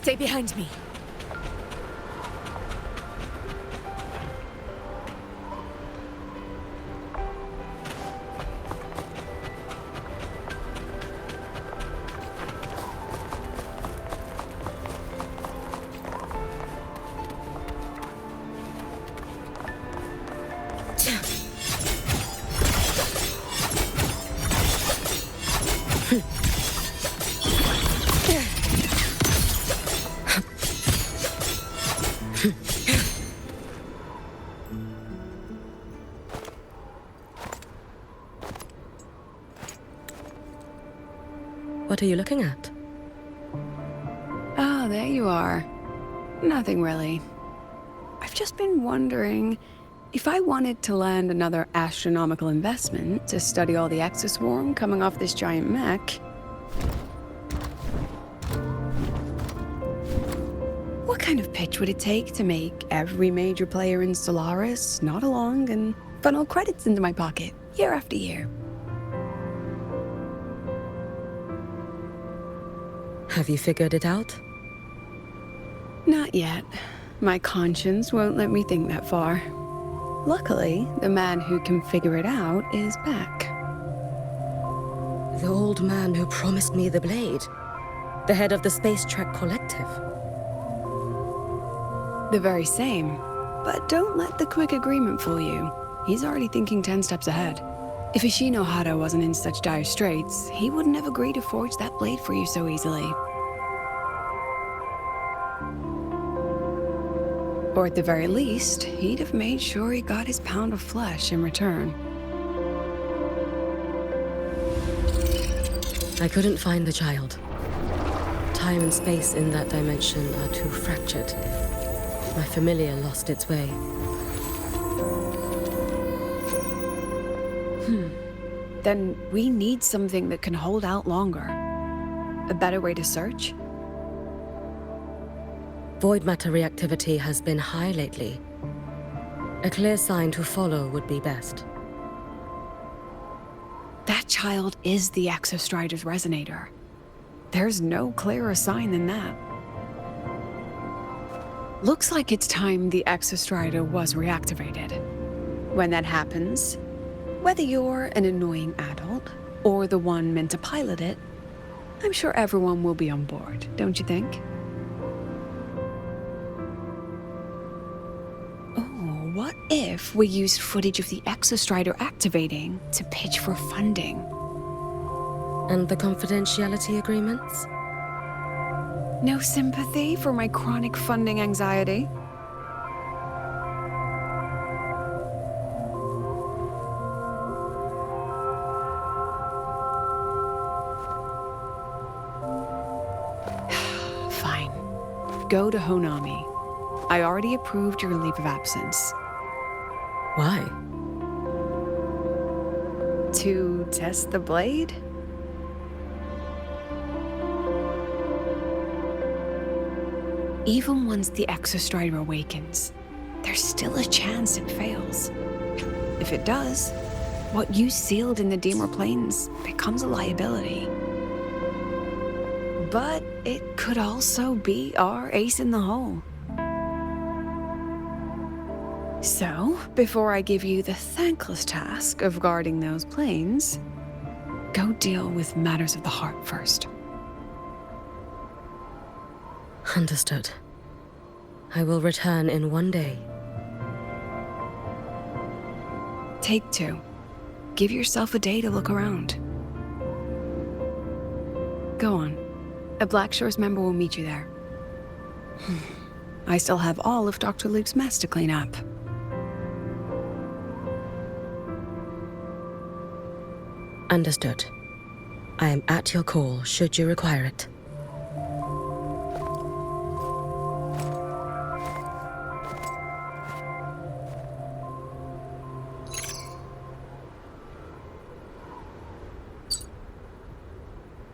Stay behind me. What are you looking at? Oh, there you are. Nothing really. I've just been wondering if I wanted to land another astronomical investment to study all the exoswarm coming off this giant mech. What kind of pitch would it take to make every major player in Solaris nod along and funnel credits into my pocket year after year? Have you figured it out? Not yet. My conscience won't let me think that far. Luckily, the man who can figure it out is back. The old man who promised me the blade. The head of the Space Trek Collective. The very same. But don't let the quick agreement fool you. He's already thinking 10 steps ahead. If Ishino Hada wasn't in such dire straits, he wouldn't have agreed to forge that blade for you so easily. Or at the very least, he'd have made sure he got his pound of flesh in return. I couldn't find the child. Time and space in that dimension are too fractured. My familiar lost its way. Then we need something that can hold out longer. A better way to search? Void matter reactivity has been high lately. A clear sign to follow would be best. That child is the Exostrider's resonator. There's no clearer sign than that. Looks like it's time the Exostrider was reactivated. When that happens, whether you're an annoying adult or the one meant to pilot it, I'm sure everyone will be on board, don't you think? Oh, what if we used footage of the Exostrider activating to pitch for funding? And the confidentiality agreements? No sympathy for my chronic funding anxiety? Fine. Go to Honami. I already approved your leave of absence. Why? To test the blade? Even once the Exostrider awakens, there's still a chance it fails. If it does, what you sealed in the Deemer Plains becomes a liability. But it could also be our ace in the hole. So, before I give you the thankless task of guarding those planes, go deal with matters of the heart first. Understood. I will return in one day. Take 2. Give yourself a day to look around. Go on. A Black Shores member will meet you there. I still have all of Dr. Luke's mess to clean up. Understood. I am at your call should you require it.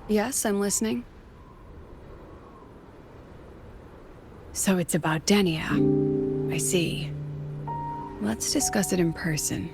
Yes, I'm listening. So it's about Denia. I see. Let's discuss it in person.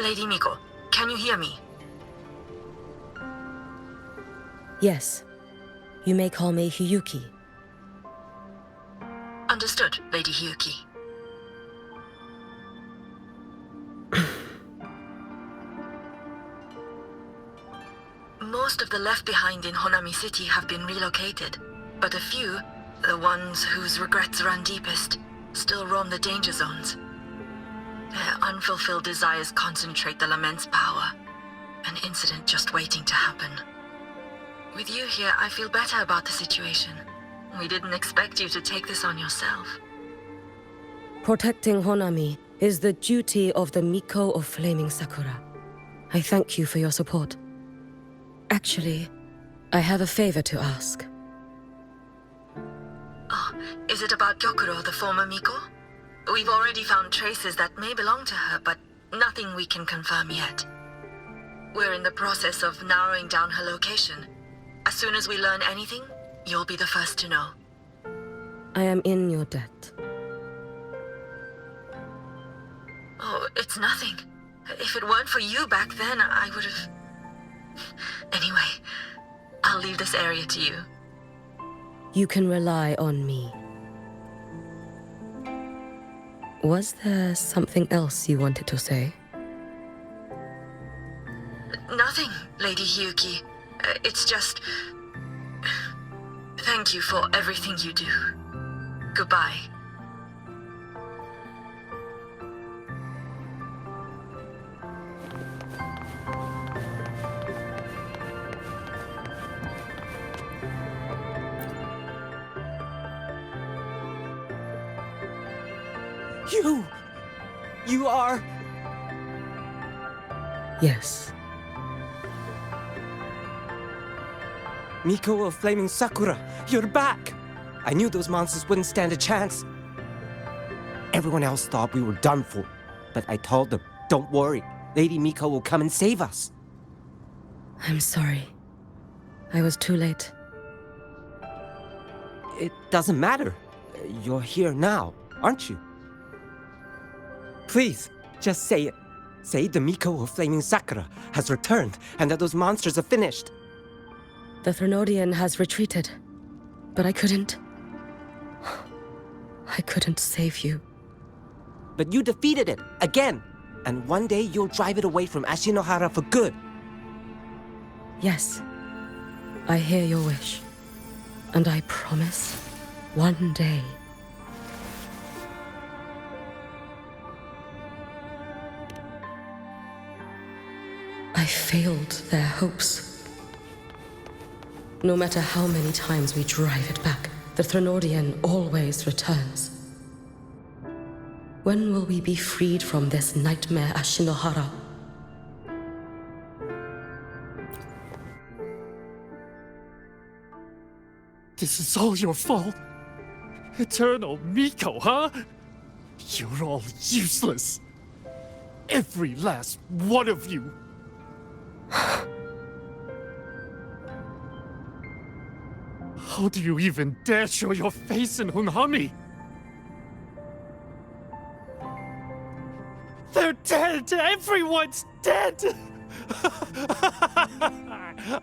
Lady Miko, can you hear me? Yes. You may call me Hiyuki. Understood, Lady Hiyuki. Most of the left behind in Honami City have been relocated, but a few, the ones whose regrets run deepest, still roam the danger zones. Their unfulfilled desires concentrate the lament's power, an incident just waiting to happen. With you here, I feel better about the situation. We didn't expect you to take this on yourself. Protecting Honami is the duty of the Miko of Flaming Sakura. I thank you for your support. Actually, I have a favor to ask. Oh, is it about Gyokuro, the former Miko? We've already found traces that may belong to her, but nothing we can confirm yet. We're in the process of narrowing down her location. As soon as we learn anything, you'll be the first to know. I am in your debt. Oh, it's nothing. If it weren't for you back then, I would have... Anyway, I'll leave this area to you. You can rely on me. Was there something else you wanted to say? Nothing, Lady Hiyuki. It's just... Thank you for everything you do. Goodbye. You are... Yes. Miko of Flaming Sakura, you're back! I knew those monsters wouldn't stand a chance. Everyone else thought we were done for, but I told them, don't worry, Lady Miko will come and save us. I'm sorry. I was too late. It doesn't matter. You're here now, aren't you? Please, just say it. Say the Miko of Flaming Sakura has returned and that those monsters are finished. The Threnodian has retreated, but I couldn't. I couldn't save you. But you defeated it, again! And one day you'll drive it away from Ashinohara for good. Yes, I hear your wish. And I promise, one day... I failed their hopes. No matter how many times we drive it back, the Threnodian always returns. When will we be freed from this nightmare Ashinohara? This is all your fault. Eternal Miko, huh? You're all useless. Every last one of you. How do you even dare show your face in Honami? They're dead! Everyone's dead!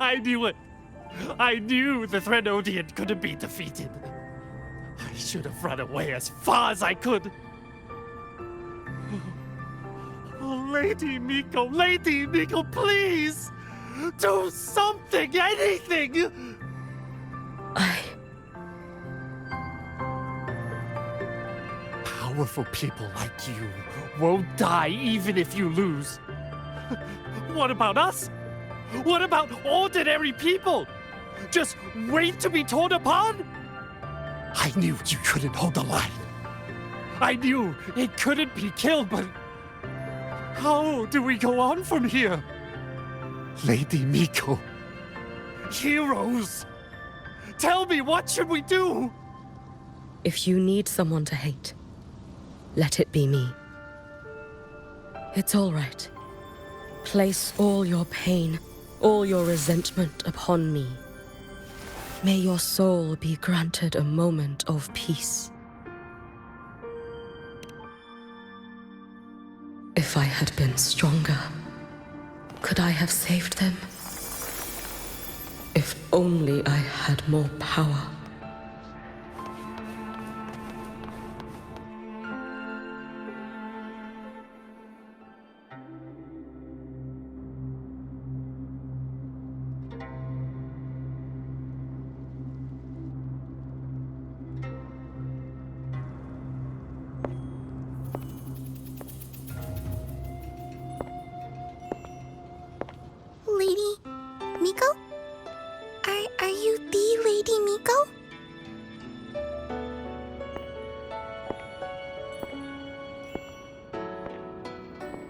I knew it! I knew the Threnodian couldn't be defeated. I should have run away as far as I could. Oh, Lady Miko, please! Do something, anything! Powerful people like you won't die even if you lose. What about us? What about ordinary people? Just wait to be torn apart? I knew you couldn't hold the line. I knew it couldn't be killed, but how do we go on from here? Lady Miko, heroes, tell me, what should we do? If you need someone to hate, let it be me. It's all right. Place all your pain, all your resentment upon me. May your soul be granted a moment of peace. If If I had been stronger, could I have saved them? If only I had more power. Lady Miko? Are you the Lady Miko?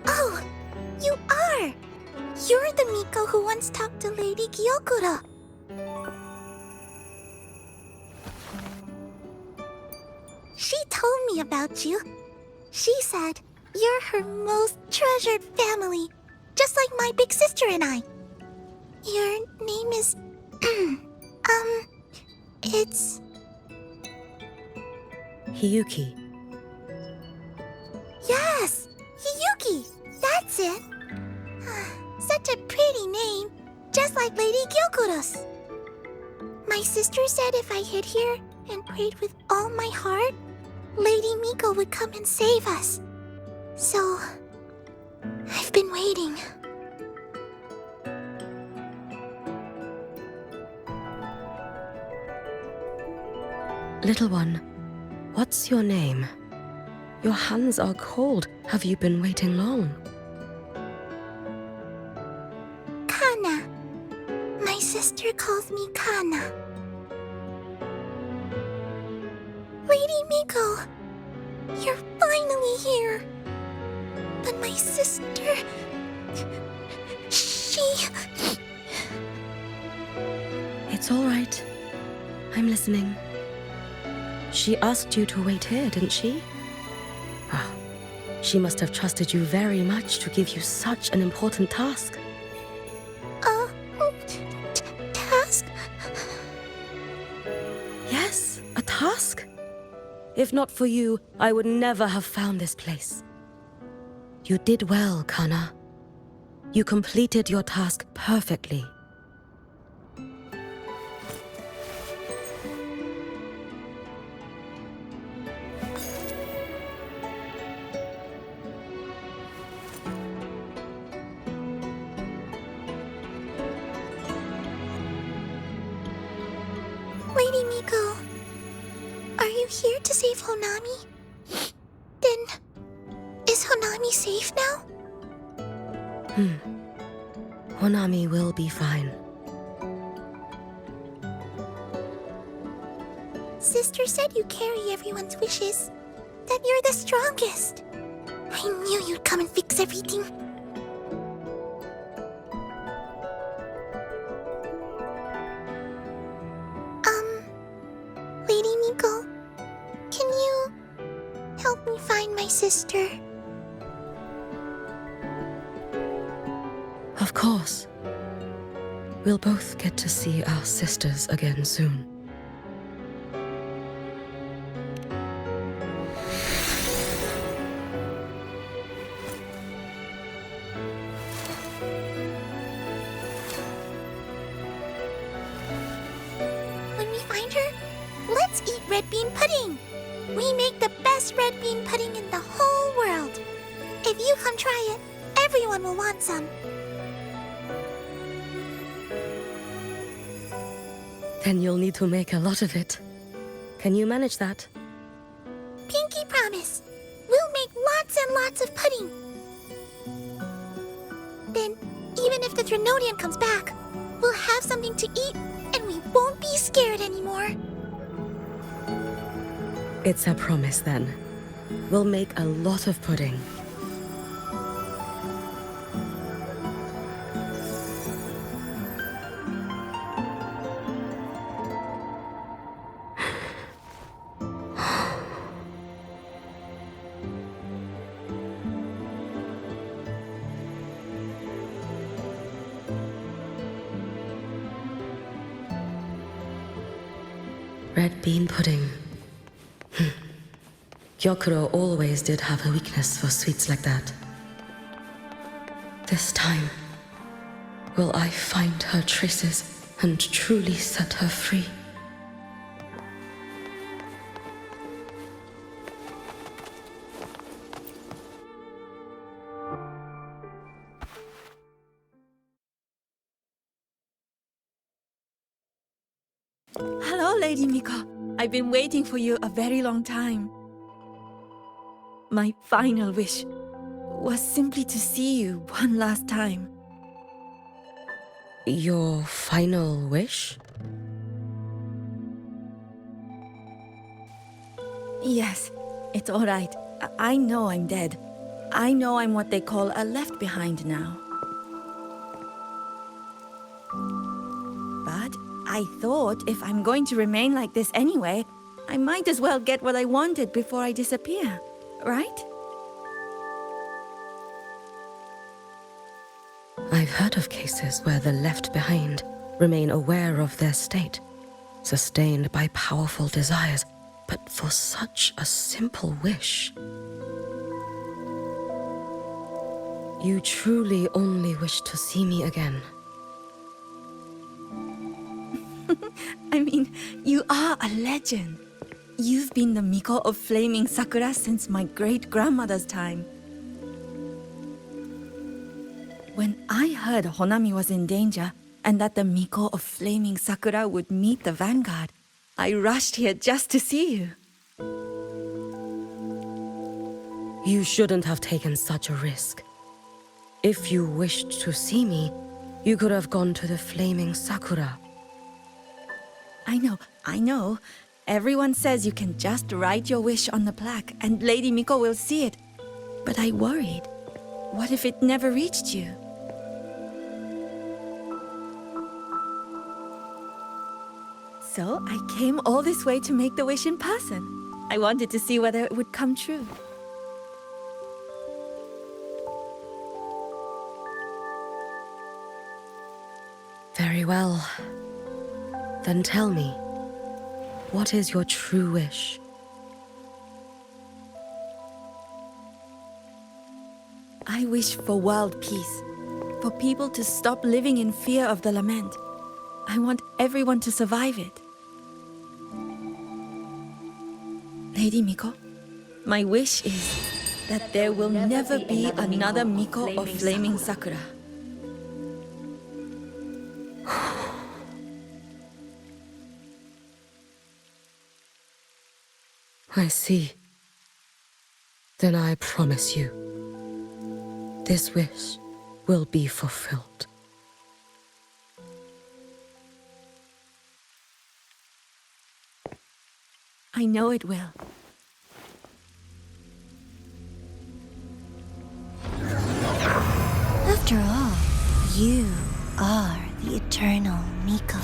Oh, you are! You're the Miko who once talked to Lady Gyokuro. She told me about you. She said you're her most treasured family, just like my big sister and I. Your name is... it's... Hiyuki. Yes! Hiyuki! That's it! Such a pretty name, just like Lady Gyokuro's. My sister said if I hid here and prayed with all my heart, Lady Miko would come and save us. So... I've been waiting. Little one, what's your name? Your hands are cold. Have you been waiting long? Kana. My sister calls me Kana. Lady Miko, you're finally here. But my sister... she... It's all right. I'm listening. She asked you to wait here, didn't she? Ah, she must have trusted you very much to give you such an important task. Task? Yes, a task. If not for you, I would never have found this place. You did well, Kana. You completed your task perfectly. Lady Miko, are you here to save Honami? Then, is Honami safe now? Honami will be fine. Sister said you carry everyone's wishes, that you're the strongest. I knew you'd come and fix everything. Lady Miko, can you help me find my sister? Of course. We'll both get to see our sisters again soon. When we find her, let's eat red bean pudding. We make the best red bean pudding in the whole world. If you come try it, everyone will want some. Then you'll need to make a lot of it. Can you manage that? Pinky promise. We'll make lots and lots of pudding. Then, even if the Drenodian comes back, we'll have something to eat and we won't be scared anymore. It's a promise then. We'll make a lot of pudding. Red bean pudding. Gyokuro always did have a weakness for sweets like that. This time, will I find her traces and truly set her free? Hello, Lady Miko. I've been waiting for you a very long time. My final wish was simply to see you one last time. Your final wish? Yes, it's all right. I know I'm dead. I know I'm what they call a left behind now. But I thought if I'm going to remain like this anyway, I might as well get what I wanted before I disappear, right? I've heard of cases where the left behind remain aware of their state, sustained by powerful desires, but for such a simple wish. You truly only wish to see me again. I mean, you are a legend. You've been the Miko of Flaming Sakura since my great-grandmother's time. When I heard Honami was in danger and that the Miko of Flaming Sakura would meet the vanguard, I rushed here just to see you. You shouldn't have taken such a risk. If you wished to see me, you could have gone to the Flaming Sakura. I know. Everyone says you can just write your wish on the plaque and Lady Miko will see it. But I worried. What if it never reached you? So I came all this way to make the wish in person. I wanted to see whether it would come true. Very well. Then tell me, what is your true wish? I wish for world peace, for people to stop living in fear of the lament. I want everyone to survive it. Lady Miko, my wish is that there will never be another Miko of Flaming Sakura. I see. Then I promise you, this wish will be fulfilled. I know it will. After all, you are the eternal Miko.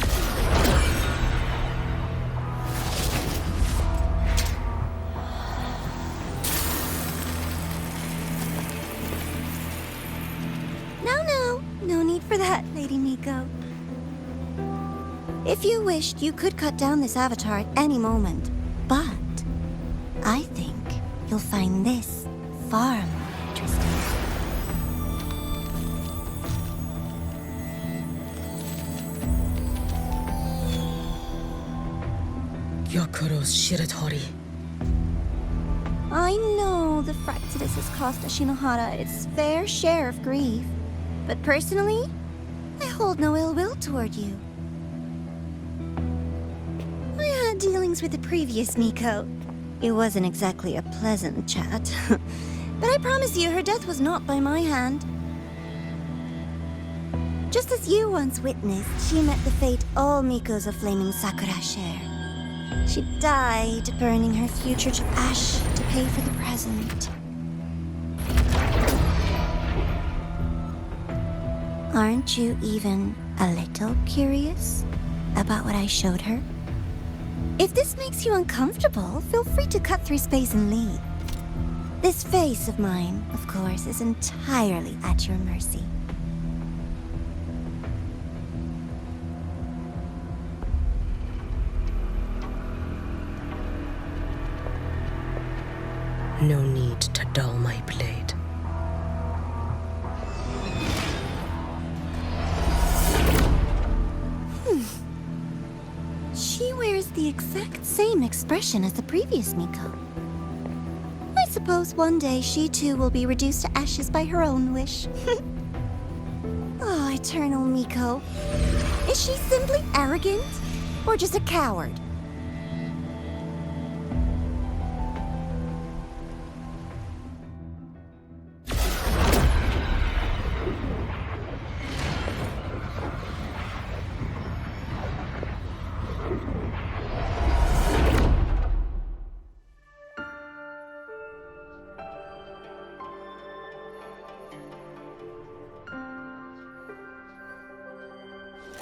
No need for that, Lady Miko. If you wished, you could cut down this avatar at any moment. But I think you'll find this far more interesting. Yokuro's Shiratori. I know the Fractidus has cost Ashinohara its fair share of grief. But personally, I hold no ill will toward you. I had dealings with the previous Miko. It wasn't exactly a pleasant chat. But I promise you, her death was not by my hand. Just as you once witnessed, she met the fate all Mikos of Flaming Sakura share. She died, burning her future to ash to pay for the present. Aren't you even a little curious about what I showed her? If this makes you uncomfortable, feel free to cut through space and leave. This face of mine, of course, is entirely at your mercy. No need to dull my blade. the exact same expression as the previous Miko. I suppose one day she too will be reduced to ashes by her own wish. Oh, Eternal Miko. Is she simply arrogant? Or just a coward?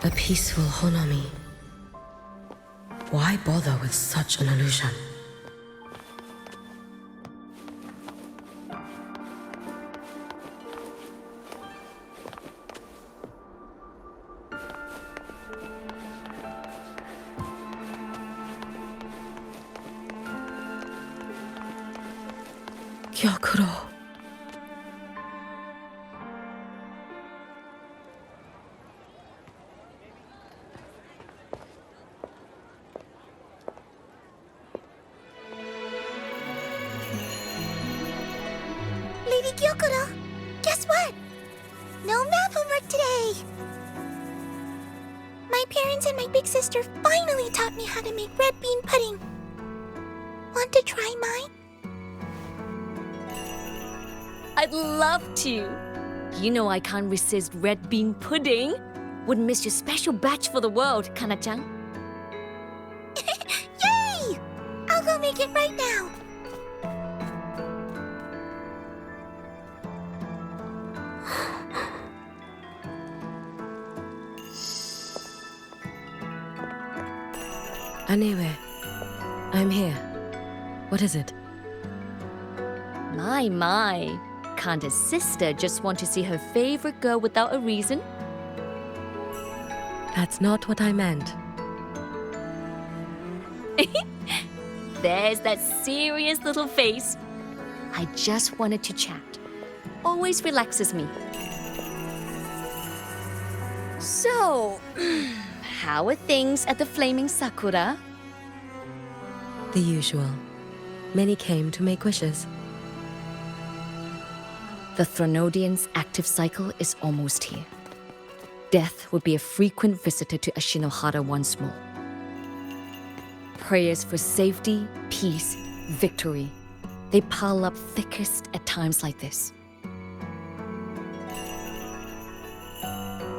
A peaceful Honami. Why bother with such an illusion? Gyokuro. Lady Gyokuro, guess what? No math homework today! My parents and my big sister finally taught me how to make red bean pudding. Want to try mine? I'd love to. You know I can't resist red bean pudding. Wouldn't miss your special batch for the world, Kana-chan. Yay! I'll go make it right now. Anyway, I'm here. What is it? My. Can't a sister just want to see her favorite girl without a reason? That's not what I meant. There's that serious little face. I just wanted to chat. Always relaxes me. So, how are things at the Flaming Sakura? The usual. Many came to make wishes. The Thronodian's active cycle is almost here. Death will be a frequent visitor to Ashinohara once more. Prayers for safety, peace, victory. They pile up thickest at times like this.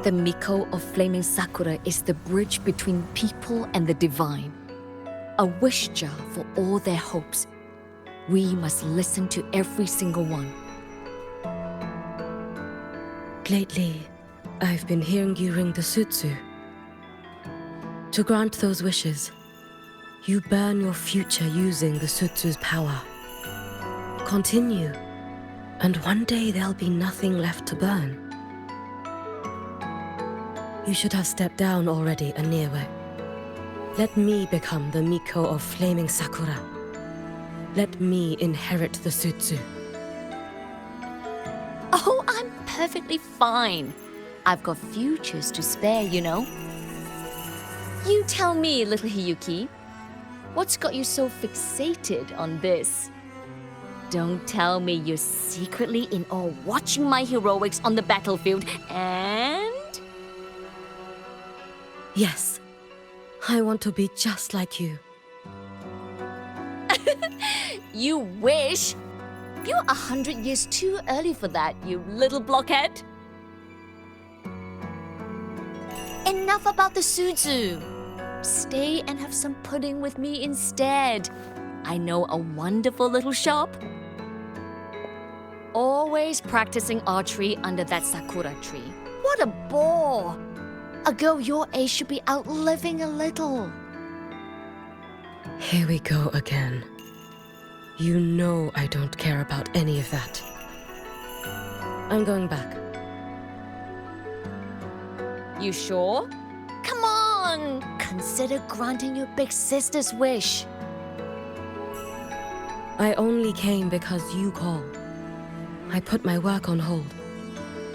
The Miko of Flaming Sakura is the bridge between people and the divine. A wish jar for all their hopes. We must listen to every single one. Lately, I've been hearing you ring the sutsu. To grant those wishes, you burn your future using the sutsu's power. Continue, and one day there'll be nothing left to burn. You should have stepped down already, Anewe. Let me become the Miko of Flaming Sakura. Let me inherit the sutsu. Oh, I'm perfectly fine. I've got futures to spare, you know. You tell me, little Hiyuki, what's got you so fixated on this? Don't tell me you're secretly in awe watching my heroics on the battlefield and... Yes, I want to be just like you. You wish? You're 100 years too early for that, you little blockhead. Enough about the sutsu. Stay and have some pudding with me instead. I know a wonderful little shop. Always practicing archery under that sakura tree. What a bore! A girl your age should be out living a little. Here we go again. You know I don't care about any of that. I'm going back. You sure? Come on! Consider granting your big sister's wish. I only came because you called. I put my work on hold.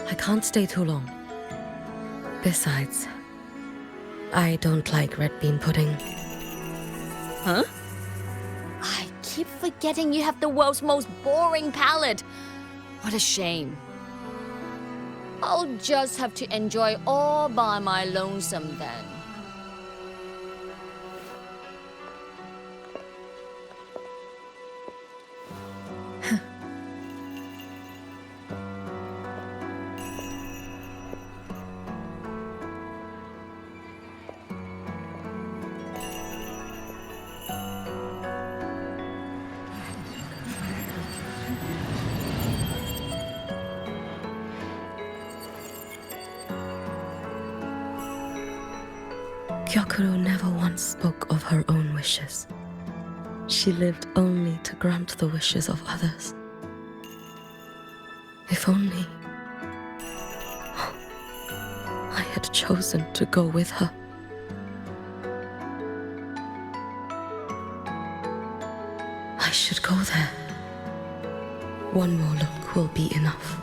I can't stay too long. Besides, I don't like red bean pudding. Huh? I keep forgetting you have the world's most boring palette. What a shame. I'll just have to enjoy all by my lonesome then. Gyokuro never once spoke of her own wishes. She lived only to grant the wishes of others. If only I had chosen to go with her. I should go there. One more look will be enough.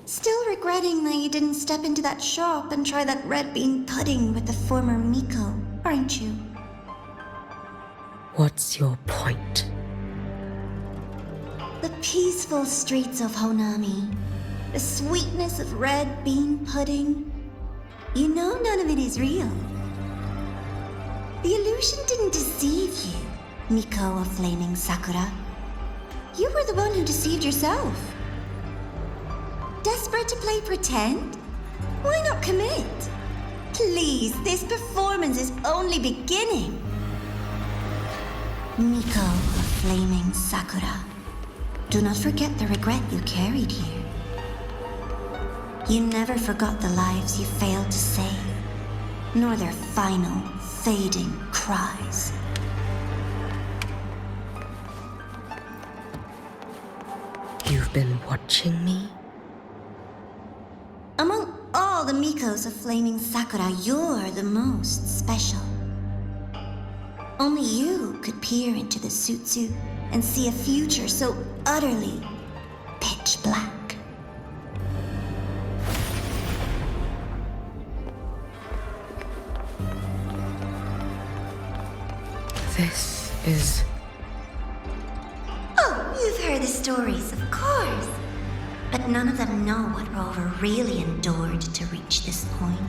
Still regretting that you didn't step into that shop and try that red bean pudding with the former Miko, aren't you? What's your point? The peaceful streets of Honami, the sweetness of red bean pudding. You know none of it is real. The illusion didn't deceive you, Miko of Flaming Sakura. You were the one who deceived yourself. Desperate to play pretend? Why not commit? Please, this performance is only beginning. Miko of Flaming Sakura, do not forget the regret you carried here. You never forgot the lives you failed to save, nor their final, fading cries. You've been watching me? Among all the Mikos of Flaming Sakura, you're the most special. Only you could peer into the Sutsu and see a future so utterly pitch black. This is... Oh, you've heard the stories, of course. But none of them know what Rover really endured to reach this point.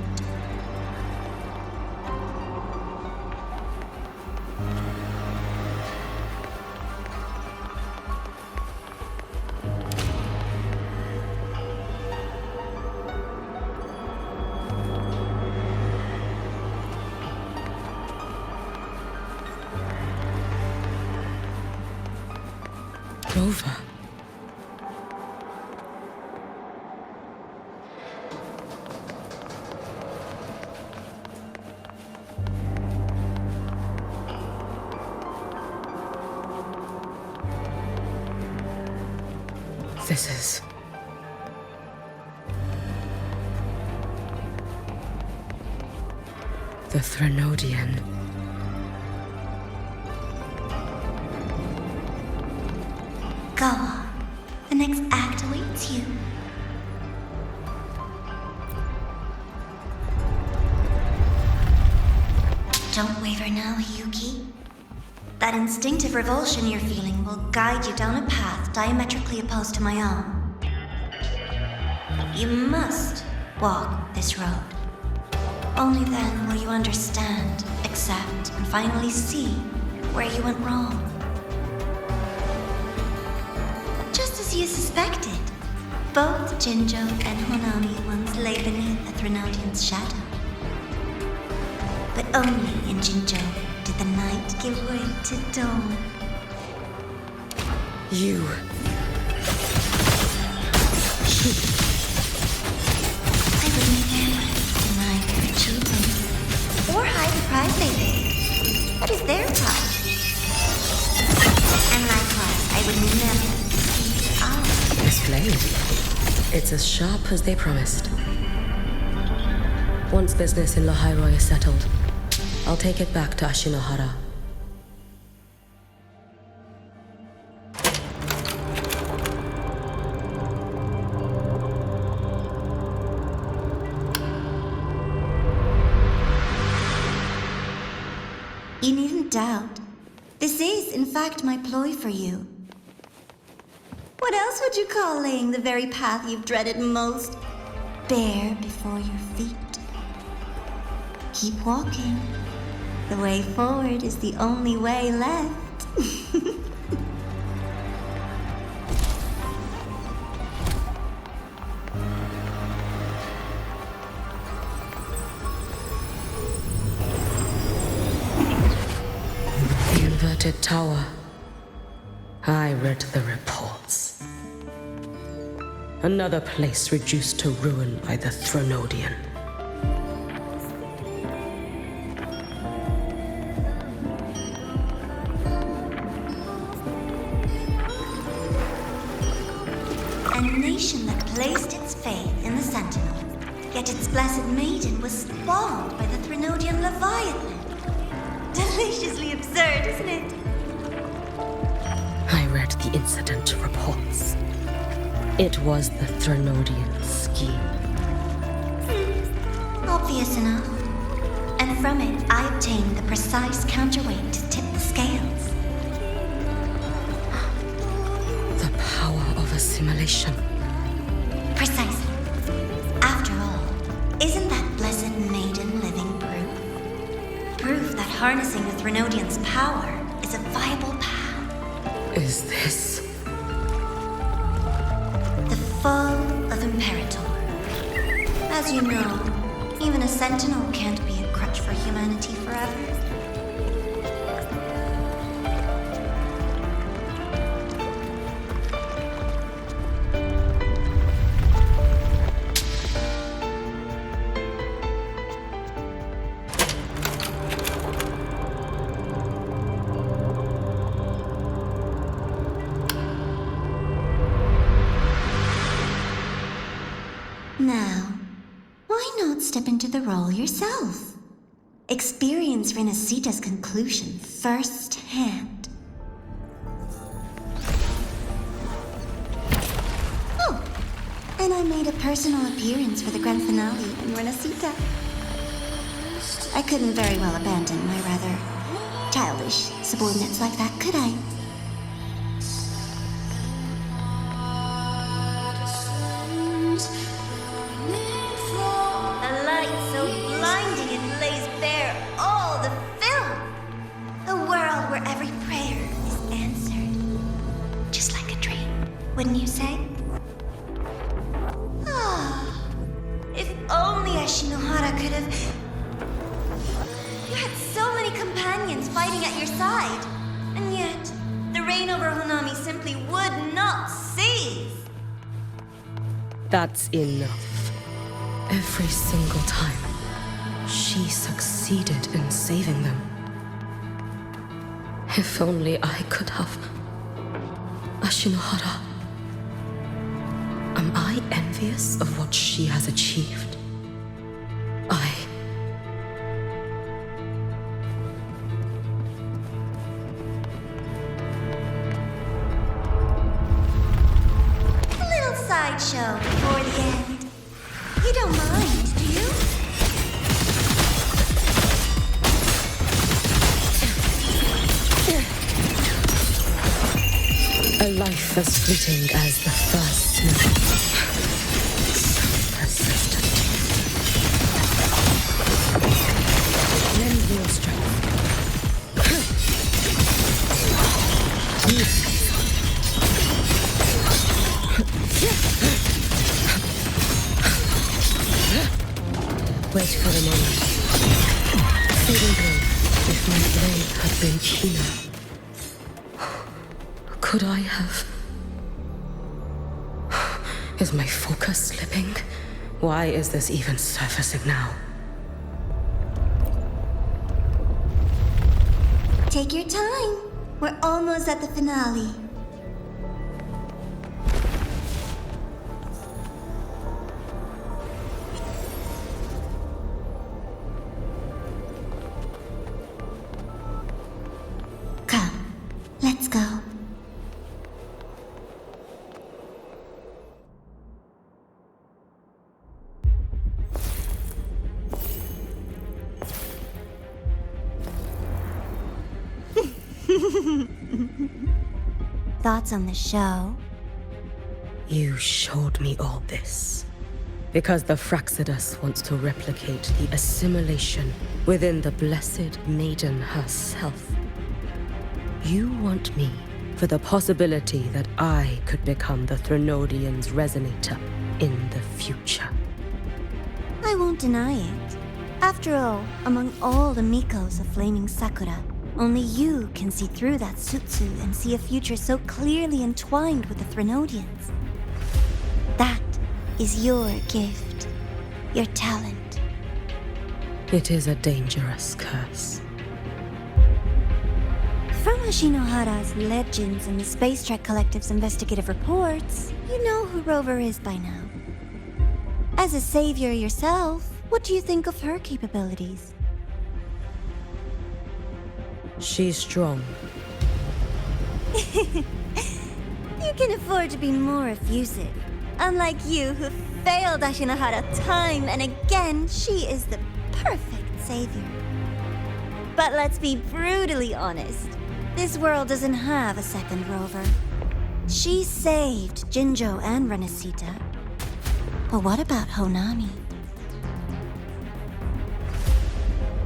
Rover. This is... the Threnodian. Go on. The next act awaits you. Don't waver now, Hiyuki. That instinctive revulsion you're feeling will guide you down a path diametrically opposed to my own. You must walk this road. Only then will you understand, accept, and finally see where you went wrong. Just as you suspected, both Jinjo and Honami once lay beneath the Threnodian's shadow. But only in Jinjo did the night give way to dawn. You... I would never deny their achievements, or hide the prize they paid. That is their prize. And likewise, I would never deceive ours. Explain. It's as sharp as they promised. Once business in Lahai Roi is settled, I'll take it back to Ashinohara. You needn't doubt. This is, in fact, my ploy for you. What else would you call laying the very path you've dreaded most bare before your feet? Keep walking. The way forward is the only way left. The inverted tower. I read the reports. Another place reduced to ruin by the Threnodian. A nation that placed its faith in the Sentinel, yet its blessed maiden was spawned by the Threnodian Leviathan. Deliciously absurd, isn't it? I read the incident reports. It was the Threnodian scheme. Obvious enough. And from it, I obtained the precise counterweight to tip the scales. The power of assimilation. Precisely. After all, isn't that blessed maiden living proof? Proof that harnessing the Threnodian's power is a viable path. Is this... The fall of Imperator. As you know, even a Sentinel can't be a crutch for humanity forever. Now, why not step into the role yourself? Experience Renacita's conclusion firsthand. Oh, and I made a personal appearance for the grand finale in Renacita. I couldn't very well abandon my rather childish subordinates like that, could I? A light so blinding it lays bare all the film. A world where every prayer is answered. Just like a dream, wouldn't you say? Ah, if only Ashinohara could have... You had so many companions fighting at your side. And yet, the reign over Honami simply would not cease. That's enough. Every single time, she succeeded in saving them. If only I could have... Ashinohara. Am I envious of what she has achieved? A little sideshow before the end. You don't mind, do you? A life as fleeting as the first snow. So persistent. Lend me your strength. Wait for a moment. Feeling good. If my blade had been keener. Could I have... Is my focus slipping? Why is this even surfacing now? Take your time. We're almost at the finale. Thoughts on the show? You showed me all this because the Fraxidus wants to replicate the assimilation within the Blessed Maiden herself. You want me for the possibility that I could become the Threnodian's resonator in the future. I won't deny it. After all, among all the Mikos of Flaming Sakura, only you can see through that Sutsu and see a future so clearly entwined with the Threnodians. That is your gift, your talent. It is a dangerous curse. From Ashinohara's legends and the Space Trek Collective's investigative reports, you know who Rover is by now. As a savior yourself, what do you think of her capabilities? She's strong. You can afford to be more effusive. Unlike you, who failed Ashinohara time and again, she is the perfect savior. But let's be brutally honest. This world doesn't have a second Rover. She saved Jinjo and Renesita. But what about Honami?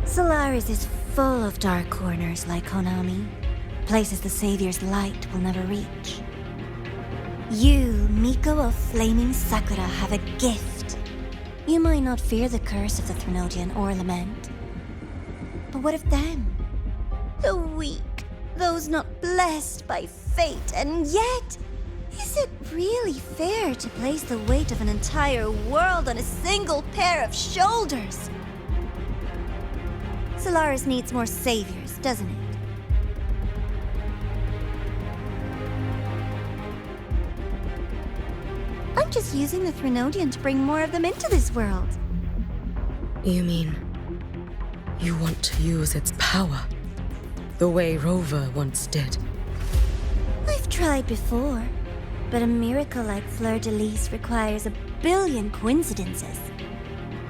Solaris is full of dark corners like Honami, places the Savior's light will never reach. You, Miko of Flaming Sakura, have a gift. You might not fear the curse of the Threnodian or lament. But what of them? The weak, those not blessed by fate, and yet, is it really fair to place the weight of an entire world on a single pair of shoulders? Solaris needs more saviors, doesn't it? I'm just using the Threnodian to bring more of them into this world. You mean you want to use its power the way Rover once did? I've tried before, but a miracle like Fleur-de-Lis requires a billion coincidences.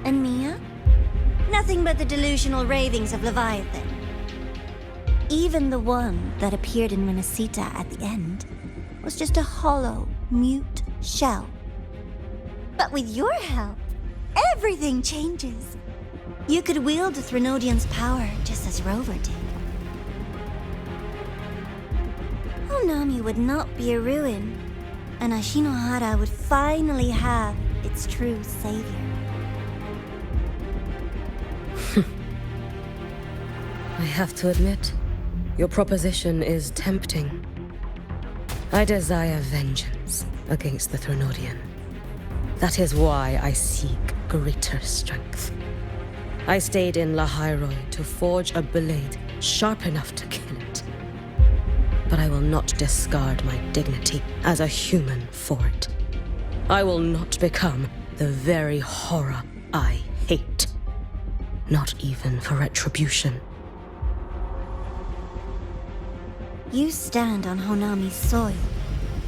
And Mia? Nothing but the delusional ravings of Leviathan. Even the one that appeared in Renesita at the end was just a hollow, mute shell. But with your help, everything changes. You could wield the Threnodian's power just as Rover did. Honami would not be a ruin, and Ashinohara would finally have its true savior. I have to admit, your proposition is tempting. I desire vengeance against the Threnodian. That is why I seek greater strength. I stayed in Lahai Roi to forge a blade sharp enough to kill it. But I will not discard my dignity as a human for it. I will not become the very horror I hate. Not even for retribution. You stand on Honami's soil.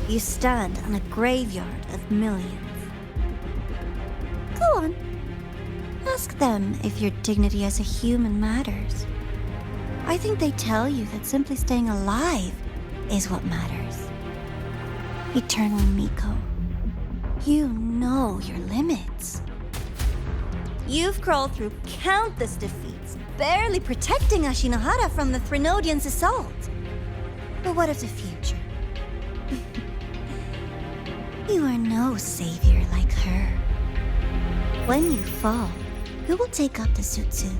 You stand on a graveyard of millions. Go on. Ask them if your dignity as a human matters. I think they tell you that simply staying alive is what matters. Eternal Miko, you know your limits. You've crawled through countless defeats, barely protecting Ashinohara from the Threnodian's assault. But what of the future? You are no savior like her. When you fall, who will take up the Sutsu?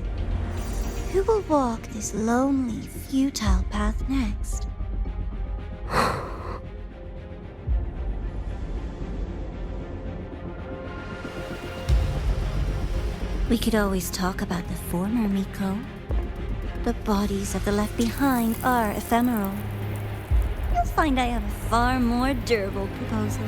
Who will walk this lonely, futile path next? We could always talk about the former Miko. The bodies of the left behind are ephemeral. You'll find I have a far more durable proposal.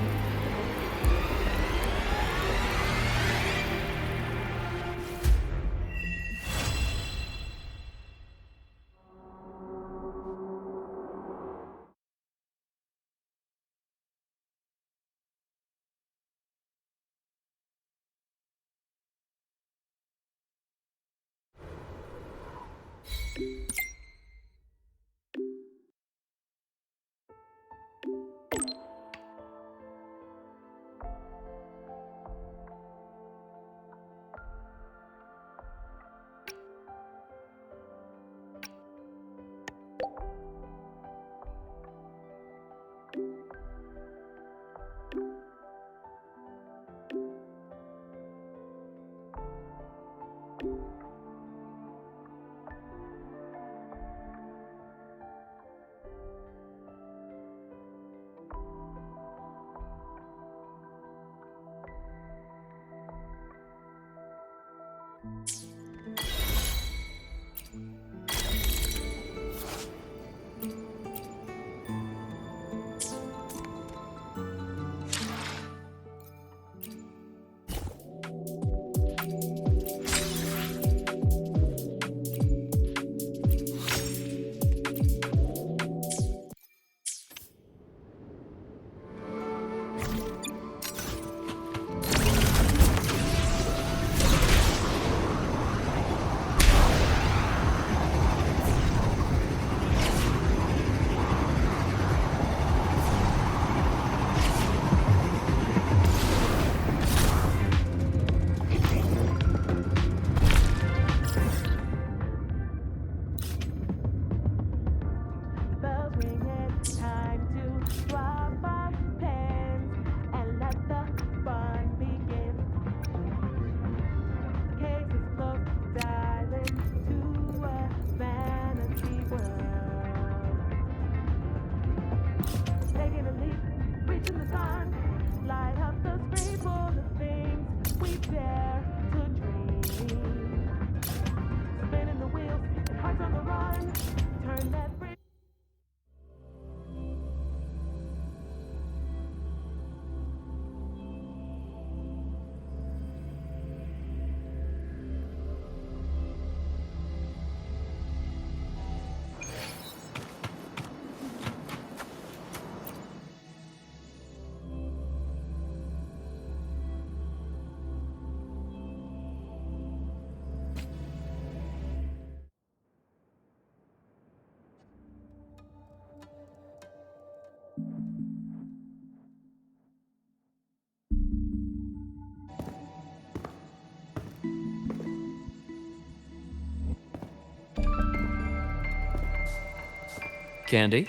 Candy.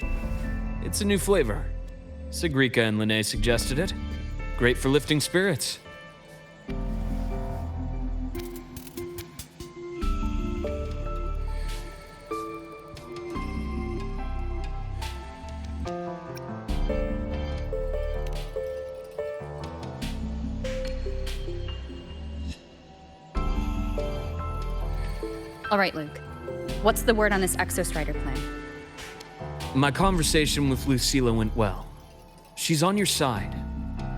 It's a new flavor. Sigrika and Lene suggested it. Great for lifting spirits. All right, Luke. What's the word on this Exostrider plan? My conversation with Lucilla went well. She's on your side.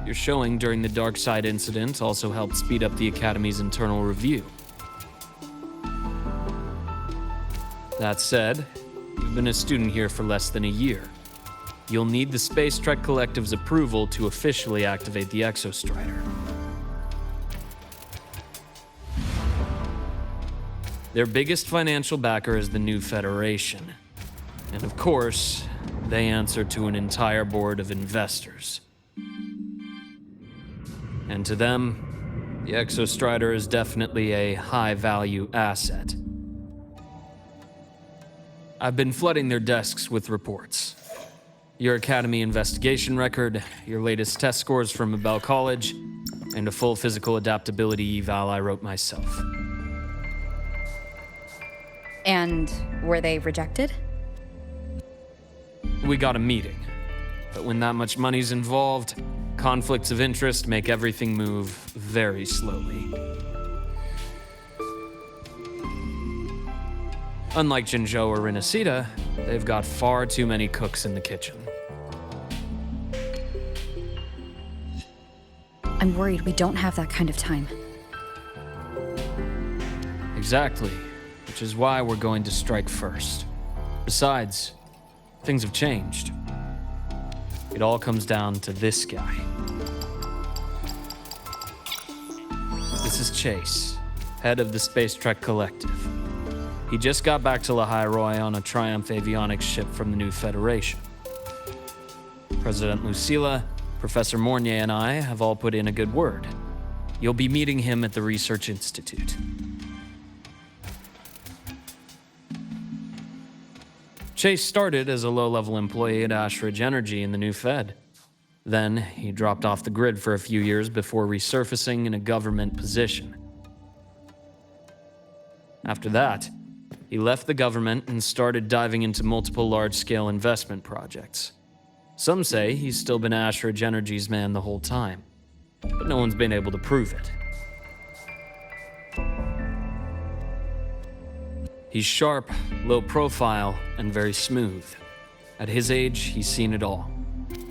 Your showing during the Dark Side incident also helped speed up the Academy's internal review. That said, you've been a student here for less than a year. You'll need the Space Trek Collective's approval to officially activate the Exostrider. Their biggest financial backer is the new Federation. And of course, they answer to an entire board of investors. And to them, the Exostrider is definitely a high-value asset. I've been flooding their desks with reports. Your Academy investigation record, your latest test scores from Abel College, and a full physical adaptability eval I wrote myself. And were they rejected? We got a meeting, but when that much money's involved, conflicts of interest make everything move very slowly. Unlike Jinzhou or Rinasita, they've got far too many cooks in the kitchen. I'm worried we don't have that kind of time. Exactly, which is why we're going to strike first. Besides, things have changed. It all comes down to this guy. This is Chase, head of the Space Trek Collective. He just got back to Lahai Roi on a Triumph avionics ship from the new Federation. President Lucilla, Professor Mornier, and I have all put in a good word. You'll be meeting him at the Research Institute. Chase started as a low-level employee at Ashridge Energy in the new Fed. Then, he dropped off the grid for a few years before resurfacing in a government position. After that, he left the government and started diving into multiple large-scale investment projects. Some say he's still been Ashridge Energy's man the whole time, but no one's been able to prove it. He's sharp, low profile, and very smooth. At his age, he's seen it all.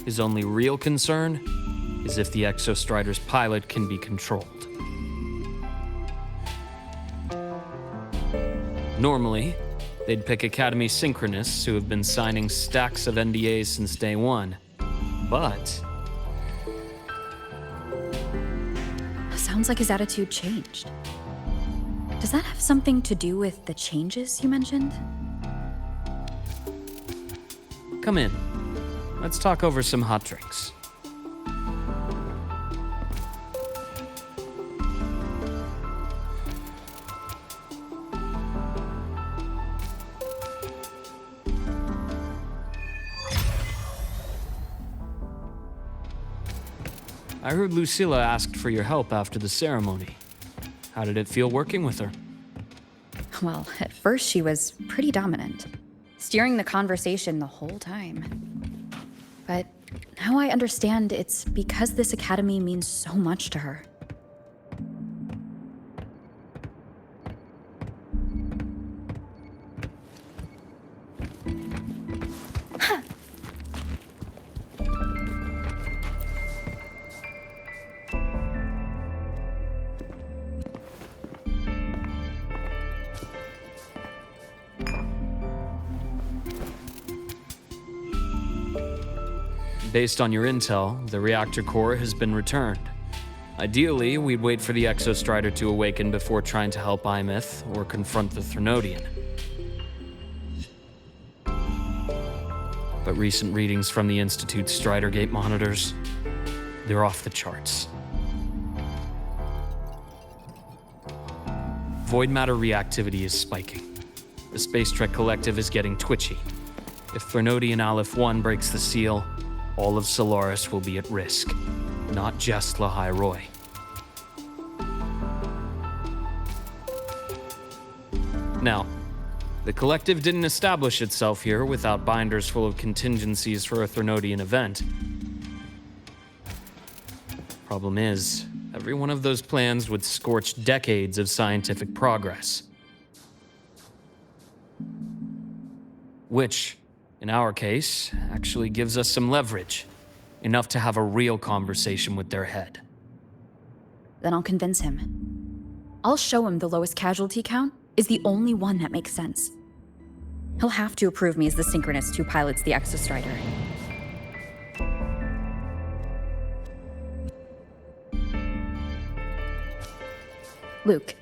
His only real concern is if the Exostrider's pilot can be controlled. Normally, they'd pick Academy synchronists who have been signing stacks of NDAs since day one. But Sounds like his attitude changed. Does that have something to do with the changes you mentioned? come in. Let's talk over some hot drinks. I heard Lucilla asked for your help after the ceremony. How did it feel working with her? Well, at first she was pretty dominant, steering the conversation the whole time. But now I understand it's because this academy means so much to her. Based on your intel, the reactor core has been returned. Ideally, we'd wait for the Exostrider to awaken before trying to help Aemeath or confront the Thrnodian. But recent readings from the Institute's Strider Gate monitors, they're off the charts. Void matter reactivity is spiking. The Space Trek Collective is getting twitchy. If Threnodian Aleph 1 breaks the seal, all of Solaris will be at risk, not just Lahai Roi. Now, the Collective didn't establish itself here without binders full of contingencies for a Threnodian event. Problem is, every one of those plans would scorch decades of scientific progress. Which, in our case, actually gives us some leverage. Enough to have a real conversation with their head. Then I'll convince him. I'll show him the lowest casualty count is the only one that makes sense. He'll have to approve me as the synchronist who pilots the Exostrider. Luke,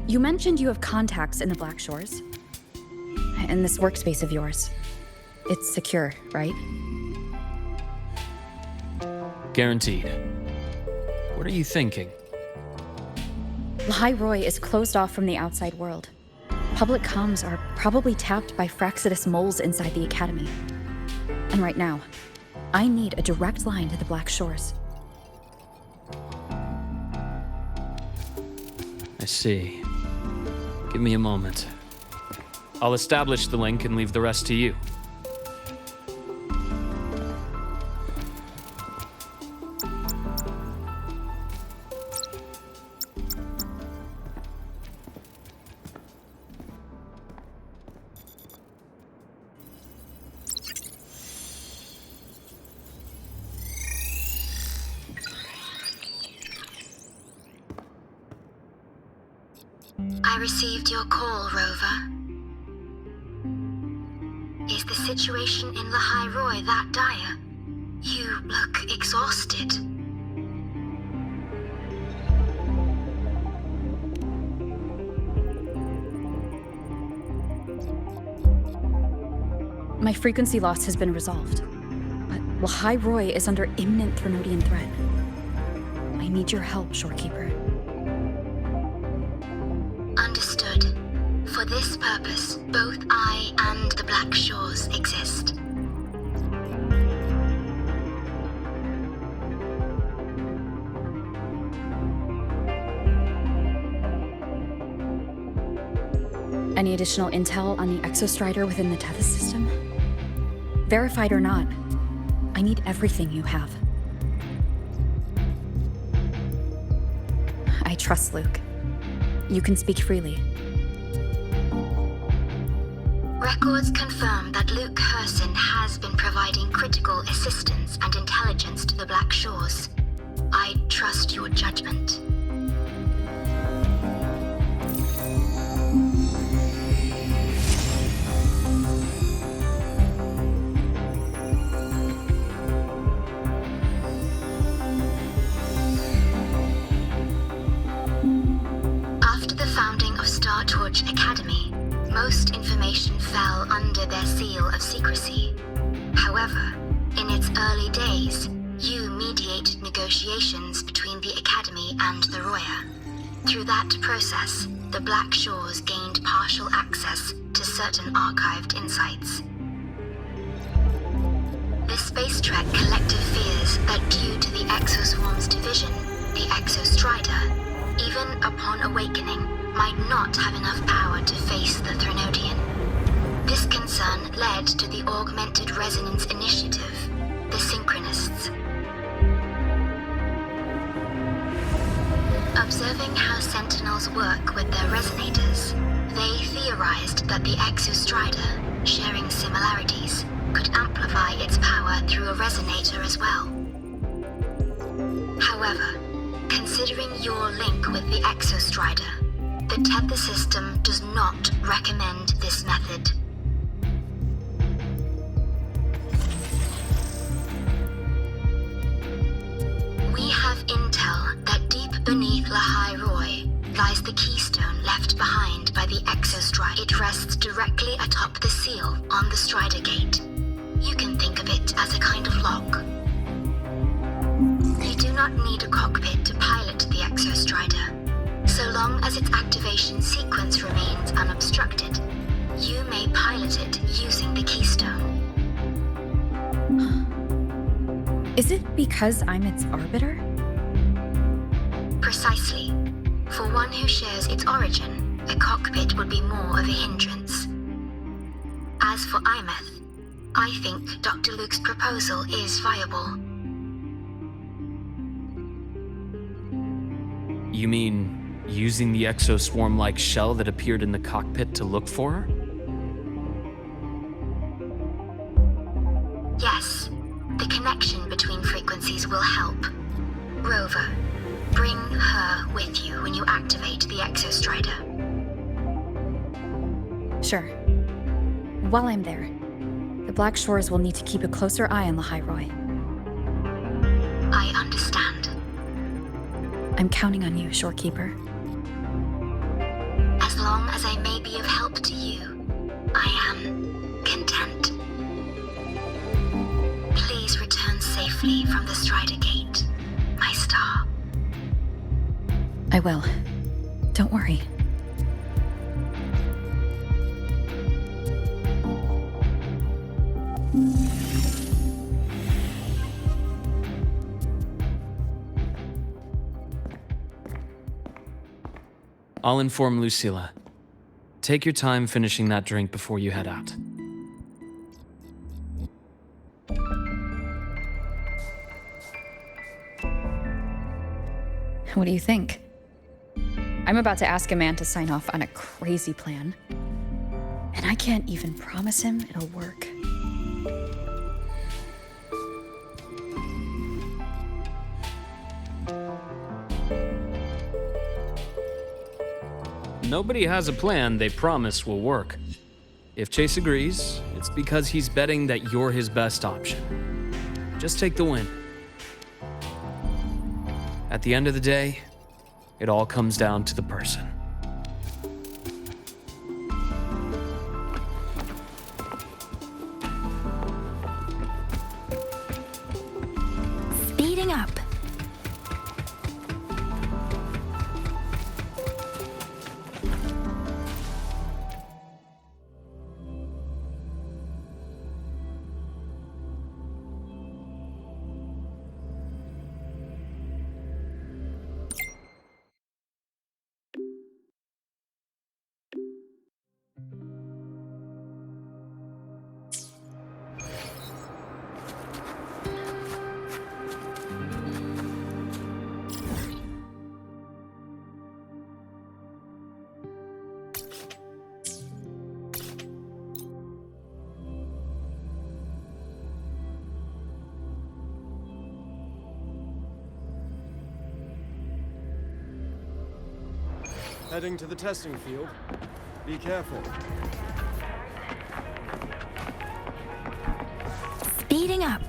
you mentioned you have contacts in the Black Shores. In this workspace of yours. It's secure, right? Guaranteed. What are you thinking? Lahai Roi is closed off from the outside world. Public comms are probably tapped by Fraxidus moles inside the Academy. And right now, I need a direct line to the Black Shores. I see. Give me a moment. I'll establish the link and leave the rest to you. I received your call, Rover. Is the situation in Lahai Roi that dire? You look exhausted. My frequency loss has been resolved, but Lahai Roi is under imminent Threnodian threat. I need your help, Shorekeeper. Understood. For this purpose, both I and the Black Shores exist. Any additional intel on the Exostrider within the Tethys system? Verified or not, I need everything you have. I trust Luke. You can speak freely. Records confirm that Luke Herson has been providing critical assistance and intelligence to the Black Shores. I trust your judgment. After the founding of Star Torch Academy, most information fell under their seal of secrecy. However, in its early days, you mediated negotiations between the Academy and the Roya. Through that process, the Black Shores gained partial access to certain archived insights. The Space Trek collective fears that due to the Exoswarm's division, the Exostrider, even upon awakening, might not have enough power to face the Threnodian. This concern led to the Augmented Resonance Initiative, the Synchronists. Observing how Sentinels work with their resonators, they theorized that the Exostrider, sharing similarities, could amplify its power through a resonator as well. However, considering your link with the Exostrider, the Tether system does not recommend this method. We have intel that deep beneath Lahai Roi lies the keystone left behind by the Exostrider. It rests directly atop the seal on the Strider Gate. You can think of it as a kind of lock. You do not need a cockpit to pilot the Exostrider. So long as its activation sequence remains unobstructed, you may pilot it using the keystone. Is it because I'm its arbiter? Precisely. For one who shares its origin, a cockpit would be more of a hindrance. As for Aemeath, I think Dr. Luke's proposal is viable. You mean using the exoswarm-like shell that appeared in the cockpit to look for her? Yes, the connection between frequencies will help. Rover, bring her with you when you activate the Exostrider. Sure. While I'm there, the Black Shores will need to keep a closer eye on Lahai Roi. I understand. I'm counting on you, Shorekeeper. As long as I may be of help to you, I am content. Please return safely from the Strider Gate, my star. I will. Don't worry. I'll inform Lucilla. Take your time finishing that drink before you head out. What do you think? I'm about to ask a man to sign off on a crazy plan, and I can't even promise him it'll work. Nobody has a plan they promise will work. If Chase agrees, it's because he's betting that you're his best option. Just take the win. At the end of the day, it all comes down to the person. Speeding up. Heading to the testing field. Be careful. Speeding up.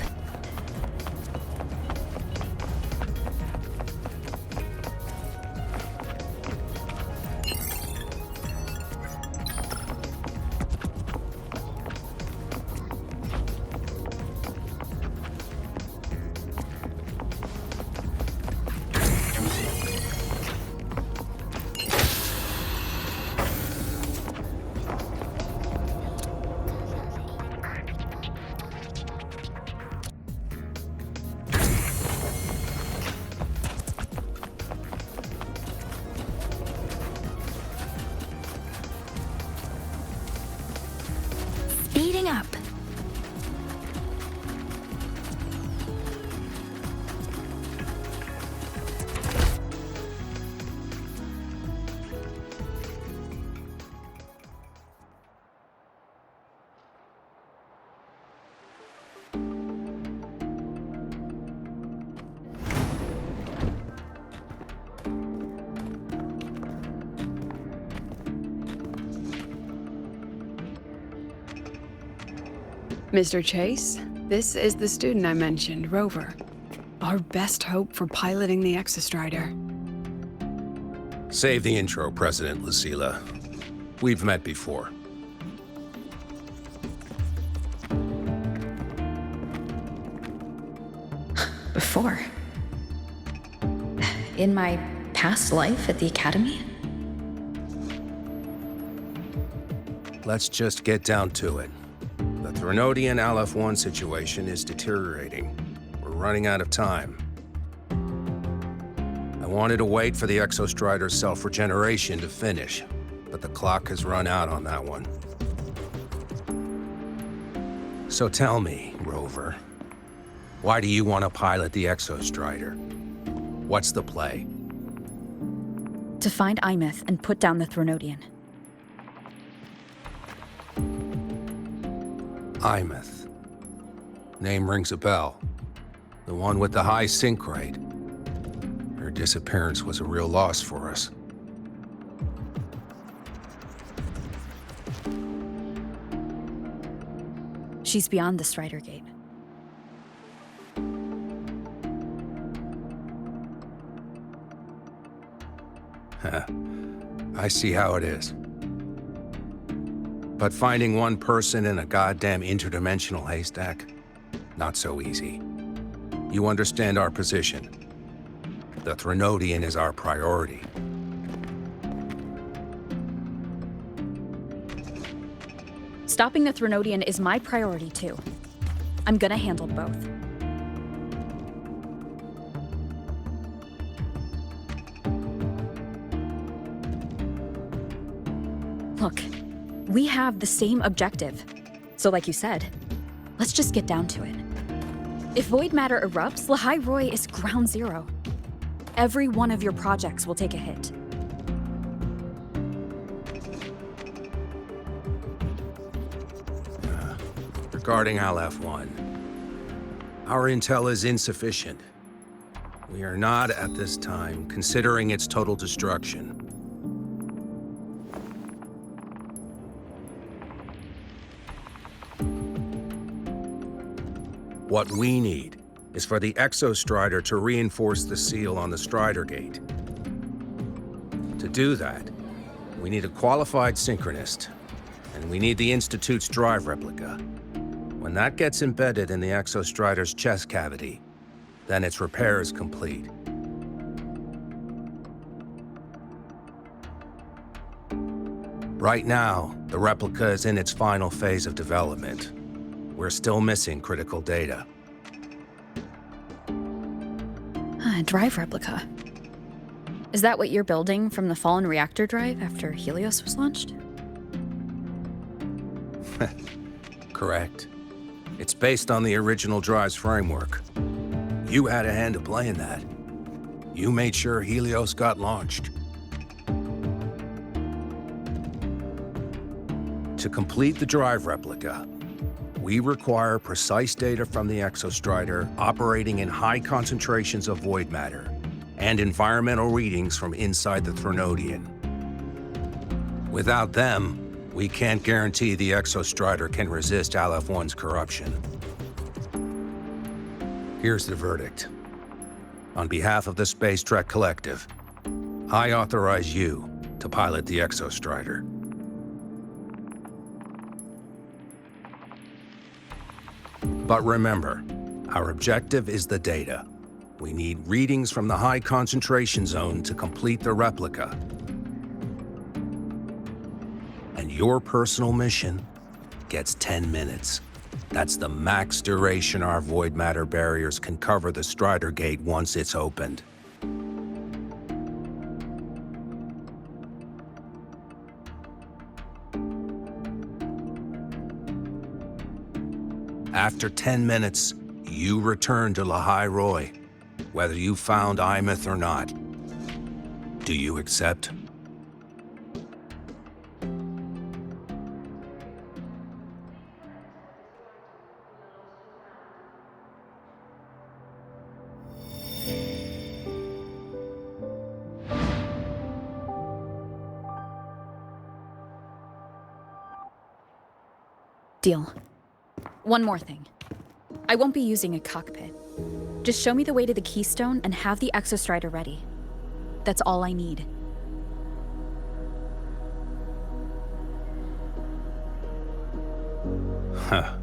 Speeding up. Mr. Chase, this is the student I mentioned, Rover. Our best hope for piloting the Exostrider. Save the intro, President Lucilla. We've met before. Before? In my past life at the Academy? Let's just get down to it. The Threnodian Aleph-1 situation is deteriorating. We're running out of time. I wanted to wait for the Exostrider's self-regeneration to finish, but the clock has run out on that one. So tell me, Rover, why do you want to pilot the Exostrider? What's the play? To find Aemeath and put down the Thronodian. Aemeath. Name rings a bell. The one with the high sync rate. Her disappearance was a real loss for us. She's beyond the Strider Gate. I see how it is. But finding one person in a goddamn interdimensional haystack? Not so easy. You understand our position. The Thronodian is our priority. Stopping the Thronodian is my priority too. I'm gonna handle both. Look, we have the same objective. So like you said, let's just get down to it. If void matter erupts, Lahai Roi is ground zero. Every one of your projects will take a hit. Regarding Aleph-1, our intel is insufficient. We are not, at this time, considering its total destruction. What we need is for the Exostrider to reinforce the seal on the Strider Gate. To do that, we need a qualified synchronist, and we need the Institute's drive replica. When that gets embedded in the Exostrider's chest cavity, then its repair is complete. Right now, the replica is in its final phase of development. We're still missing critical data. Drive replica. Is that what you're building from the fallen reactor drive after Helios was launched? Correct. It's based on the original drive's framework. You had a hand to play in that. You made sure Helios got launched. To complete the drive replica, we require precise data from the Exostrider operating in high concentrations of void matter and environmental readings from inside the Thronodian. Without them, we can't guarantee the Exostrider can resist Aleph-1's corruption. Here's the verdict. On behalf of the Space Trek Collective, I authorize you to pilot the Exostrider. But remember, our objective is the data. We need readings from the high concentration zone to complete the replica. And your personal mission gets 10 minutes. That's the max duration our void matter barriers can cover the Strider Gate once it's opened. After 10 minutes, you return to Lahai Roi, whether you found Aemeath or not. Do you accept? Deal. One more thing. I won't be using a cockpit. Just show me the way to the Keystone and have the Exostrider ready. That's all I need. Huh.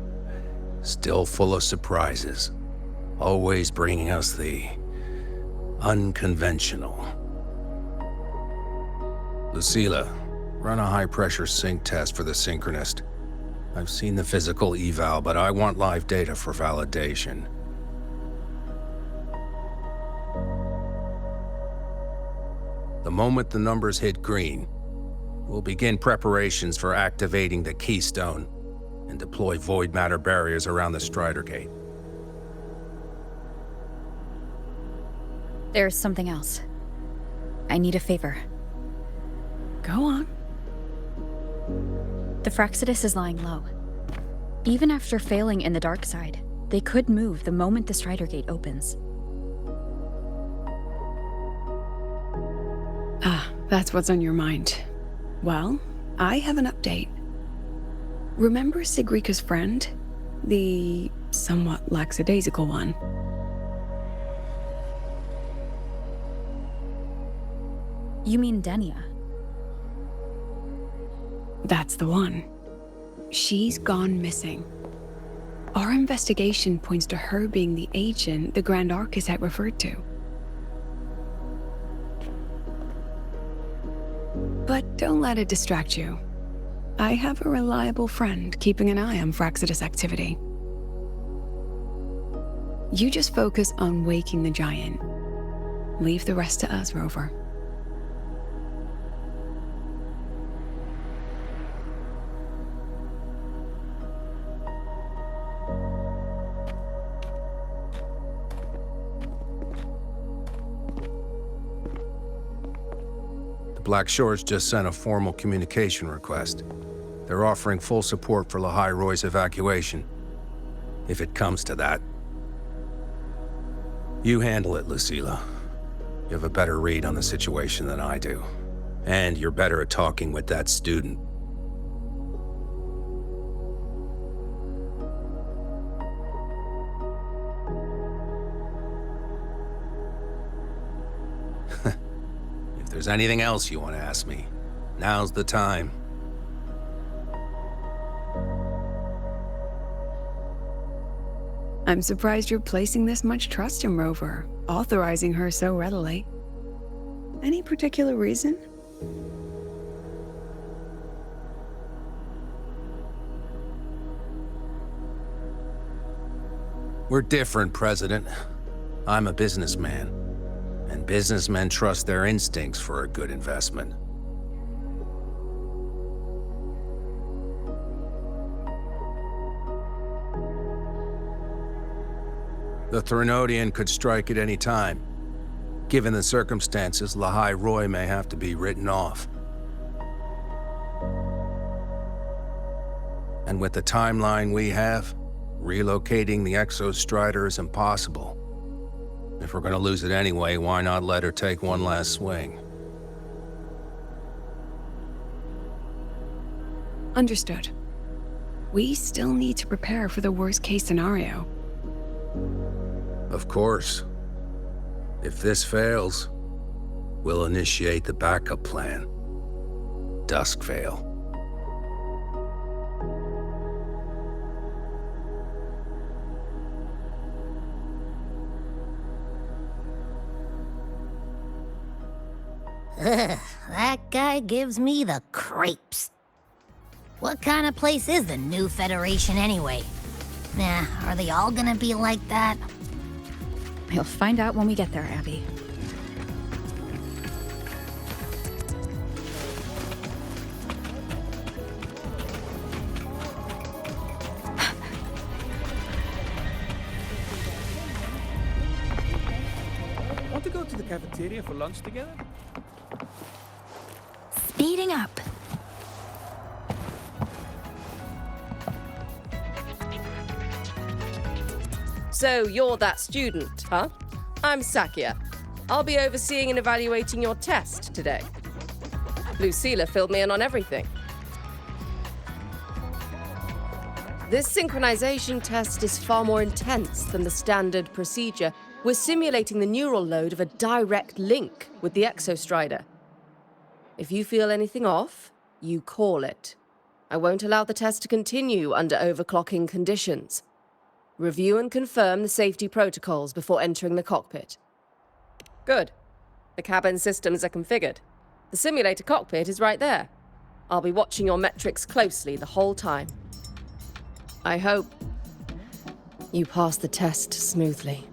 Still full of surprises. Always bringing us the unconventional. Lucila, run a high-pressure sync test for the synchronist. I've seen the physical eval, but I want live data for validation. The moment the numbers hit green, we'll begin preparations for activating the keystone and deploy void matter barriers around the Strider Gate. There's something else. I need a favor. Go on. The Fractsidus is lying low. Even after failing in the dark side, they could move the moment the Strider Gate opens. Ah, that's what's on your mind. Well, I have an update. Remember Sigrika's friend? The somewhat lackadaisical one? You mean Denia? That's the one. She's gone missing. Our investigation points to her being the agent the Grand Architect referred to. But don't let it distract you. I have a reliable friend keeping an eye on Fractsidus activity. You just focus on waking the giant. Leave the rest to us, Rover. Black Shores just sent a formal communication request. They're offering full support for Lahai Roi's evacuation, if it comes to that. You handle it, Lucilla. You have a better read on the situation than I do. And you're better at talking with that student. If there's anything else you want to ask me, now's the time. I'm surprised you're placing this much trust in Rover, authorizing her so readily. Any particular reason? We're different, President. I'm a businessman, and businessmen trust their instincts for a good investment. The Threnodian could strike at any time. Given the circumstances, Lahai Roi may have to be written off. And with the timeline we have, relocating the Exostrider is impossible. If we're gonna lose it anyway, why not let her take one last swing? Understood. We still need to prepare for the worst-case scenario. Of course. If this fails, we'll initiate the backup plan. Duskvale. Ugh, that guy gives me the creeps. What kind of place is the new Federation anyway? Nah, are they all gonna be like that? We'll find out when we get there, Abby. Want to go to the cafeteria for lunch together? Speeding up. So you're that student, huh? I'm Sakia. I'll be overseeing and evaluating your test today. Lucilla filled me in on everything. This synchronization test is far more intense than the standard procedure. We're simulating the neural load of a direct link with the Exostrider. If you feel anything off, you call it. I won't allow the test to continue under overclocking conditions. Review and confirm the safety protocols before entering the cockpit. Good. The cabin systems are configured. The simulator cockpit is right there. I'll be watching your metrics closely the whole time. I hope you pass the test smoothly.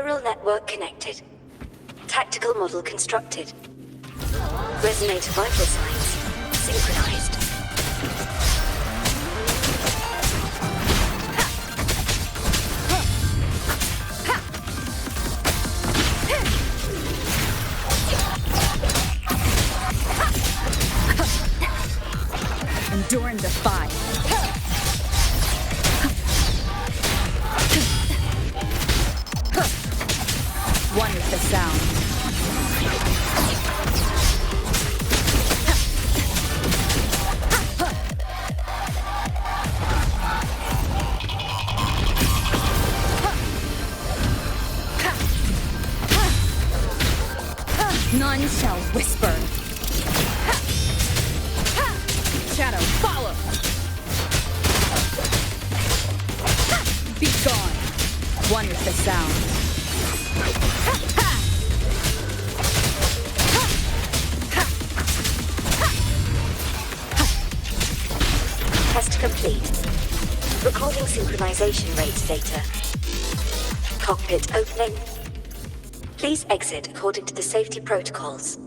Neural network connected. Tactical model constructed. Resonator vital signs synchronized. Enduring defy. One with the sound. None shall whisper. Shadow, follow! Be gone! One with the sound. Test complete. Recording synchronization rate data. Cockpit opening. Please exit according to the safety protocols.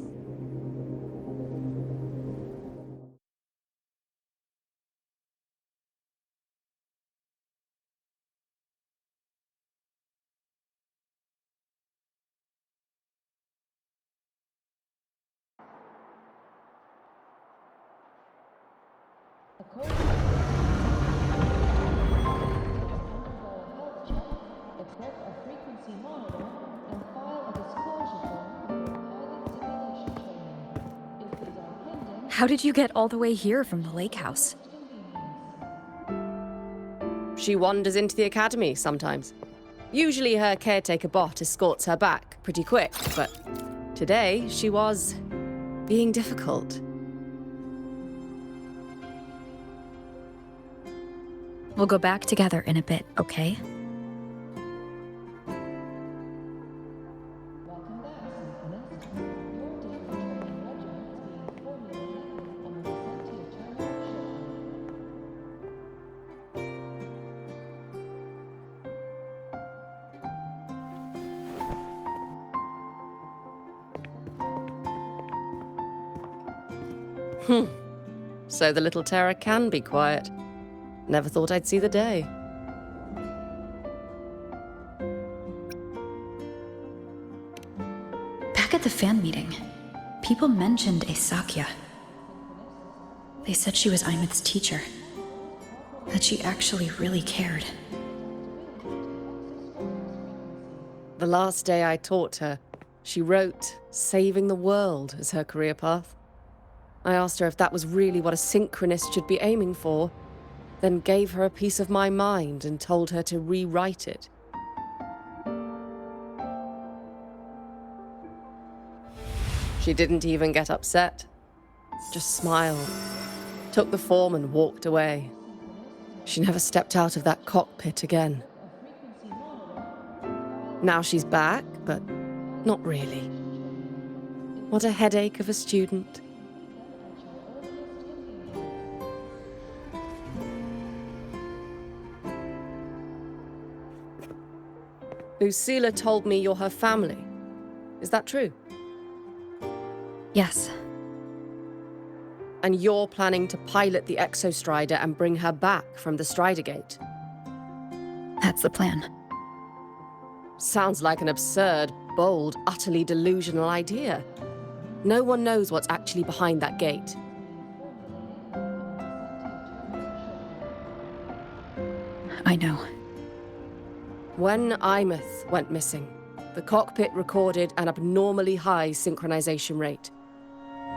How did you get all the way here from the lake house? She wanders into the academy sometimes. Usually her caretaker bot escorts her back pretty quick, but today she was being difficult. We'll go back together in a bit, okay? So the little terror can be quiet. Never thought I'd see the day. Back at the fan meeting, people mentioned a Sakya. They said she was Aemeath's teacher. That she actually really cared. The last day I taught her, she wrote saving the world as her career path. I asked her if that was really what a synchronist should be aiming for, then gave her a piece of my mind and told her to rewrite it. She didn't even get upset, just smiled, took the form and walked away. She never stepped out of that cockpit again. Now she's back, but not really. What a headache of a student. Lucilla told me you're her family. Is that true? Yes. And you're planning to pilot the Exostrider and bring her back from the Strider Gate? That's the plan. Sounds like an absurd, bold, utterly delusional idea. No one knows what's actually behind that gate. I know. When Aemeath went missing, the cockpit recorded an abnormally high synchronization rate.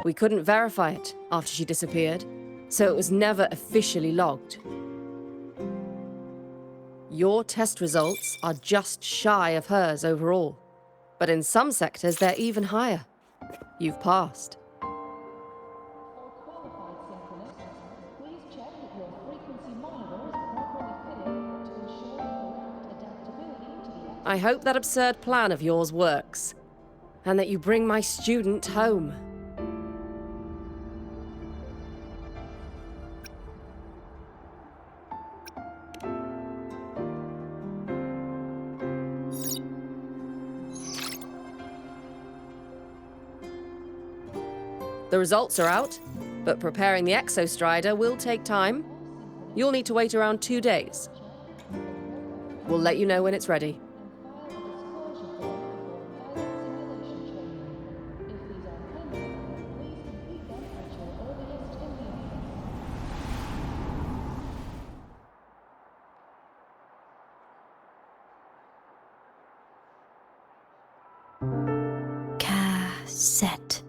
We couldn't verify it after she disappeared, so it was never officially logged. Your test results are just shy of hers overall, but in some sectors they're even higher. You've passed. I hope that absurd plan of yours works, and that you bring my student home. The results are out, but preparing the Exostrider will take time. You'll need to wait around 2 days. We'll let you know when it's ready. Cassette.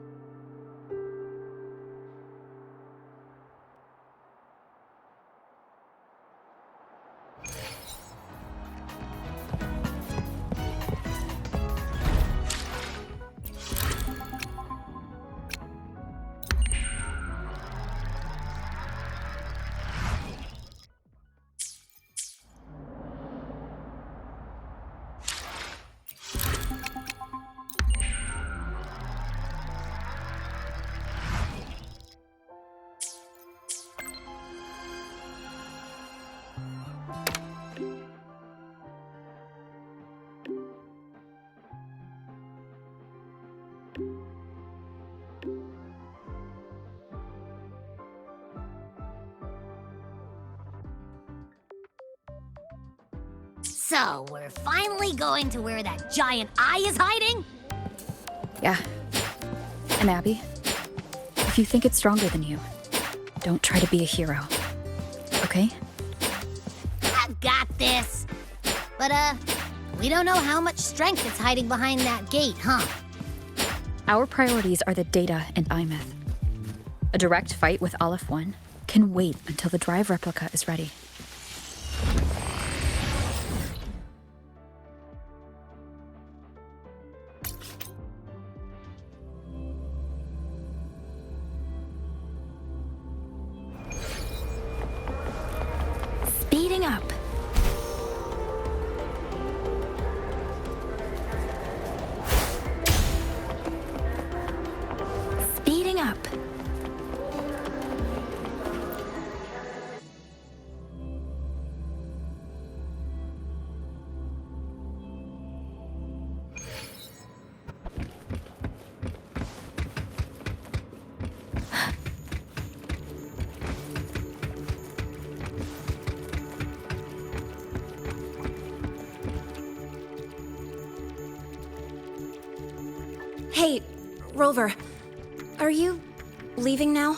So, we're finally going to where that giant eye is hiding? Yeah. And Abby, if you think it's stronger than you, don't try to be a hero. Okay? I've got this. But, we don't know how much strength is hiding behind that gate, huh? Our priorities are the data and Aemeath. A direct fight with Aleph 1 can wait until the drive replica is ready. Speeding up. Speeding up. Hey, Rover, are you leaving now?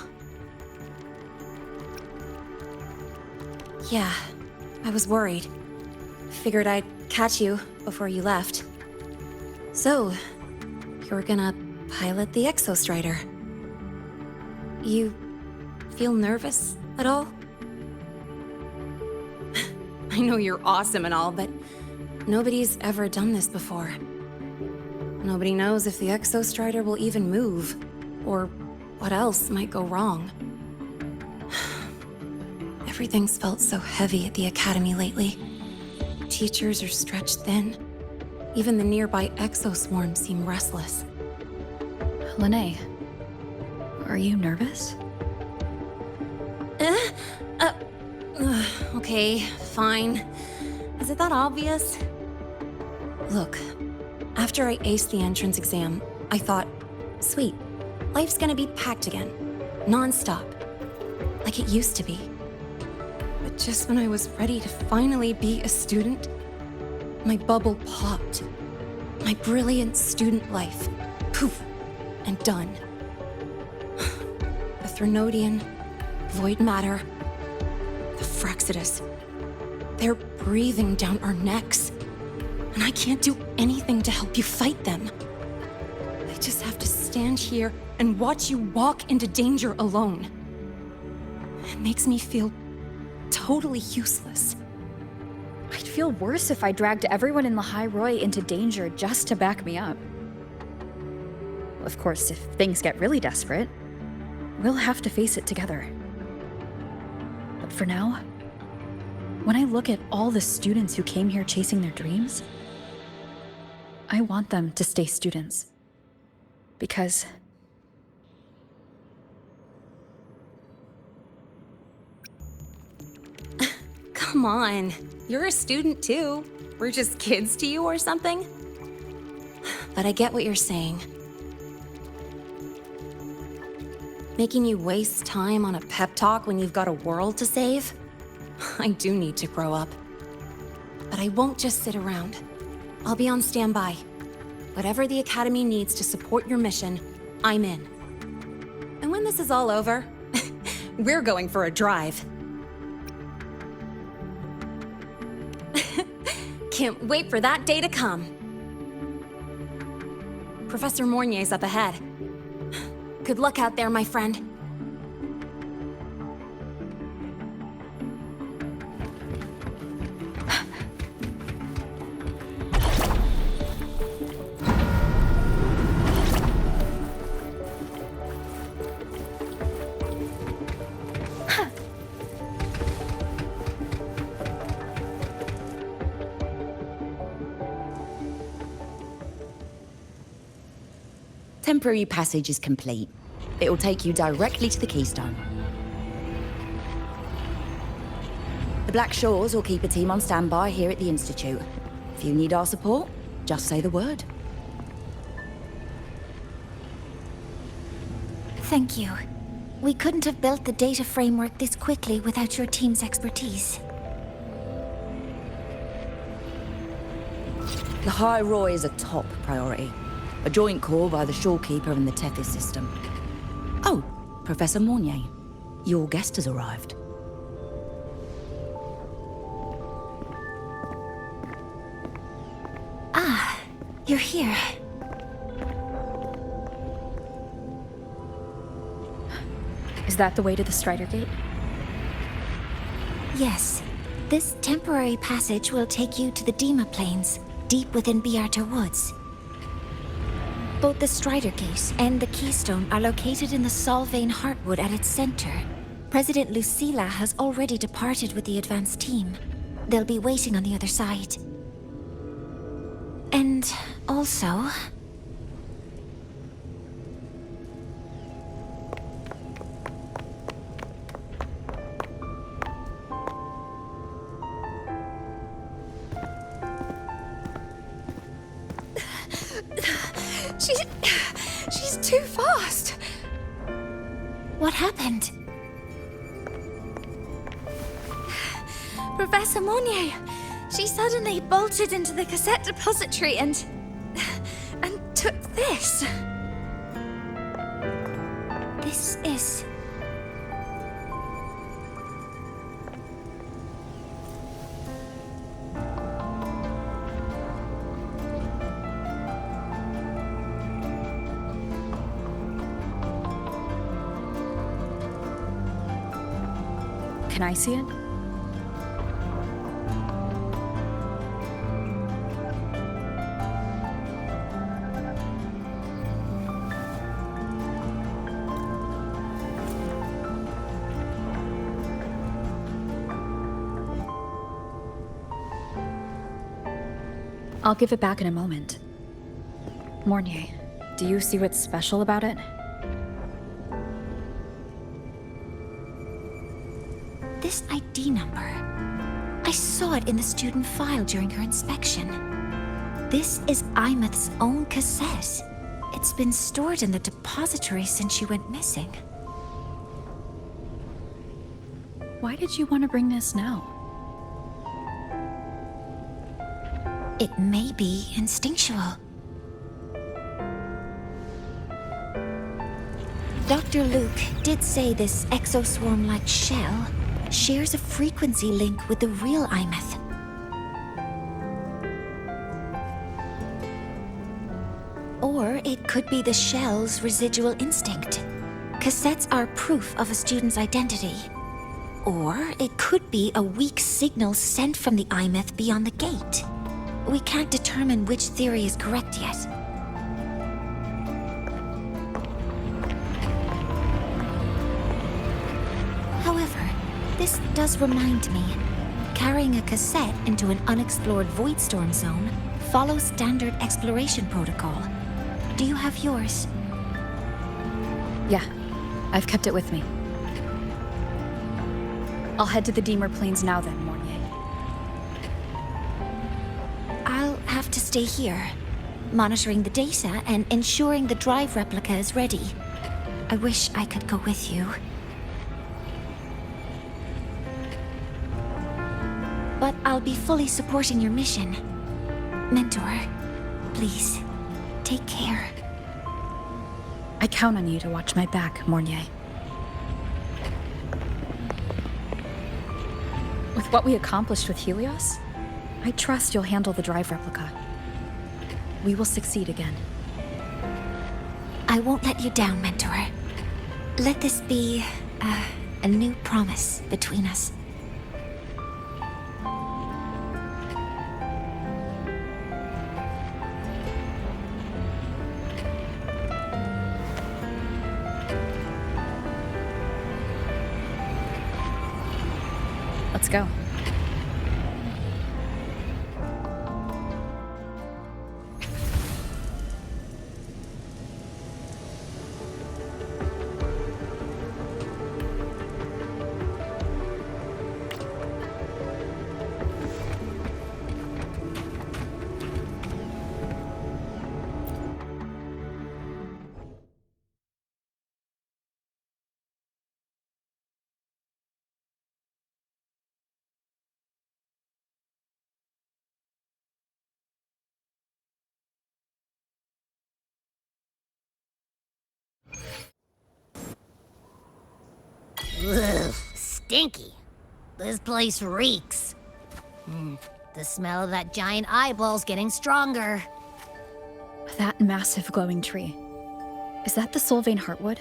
Yeah, I was worried. Figured I'd catch you before you left. So, you're gonna pilot the Exostrider. You feel nervous at all? I know you're awesome and all, but nobody's ever done this before. Nobody knows if the Exostrider will even move, or what else might go wrong. Everything's felt so heavy at the Academy lately. Teachers are stretched thin. Even the nearby exoswarms seem restless. Lene, are you nervous? Okay, fine. Is it that obvious? Look. After I aced the entrance exam, I thought, sweet, life's gonna be packed again, non-stop, like it used to be. But just when I was ready to finally be a student, my bubble popped. My brilliant student life, poof, and done. The Threnodian, void matter, the Fraxidus, they're breathing down our necks. And I can't do anything to help you fight them. I just have to stand here and watch you walk into danger alone. It makes me feel totally useless. I'd feel worse if I dragged everyone in Lahai Roi into danger just to back me up. Of course, if things get really desperate, we'll have to face it together. But for now, when I look at all the students who came here chasing their dreams, I want them to stay students. Because Come on, you're a student too. We're just kids to you or something? But I get what you're saying. Making you waste time on a pep talk when you've got a world to save? I do need to grow up. But I won't just sit around. I'll be on standby. Whatever the Academy needs to support your mission, I'm in. And when this is all over, we're going for a drive. Can't wait for that day to come. Professor Mornier's up ahead. Good luck out there, my friend. Temporary passage is complete. It will take you directly to the Keystone. The Black Shores will keep a team on standby here at the Institute. If you need our support, just say the word. Thank you. We couldn't have built the data framework this quickly without your team's expertise. Lahai Roi is a top priority. A joint call by the Shorekeeper and the Tethys system. Oh, Professor Mornier, your guest has arrived. Ah, you're here. Is that the way to the Strider Gate? Yes. This temporary passage will take you to the Dema Plains, deep within Biarter Woods. Both the Strider Gate and the Keystone are located in the Solvane Heartwood at its center. President Lucilla has already departed with the advance team. They'll be waiting on the other side. And also... She's too fast. What happened? Professor Mornier, she suddenly bolted into the cassette depository and took this. This is... Can I see it? I'll give it back in a moment. Mornier, do you see what's special about it? This ID number. I saw it in the student file during her inspection. This is Aemeath's own cassette. It's been stored in the depository since she went missing. Why did you want to bring this now? It may be instinctual. Dr. Luke did say this exoswarm-like shell shares a frequency link with the real Aemeath. Or it could be the shell's residual instinct. Cassettes are proof of a student's identity. Or it could be a weak signal sent from the Aemeath beyond the gate. We can't determine which theory is correct yet. However, this does remind me, carrying a cassette into an unexplored Voidstorm zone follows standard exploration protocol. Do you have yours? Yeah, I've kept it with me. I'll head to the Deemer Plains now then, Mornier. I'll have to stay here, monitoring the data and ensuring the drive replica is ready. I wish I could go with you. But I'll be fully supporting your mission. Mentor, please, take care. I count on you to watch my back, Mornier. With what we accomplished with Helios, I trust you'll handle the drive replica. We will succeed again. I won't let you down, Mentor. Let this be a new promise between us. Let's go. Ugh, stinky. This place reeks. The smell of that giant eyeball's getting stronger. That massive glowing tree. Is that the Solvane Heartwood?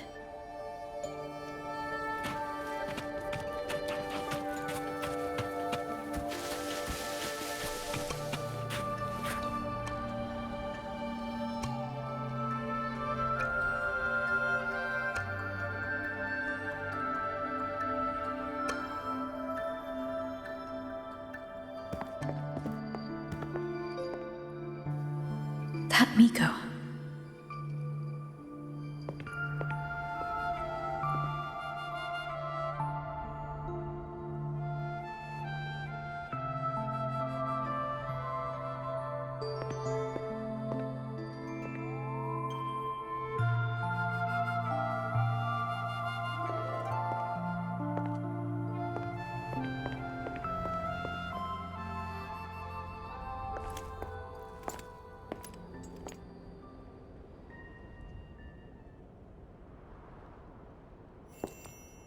That Miko.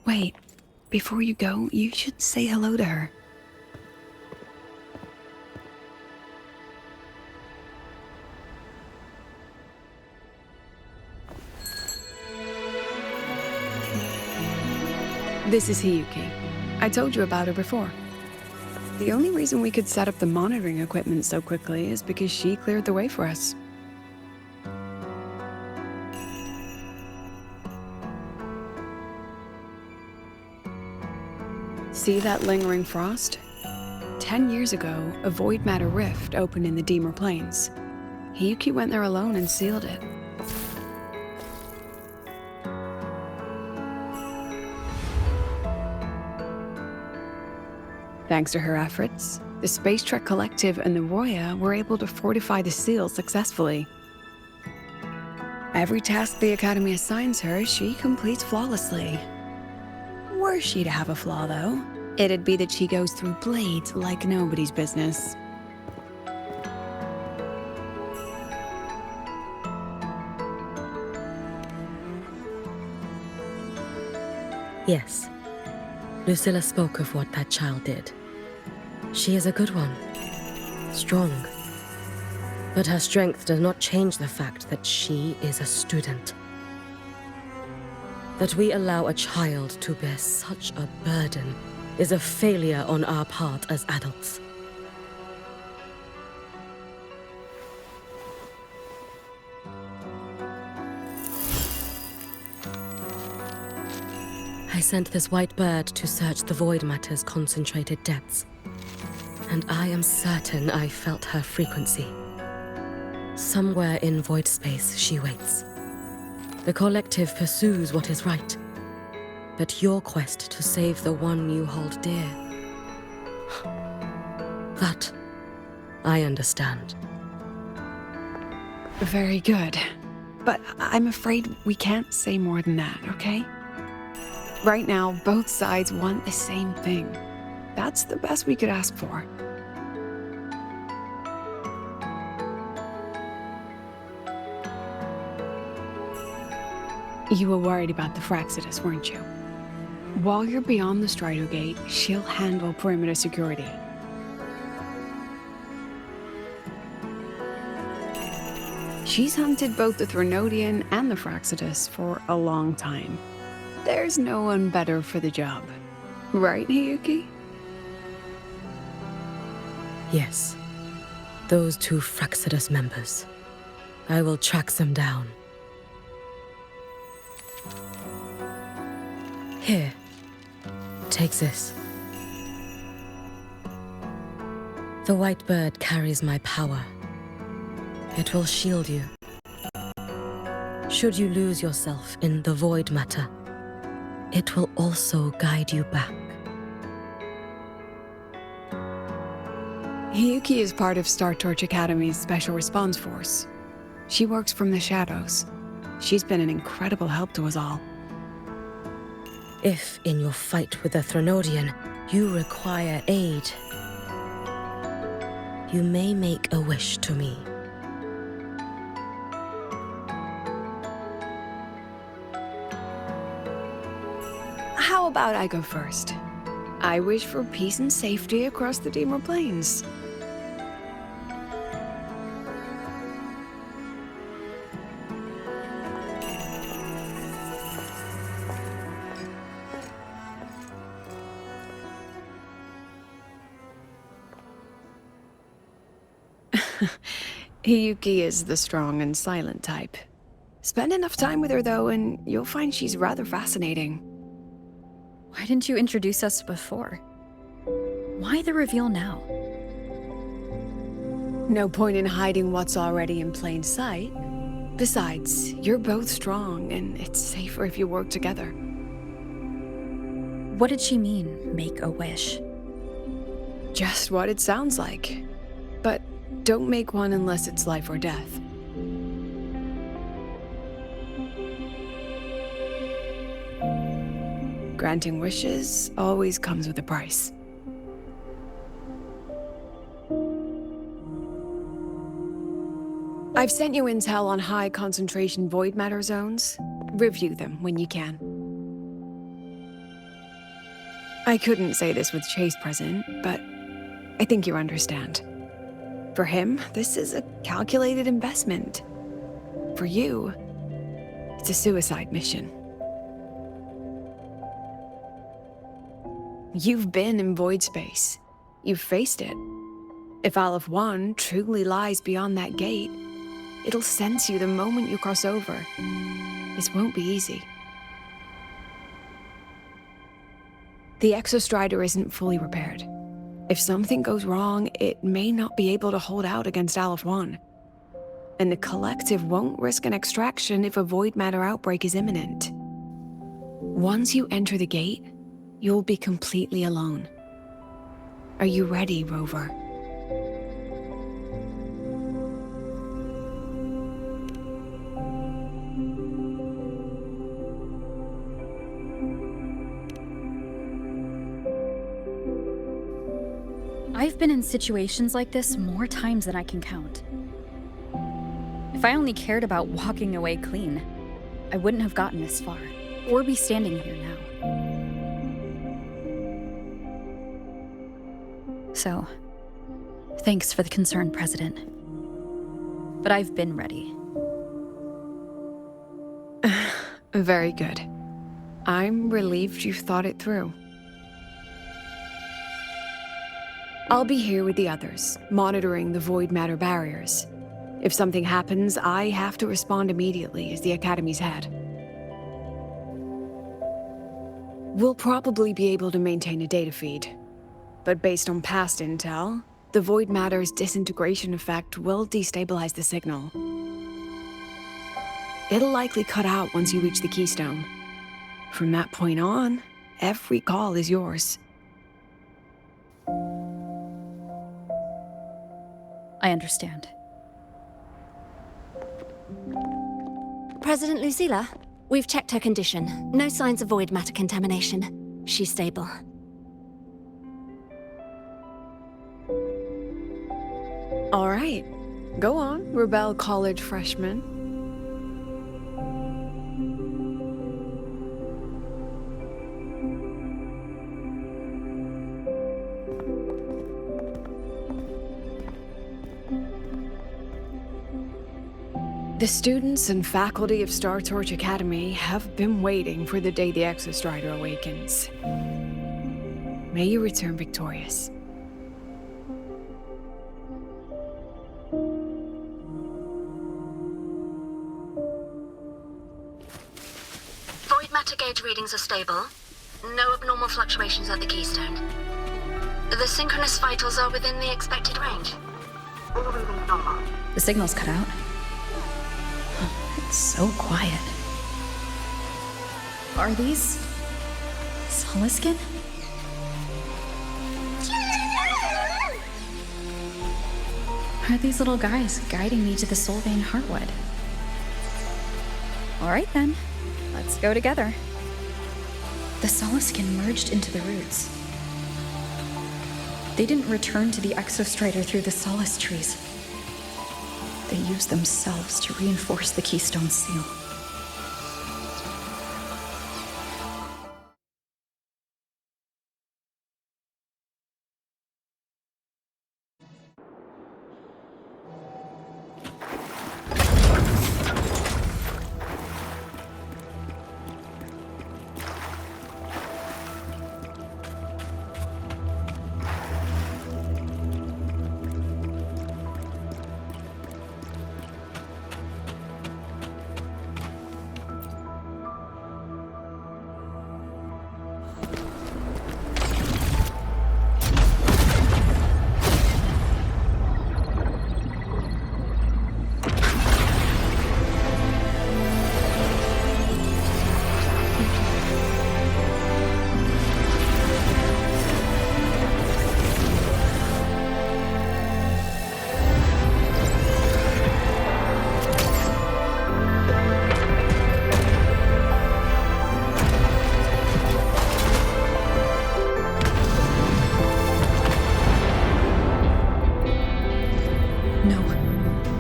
Wait, before you go, you should say hello to her. This is Hiyuki. I told you about her before. The only reason we could set up the monitoring equipment so quickly is because she cleared the way for us. See that lingering frost? 10 years ago, a void matter rift opened in the Deemer Plains. Hiyuki went there alone and sealed it. Thanks to her efforts, the Space Trek Collective and the Roya were able to fortify the seal successfully. Every task the Academy assigns her, she completes flawlessly. Were she to have a flaw, though, it'd be that she goes through blades like nobody's business. Yes. Lucilla spoke of what that child did. She is a good one. Strong. But her strength does not change the fact that she is a student. That we allow a child to bear such a burden is a failure on our part as adults. I sent this white bird to search the void matter's concentrated depths, and I am certain I felt her frequency. Somewhere in void space she waits. The collective pursues what is right, but your quest to save the one you hold dear, that I understand. Very good. but I'm afraid we can't say more than that, okay? Right now, both sides want the same thing. That's the best we could ask for. You were worried about the Fraxidus, weren't you? While you're beyond the Strider Gate, she'll handle perimeter security. She's hunted both the Threnodian and the Fraxidus for a long time. There's no one better for the job. Right, Hiyuki? Yes. Those two Fraxidus members. I will track them down. Here. Take this. The white bird carries my power. It will shield you. Should you lose yourself in the void matter, it will also guide you back. Hiyuki is part of Star Torch Academy's Special Response Force. She works from the shadows. She's been an incredible help to us all. If, in your fight with the Threnodian, you require aid, you may make a wish to me. How about I go first? I wish for peace and safety across the Deemer Plains. Hiyuki is the strong and silent type. Spend enough time with her, though, and you'll find she's rather fascinating. Why didn't you introduce us before? Why the reveal now? No point in hiding what's already in plain sight. Besides, you're both strong, and it's safer if you work together. What did she mean, make a wish? Just what it sounds like. But don't make one unless it's life or death. Granting wishes always comes with a price. I've sent you intel on high concentration void matter zones. Review them when you can. I couldn't say this with Chase present, but I think you understand. For him, this is a calculated investment. For you, it's a suicide mission. You've been in void space. You've faced it. If Aleph 1 truly lies beyond that gate, it'll sense you the moment you cross over. This won't be easy. The Exostrider isn't fully repaired. If something goes wrong, it may not be able to hold out against Aleph 1. And the Collective won't risk an extraction if a void matter outbreak is imminent. Once you enter the gate, you'll be completely alone. Are you ready, Rover? I've been in situations like this more times than I can count. If I only cared about walking away clean, I wouldn't have gotten this far, or be standing here now. So, thanks for the concern, President. But I've been ready. Very good. I'm relieved you've thought it through. I'll be here with the others, monitoring the void matter barriers. If something happens, I have to respond immediately as the Academy's head. We'll probably be able to maintain a data feed. But based on past intel, the void matter's disintegration effect will destabilize the signal. It'll likely cut out once you reach the keystone. From that point on, every call is yours. I understand. President Lucilla? We've checked her condition. No signs of void matter contamination. She's stable. All right. Go on, Rebel College freshman. The students and faculty of Star Torch Academy have been waiting for the day the Exostrider awakens. May you return victorious. Void matter gauge readings are stable. No abnormal fluctuations at the keystone. The synchronous vitals are within the expected range. All readings normal. The signal's cut out. It's so quiet. Are these... Soliskin? Are these little guys guiding me to the Soulvein Heartwood? Alright then, let's go together. The Soliskin merged into the roots. They didn't return to the Exostrider through the Solace trees. They used themselves to reinforce the Keystone Seal.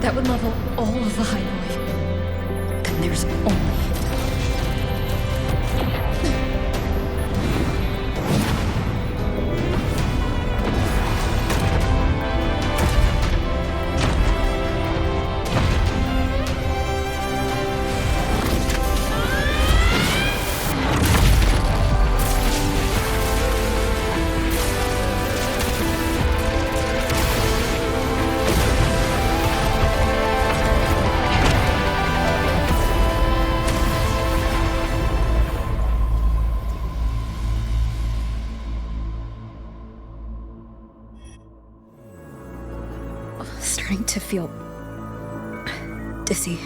That would level all of the Lahai Roi. Then there's only... Starting to feel dizzy.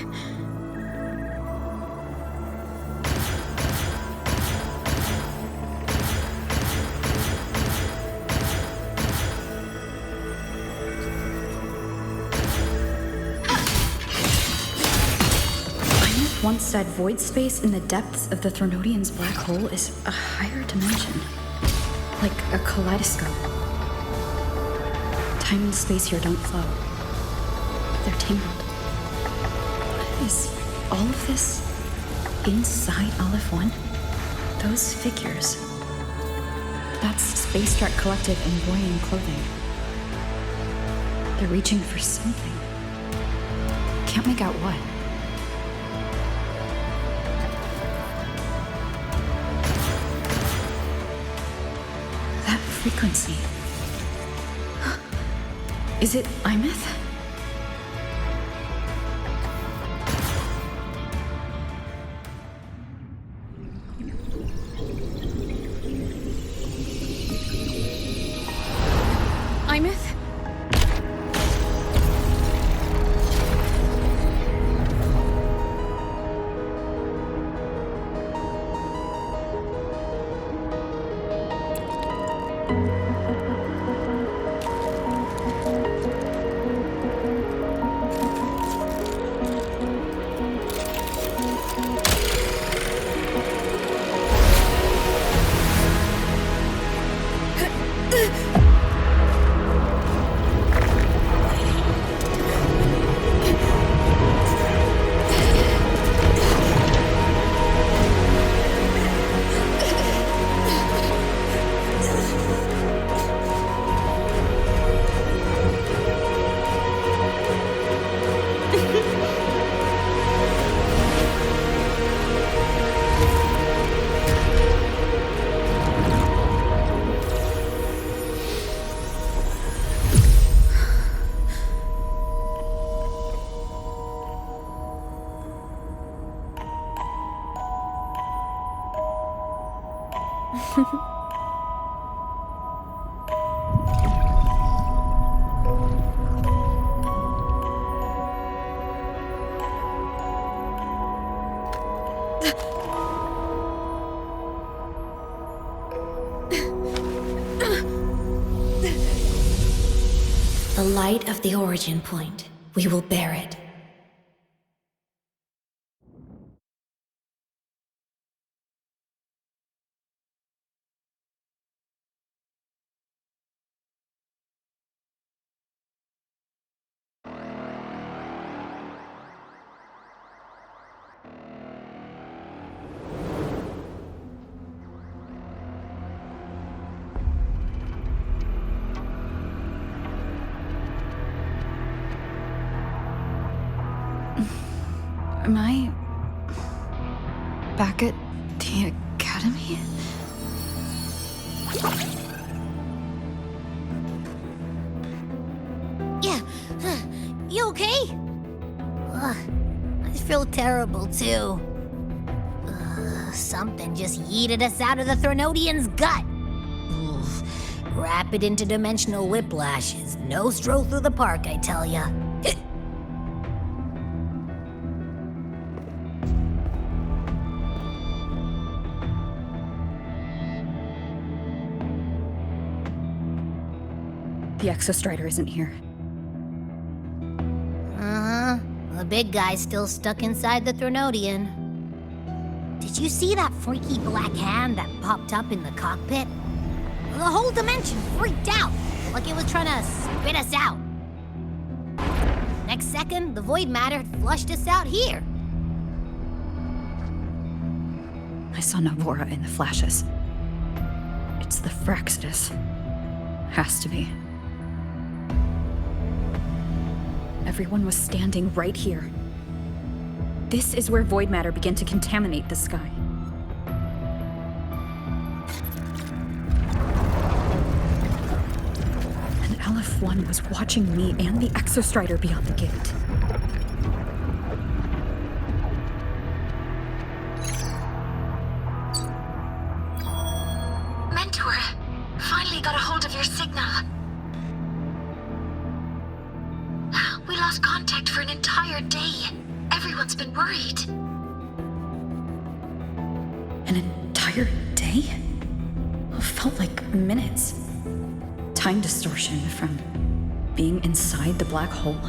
Aemeath once said void space in the depths of the Thronodian's black hole is a higher dimension, like a kaleidoscope. Time and space here don't flow. They're tangled. Is all of this inside Aleph 1? Those figures. That's Space Trek Collective in Boyan clothing. They're reaching for something. Can't make out what. That frequency. Is it Aemeath? Aemeath? The light of the origin point. We will bear it. Am I back at the academy? Yeah. You okay? I feel terrible too. Something just yeeted us out of the Threnodian's gut. Rapid interdimensional whiplashes. No stroll through the park, I tell ya. The Exostrider isn't here. The big guy's still stuck inside the Threnodian. Did you see that freaky black hand that popped up in the cockpit? The whole dimension freaked out, like it was trying to spit us out. Next second, the void matter had flushed us out here. I saw Navora in the flashes. It's the Fraxidus. Has to be. Everyone was standing right here. This is where void matter began to contaminate the sky. And LF1 was watching me and the Exostrider beyond the gate. Mentor, finally got a hold of your signal. We lost contact for an entire day. Everyone's been worried. An entire day? It felt like minutes. Time distortion from being inside the black hole.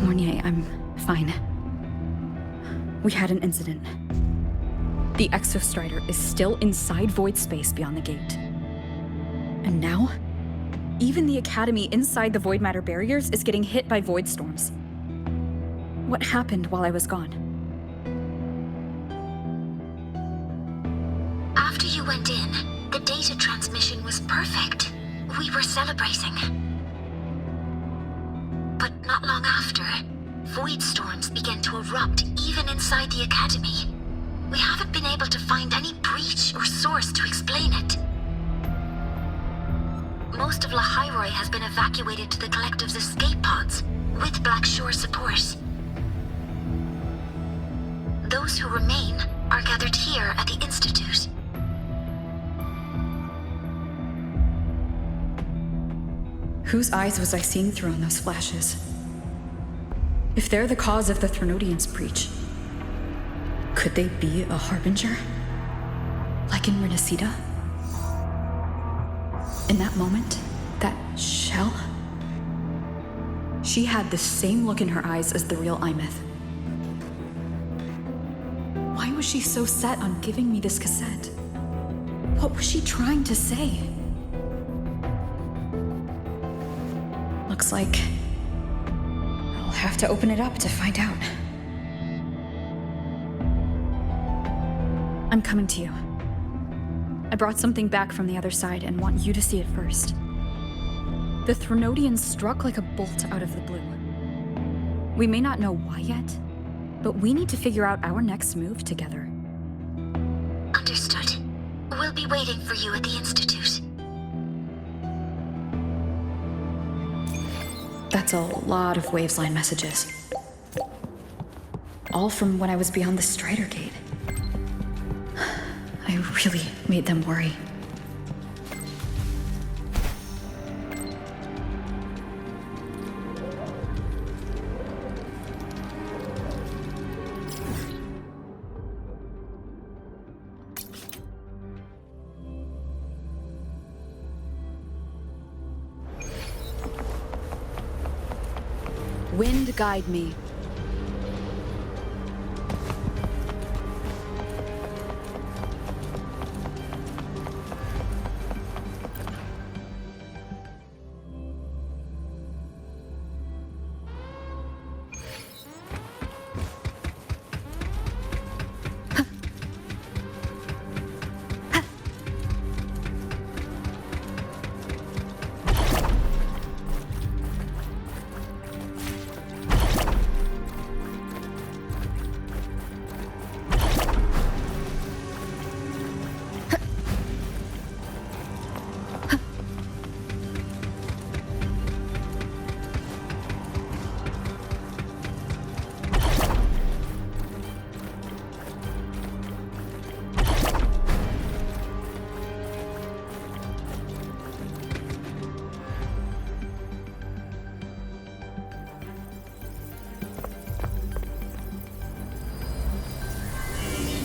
Mornier, I'm fine. We had an incident. The Exostrider is still inside void space beyond the gate. And now, even the Academy inside the void matter barriers is getting hit by void storms. What happened while I was gone? After you went in, the data transmission was perfect. We were celebrating. But not long after, void storms began to erupt even inside the Academy. We haven't been able to find any breach or source to explain it. Most of Lahai Roi has been evacuated to the Collective's escape pods, with Black Shore support. Those who remain are gathered here at the Institute. Whose eyes was I seeing through in those flashes? If they're the cause of the Threnodian's breach, could they be a harbinger? Like in Renacida? In that moment, that shell, she had the same look in her eyes as the real Aemeath. Why was she so set on giving me this cassette? What was she trying to say? Looks like I'll have to open it up to find out. I'm coming to you. I brought something back from the other side and want you to see it first. The Threnodian struck like a bolt out of the blue. We may not know why yet, but we need to figure out our next move together. Understood. We'll be waiting for you at the Institute. That's a lot of Waves line messages. all from when I was beyond the Strider Gate. I really made them worry. Wind guide me.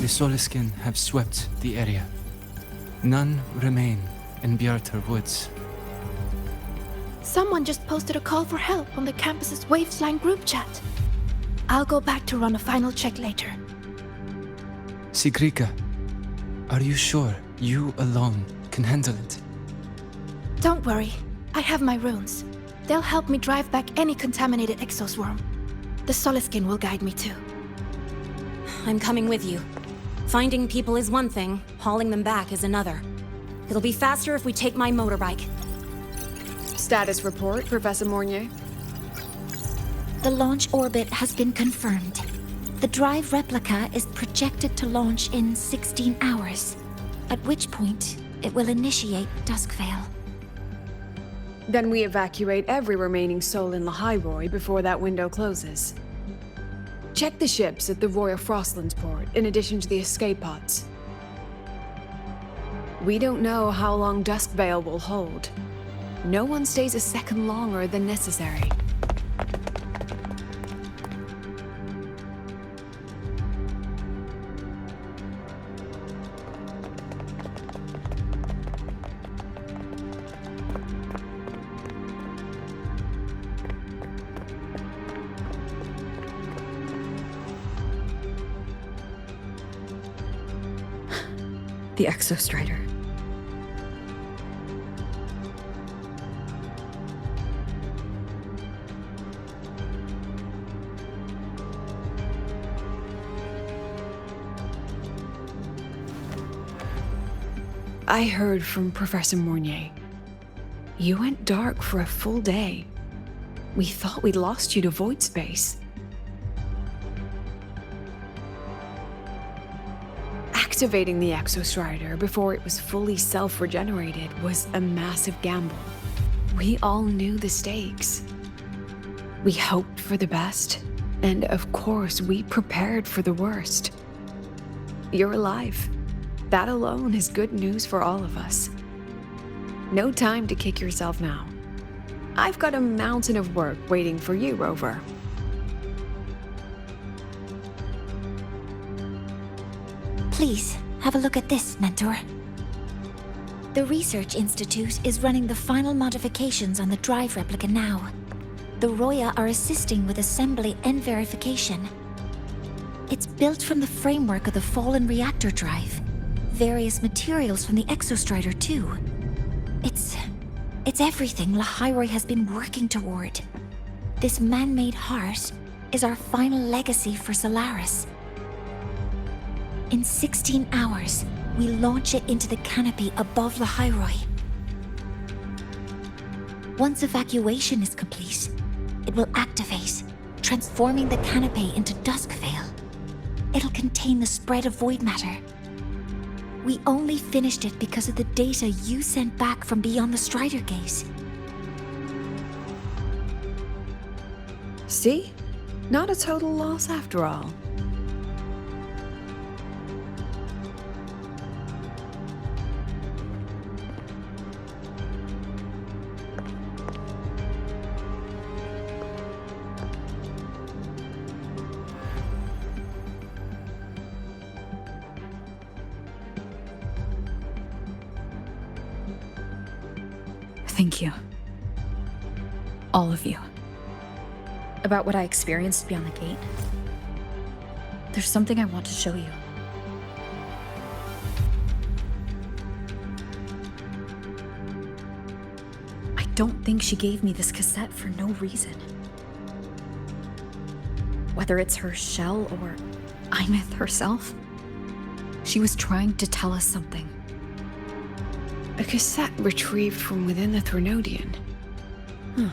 The Soliskin have swept the area. None remain in Bjartar Woods. Someone just posted a call for help on the campus's Wavesline group chat. I'll go back to run a final check later. Sigrika, are you sure you alone can handle it? Don't worry, I have my runes. They'll help me drive back any contaminated exoswarm. The Soliskin will guide me too. I'm coming with you. Finding people is one thing, hauling them back is another. It'll be faster if we take my motorbike. Status report, Professor Mornier. The launch orbit has been confirmed. The drive replica is projected to launch in 16 hours, at which point it will initiate Duskvale. Then we evacuate every remaining soul in Lahai Roi before that window closes. Check the ships at the Royal Frostlands port, in addition to the escape pods. We don't know how long Duskvale will hold. No one stays a second longer than necessary. The Exostrider. I heard from Professor Mornier. You went dark for a full day. We thought we'd lost you to void space. Activating the Exostrider before it was fully self-regenerated was a massive gamble. We all knew the stakes. We hoped for the best, and of course we prepared for the worst. You're alive. That alone is good news for all of us. No time to kick yourself now. I've got a mountain of work waiting for you, Rover. Please, have a look at this, Mentor. The Research Institute is running the final modifications on the drive replica now. The Roya are assisting with assembly and verification. It's built from the framework of the fallen reactor drive. Various materials from the Exostrider, too. It's everything Lahai Roi has been working toward. This man-made heart is our final legacy for Solaris. In 16 hours, we launch it into the canopy above Lahai Roi. Once evacuation is complete, it will activate, transforming the canopy into Duskvale. It'll contain the spread of void matter. We only finished it because of the data you sent back from beyond the Strider Gate. See? Not a total loss after all. Thank you. All of you. About what I experienced beyond the gate. There's something I want to show you. I don't think she gave me this cassette for no reason. Whether it's her shell or Aemeath herself, she was trying to tell us something. A cassette retrieved from within the Threnodian. Huh.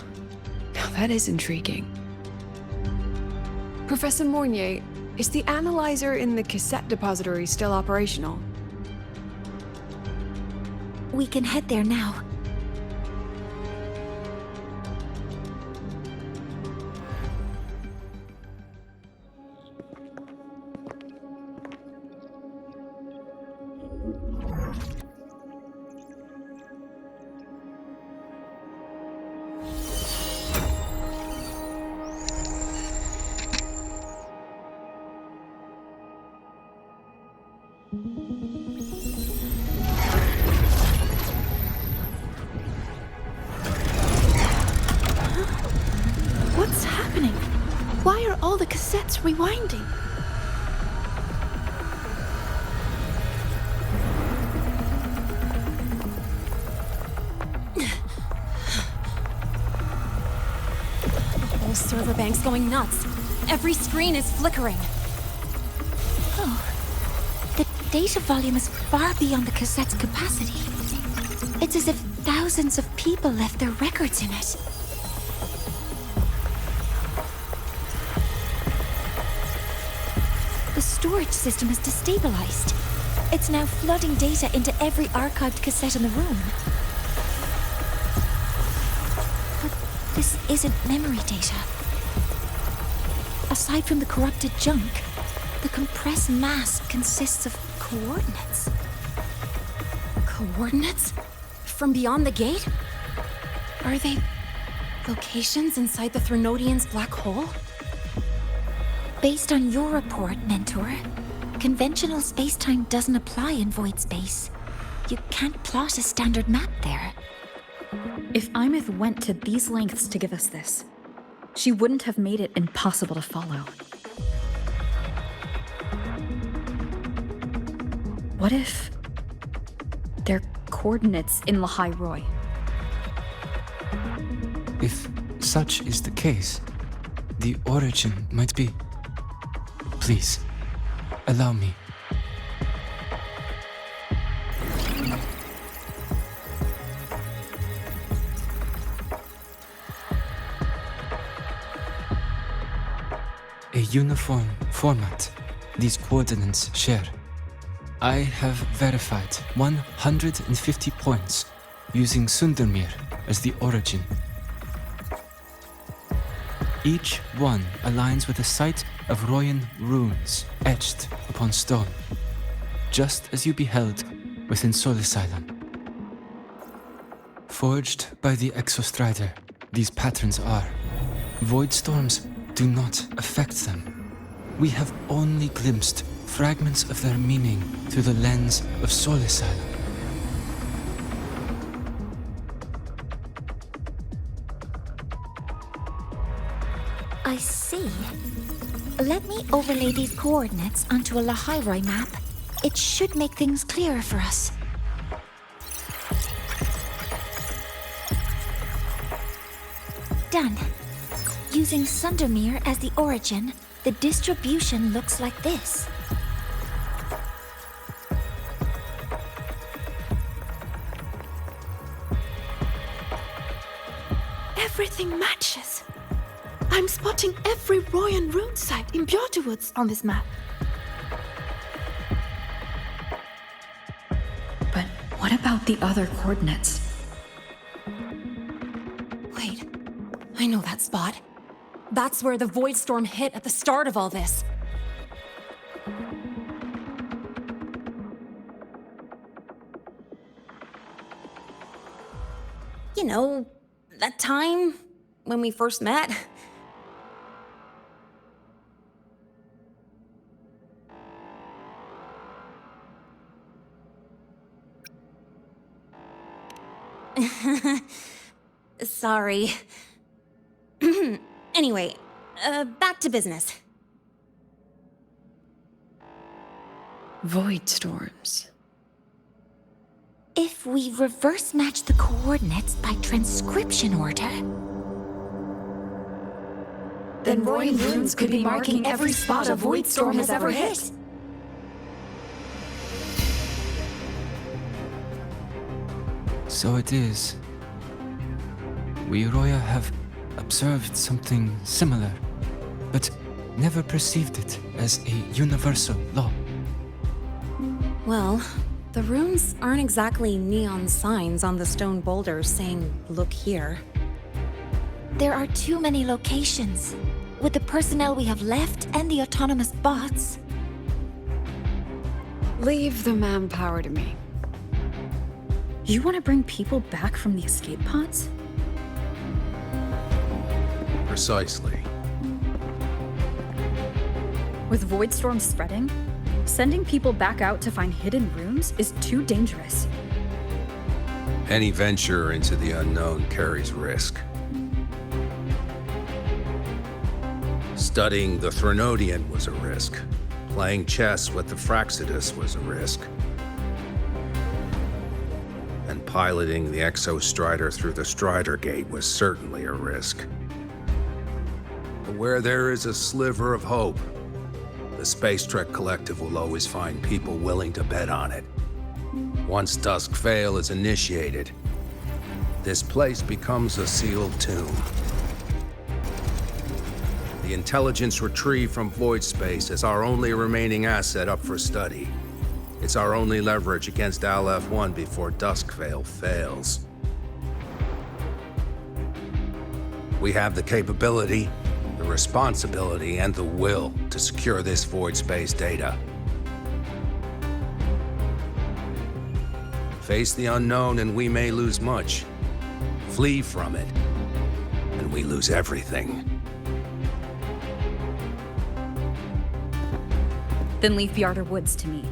Now that is intriguing. Professor Mornier, is the analyzer in the cassette depository still operational? We can head there now. What's happening? Why are all the cassettes rewinding? The whole server bank's going nuts. Every screen is flickering. Oh. The data volume is far beyond the cassette's capacity. It's as if thousands of people left their records in it. The storage system is destabilized. It's now flooding data into every archived cassette in the room. But this isn't memory data. Aside from the corrupted junk, the compressed mass consists of coordinates. Coordinates? From beyond the gate? Are they locations inside the Threnodian's black hole? Based on your report, Mentor, conventional space-time doesn't apply in void space. You can't plot a standard map there. If Aemeath went to these lengths to give us this, she wouldn't have made it impossible to follow. What if they're coordinates in Lahai Roi? If such is the case, the origin might be... Please, allow me. A uniform format these coordinates share. I have verified 150 points using Sundermere as the origin. Each one aligns with a site of Royan runes etched upon stone, just as you beheld within Solisylon. Forged by the Exostrider, these patterns are. Void storms do not affect them. We have only glimpsed fragments of their meaning through the lens of Solisylon. I see. Let me overlay these coordinates onto a Lahai Roi map. It should make things clearer for us. Done. Using Sundermere as the origin, the distribution looks like this. Everything matches. I'm spotting every Royan rune site in Bjortewoods on this map. But what about the other coordinates? Wait, I know that spot. That's where the void storm hit at the start of all this. You know, that time when we first met? Sorry. Anyway, back to business. Void storms. If we reverse match the coordinates by transcription order, Then Roy and runes could be marking every spot a void storm has ever hit. So it is. We Roya have observed something similar, but never perceived it as a universal law. Well, the runes aren't exactly neon signs on the stone boulders saying, "Look here." there are too many locations. With the personnel we have left and the autonomous bots. Leave the manpower to me. You want to bring people back from the escape pods? Precisely. With void storms spreading, sending people back out to find hidden rooms is too dangerous. Any venture into the unknown carries risk. Studying the Threnodian was a risk. Playing chess with the Fraxidus was a risk. And piloting the Exostrider through the Strider Gate was certainly a risk. But where there is a sliver of hope, the Space Trek Collective will always find people willing to bet on it. Once Dusk Vale is initiated, this place becomes a sealed tomb. The intelligence retrieved from void space is our only remaining asset up for study. It's our only leverage against Aleph-1 before Dusk Vale fails. We have the capability, the responsibility, and the will to secure this void space data. Face the unknown and we may lose much. Flee from it, and we lose everything. Then leave the Outer Woods to me.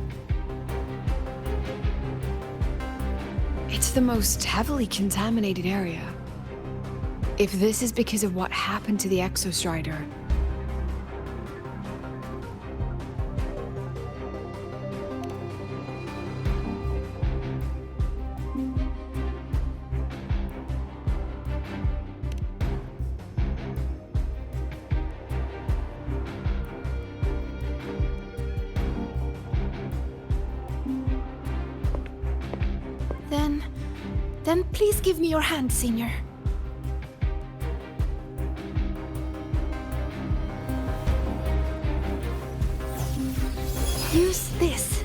It's the most heavily contaminated area. If this is because of what happened to the Exostrider, Then please give me your hand, Senior. Use this.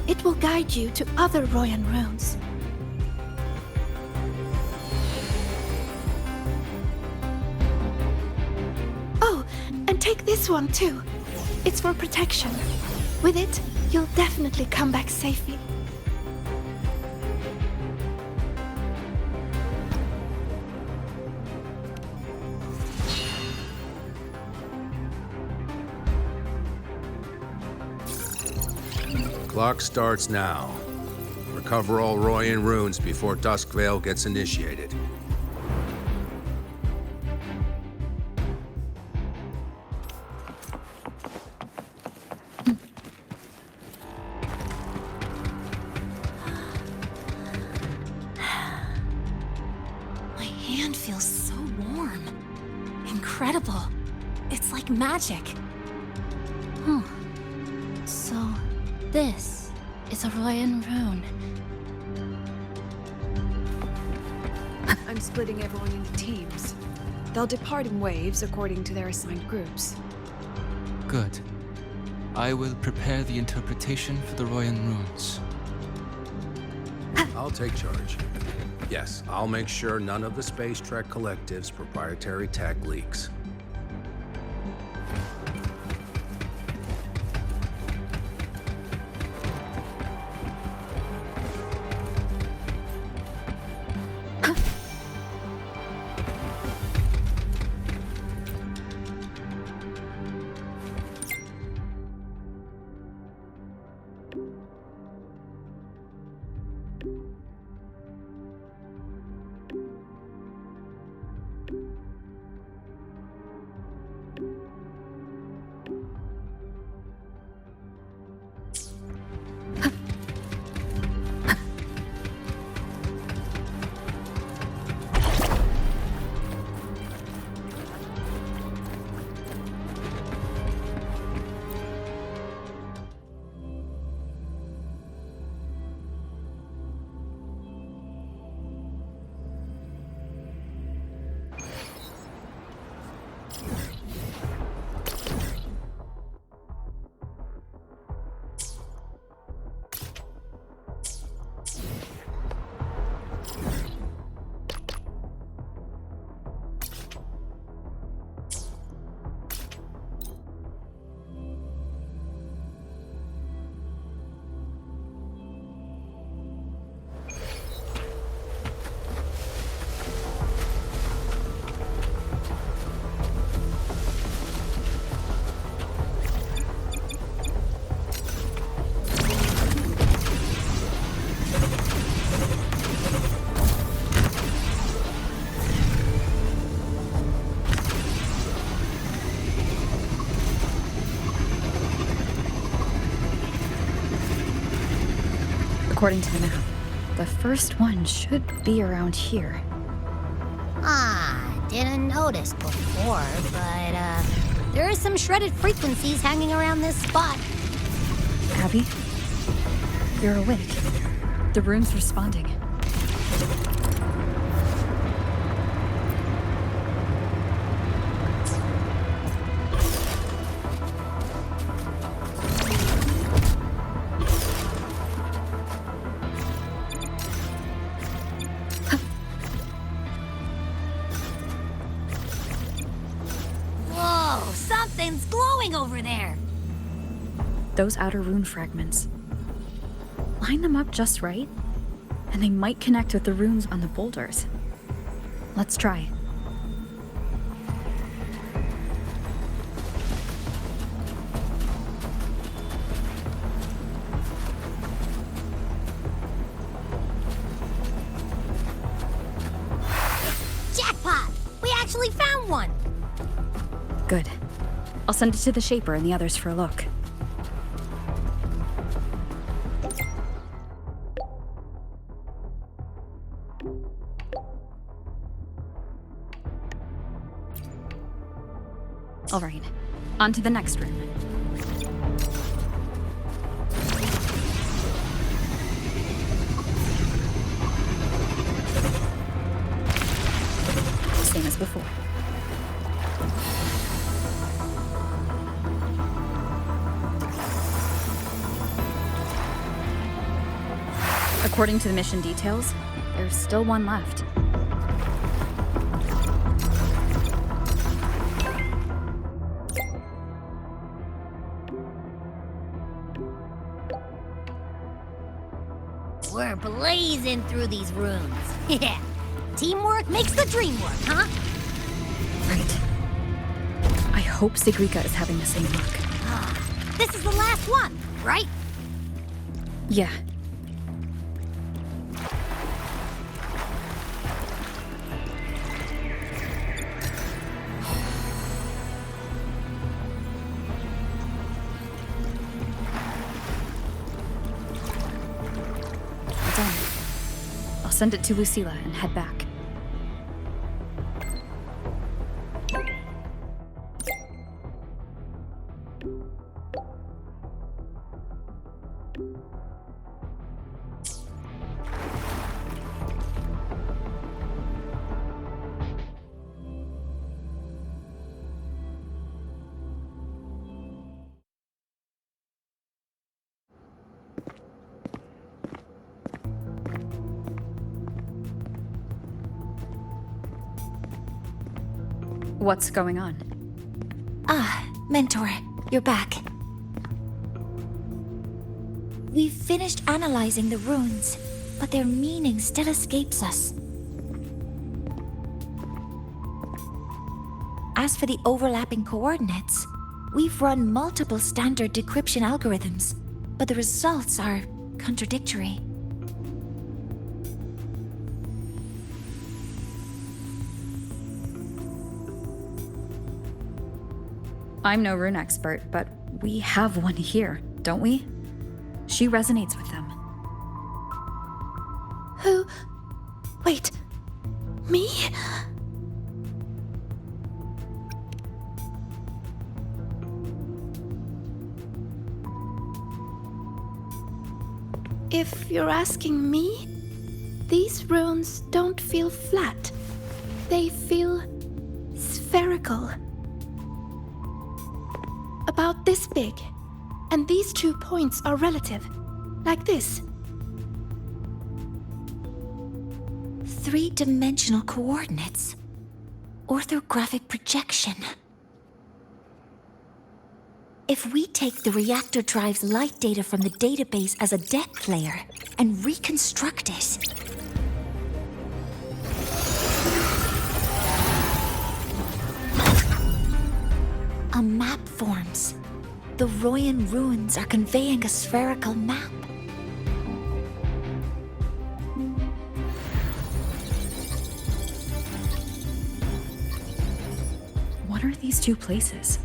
It will guide you to other Royan runes. Oh, and take this one too. It's for protection. With it, you'll definitely come back safely. Clock starts now. Recover all Royan runes before Dusk Vale gets initiated. My hand feels so warm. Incredible. It's like magic. So, this is a Royan rune. I'm splitting everyone into teams. They'll depart in waves according to their assigned groups. Good. I will prepare the interpretation for the Royan runes. I'll take charge. Yes, I'll make sure none of the Space Trek Collective's proprietary tech leaks. According to the map, the first one should be around here. Didn't notice before, but, there are some shredded frequencies hanging around this spot. Abby? You're awake. The rune's responding. Whoa, something's glowing over there. Those outer rune fragments. Line them up just right, and they might connect with the runes on the boulders. Let's try. Jackpot! We actually found one! Good. I'll send it to the Shaper and the others for a look. All right, on to the next room. Same as before. According to the mission details, there's still one left. We're blazing through these runes. Yeah. Teamwork makes the dream work, huh? Right. I hope Segue is having the same luck. This is the last one, right? Yeah. Done. I'll send it to Lucilla and head back. What's going on? Mentor, you're back. We've finished analyzing the runes, but their meaning still escapes us. As for the overlapping coordinates, we've run multiple standard decryption algorithms, but the results are contradictory. I'm no rune expert, but we have one here, don't we? She resonates with them. Who? Wait. Me? If you're asking me, these runes don't feel flat. They feel spherical. About this big. And these 2 points are relative. Like this. 3-dimensional coordinates. Orthographic projection. If we take the reactor drive's light data from the database as a depth layer and reconstruct it, a map forms. The Royan runes are conveying a spherical map. What are these 2 places?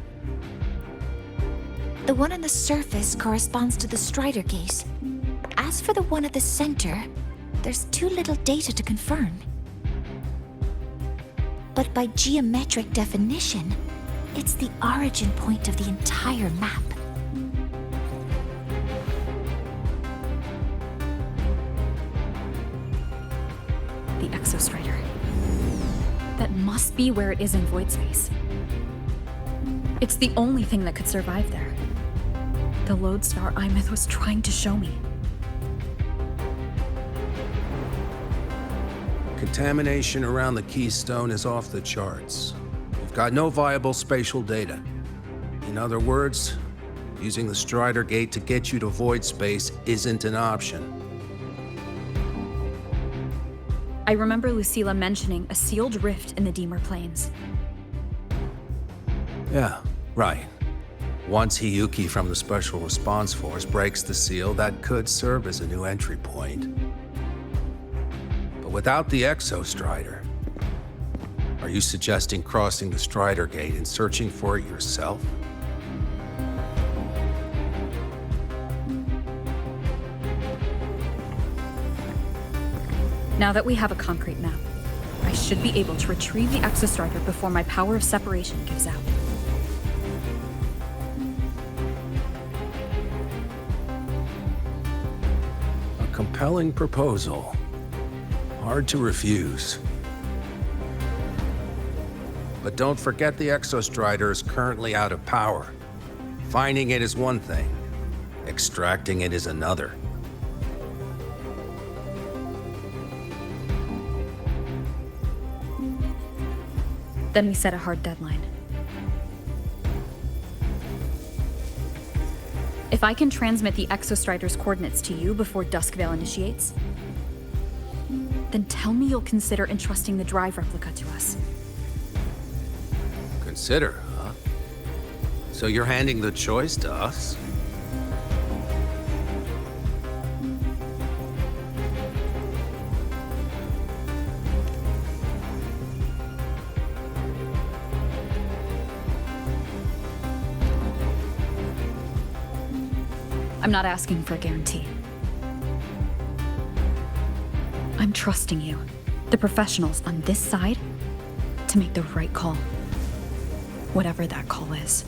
The one on the surface corresponds to the Strider Gate. As for the one at the center, there's too little data to confirm. But by geometric definition, it's the origin point of the entire map. The Exostrider. That must be where it is in void space. It's the only thing that could survive there. The lodestar Aemeath was trying to show me. Contamination around the keystone is off the charts. We've got no viable spatial data. In other words, using the Strider Gate to get you to void space isn't an option. I remember Lucilla mentioning a sealed rift in the Deemer Plains. Yeah, right. Once Hiyuki from the Special Response Force breaks the seal, that could serve as a new entry point. But without the Exostrider, are you suggesting crossing the Strider Gate and searching for it yourself? Now that we have a concrete map, I should be able to retrieve the Exostrider before my power of separation gives out. A compelling proposal. Hard to refuse. But don't forget the Exostrider is currently out of power. Finding it is one thing. Extracting it is another. Then we set a hard deadline. If I can transmit the Exostrider's coordinates to you before Duskvale initiates, then tell me you'll consider entrusting the drive replica to us. Consider, huh? So you're handing the choice to us? I'm not asking for a guarantee. I'm trusting you, the professionals on this side, to make the right call. Whatever that call is.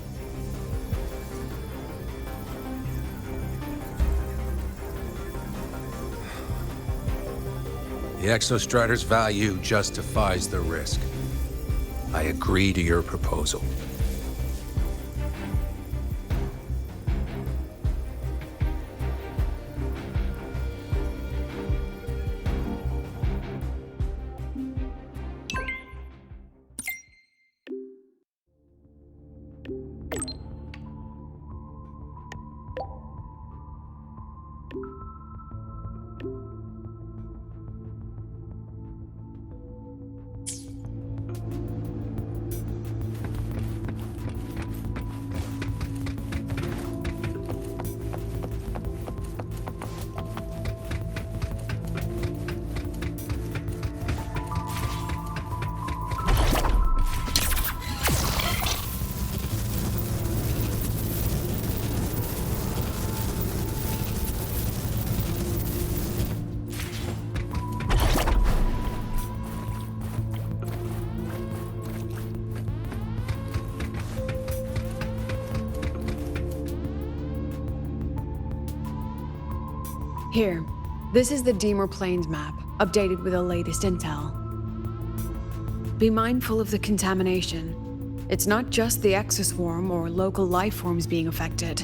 The Exostrider's value justifies the risk. I agree to your proposal. Here, this is the Deemer Plains map, updated with the latest intel. Be mindful of the contamination. It's not just the exoswarm or local life forms being affected.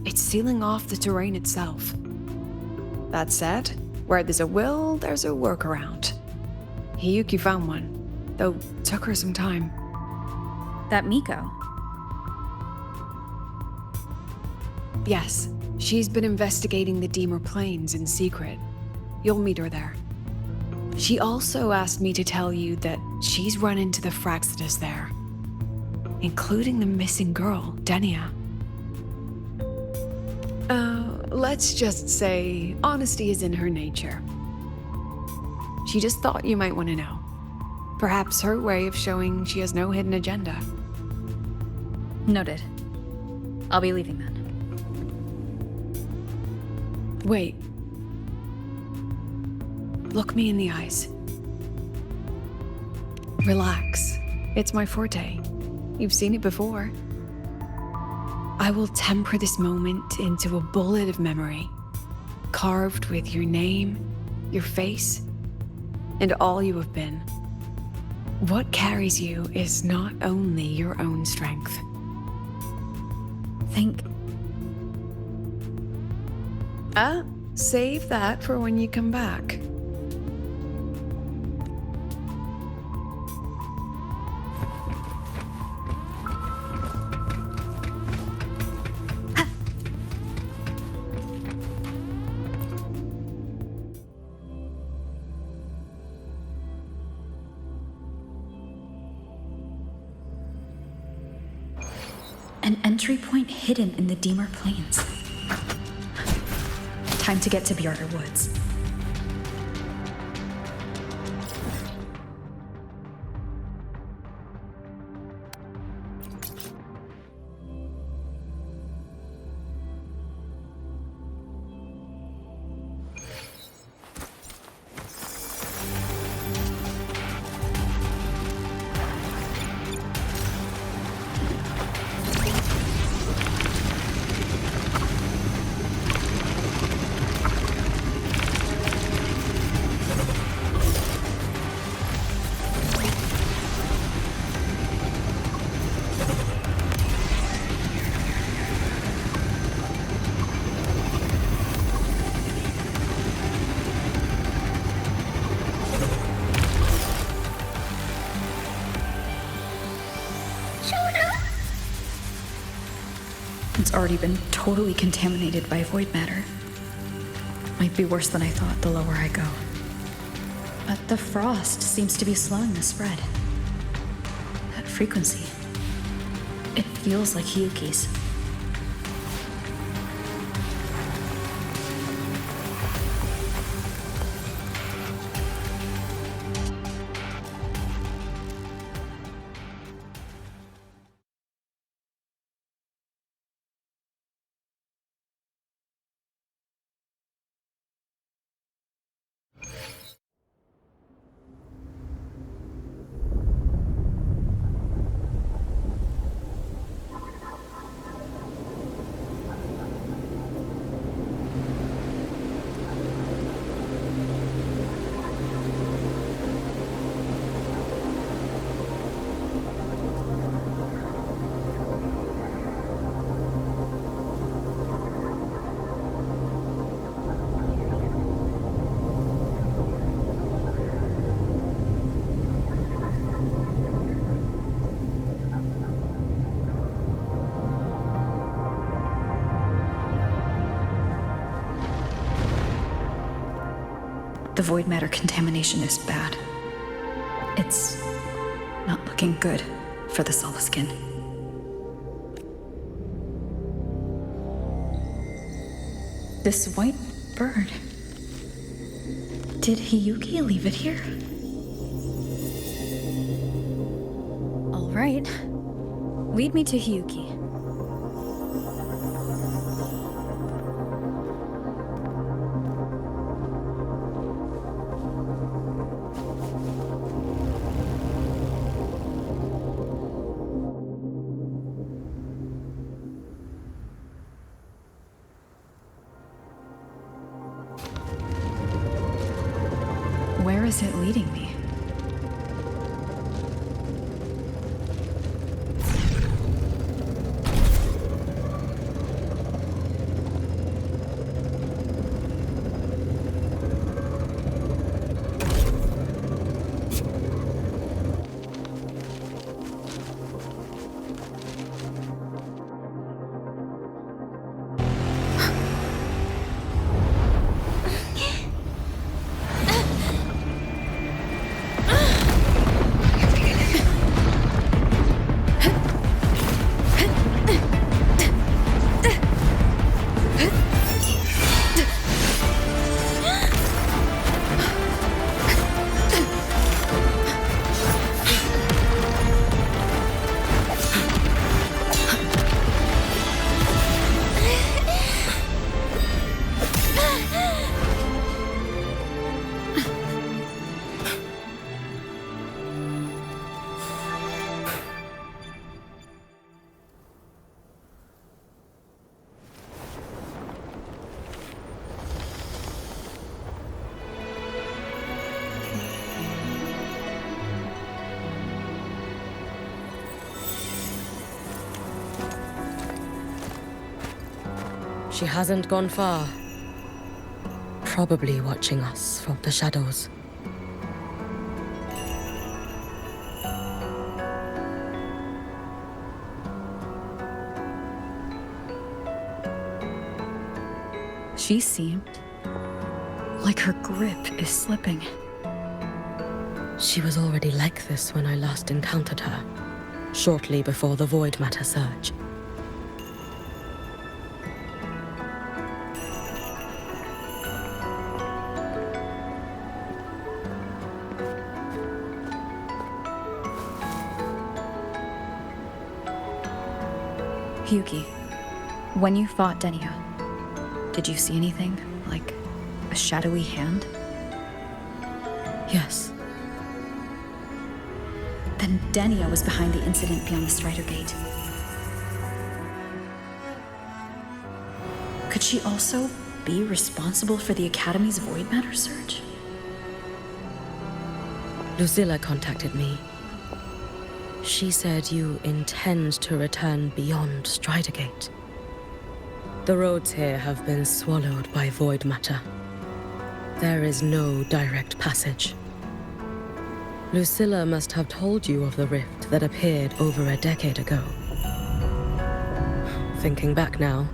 It's sealing off the terrain itself. That said, where there's a will, there's a workaround. Hiyuki found one, though took her some time. That Miko? Yes, she's been investigating the Deemer Plains in secret. You'll meet her there. She also asked me to tell you that she's run into the Fraxidus there, including the missing girl, Denia. Let's just say honesty is in her nature. She just thought you might want to know. Perhaps her way of showing she has no hidden agenda. Noted. I'll be leaving then. Wait, Look me in the eyes. Relax. It's my forte. You've seen it before. I will temper this moment into a bullet of memory, carved with your name, your face, and all you have been. What carries you is not only your own strength. Think. Save that for when you come back. An entry point hidden in the Deemer Plains. Time to get to Bjarter Woods. It's already been totally contaminated by void matter. Might be worse than I thought the lower I go. But the frost seems to be slowing the spread. That frequency. It feels like Hiyuki's. The void matter contamination is bad. It's not looking good for the Solaskin. This white bird. Did Hiyuki leave it here? All right. Lead me to Hiyuki. Where is it leading me? She hasn't gone far. Probably watching us from the shadows. She seemed like her grip is slipping. She was already like this when I last encountered her, shortly before the Void Matter surge. Hiyuki, when you fought Denia, did you see anything? Like a shadowy hand? Yes. Then Denia was behind the incident beyond the Strider Gate. Could she also be responsible for the Academy's Void Matter surge? Lucilla contacted me. She said you intend to return beyond Strider Gate. The roads here have been swallowed by Void Matter. There is no direct passage. Lucilla must have told you of the rift that appeared over a decade ago. Thinking back now,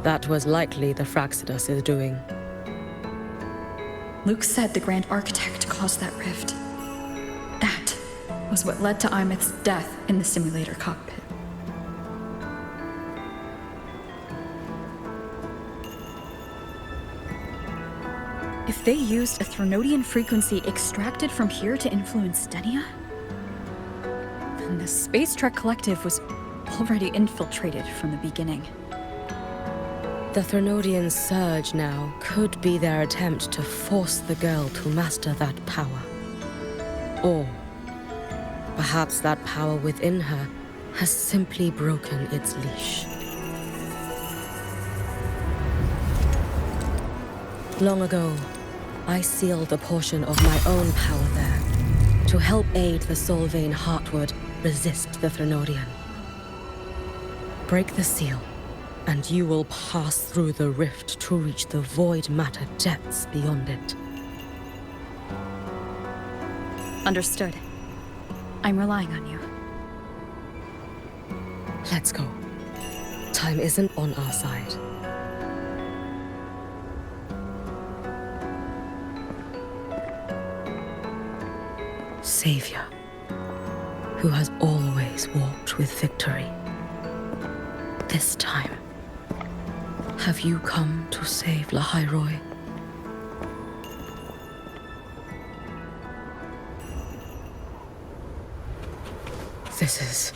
that was likely the Fraxidus' doing. Luke said the Grand Architect caused that rift. That was what led to Aemeath's death in the simulator cockpit. If they used a Threnodian frequency extracted from here to influence Denia, then the Space Trek Collective was already infiltrated from the beginning. The Threnodian surge now could be their attempt to force the girl to master that power. Or perhaps that power within her has simply broken its leash. Long ago, I sealed a portion of my own power there to help aid the Solvane Heartwood resist the Threnodian. Break the seal, and you will pass through the rift to reach the Void Matter depths beyond it. Understood. I'm relying on you. Let's go. Time isn't on our side. Savior, who has always walked with victory. This time, have you come to save Lahai Roi? This is...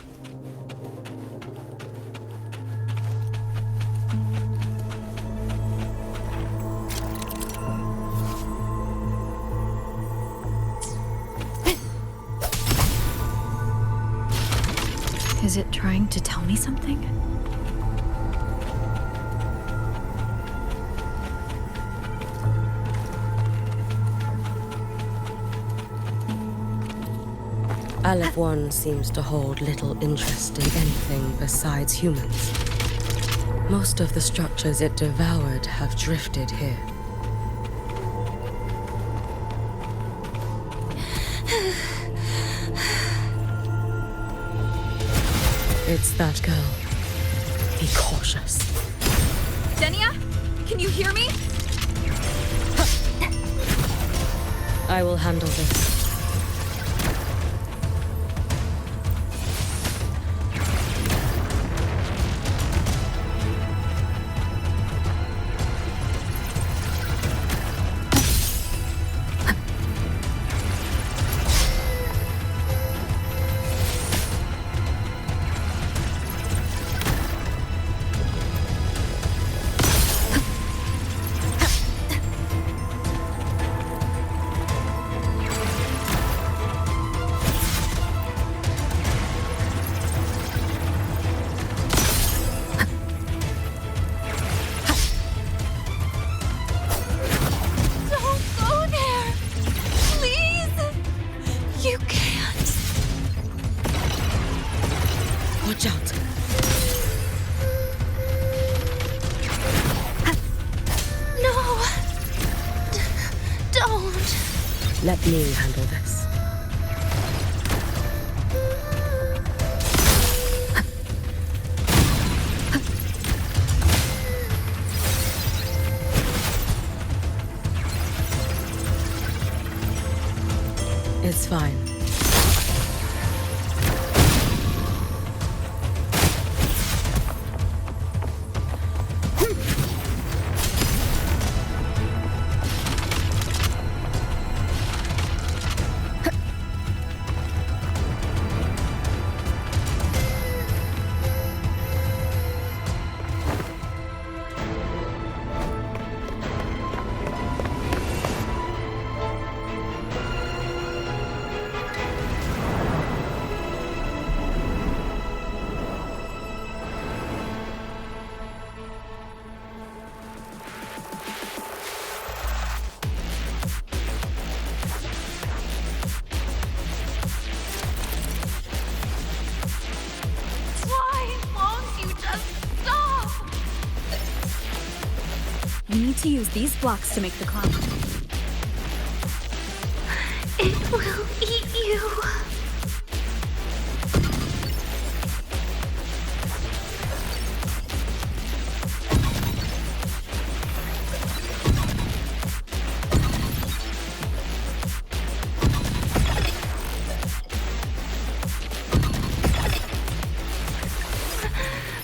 Is it trying to tell me something? Aleph 1 seems to hold little interest in anything besides humans. Most of the structures it devoured have drifted here. It's that girl. Be cautious. Denia? Can you hear me? I will handle this. Let me handle this. It's fine. You need to use these blocks to make the climb. It will eat you.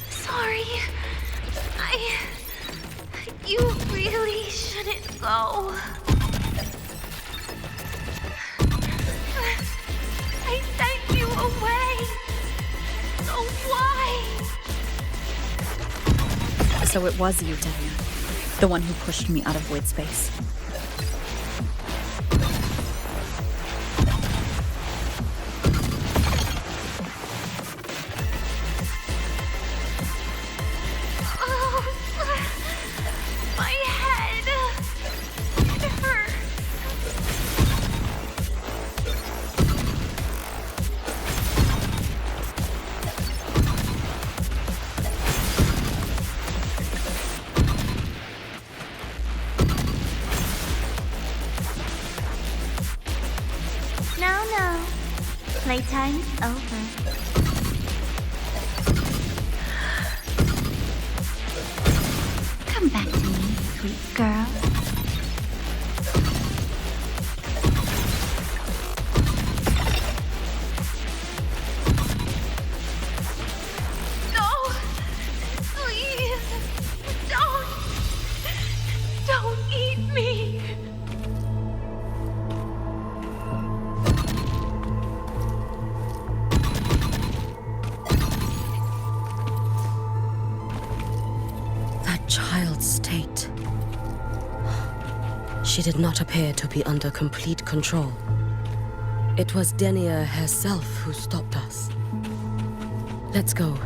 Sorry. You really shouldn't go. I sent you away. So why? So it was you, Denia. The one who pushed me out of void space. No. Playtime's over. Come back to me, sweet girl. No! Please! Don't eat me! Child's state. She did not appear to be under complete control. It was Denia herself who stopped us. Let's go.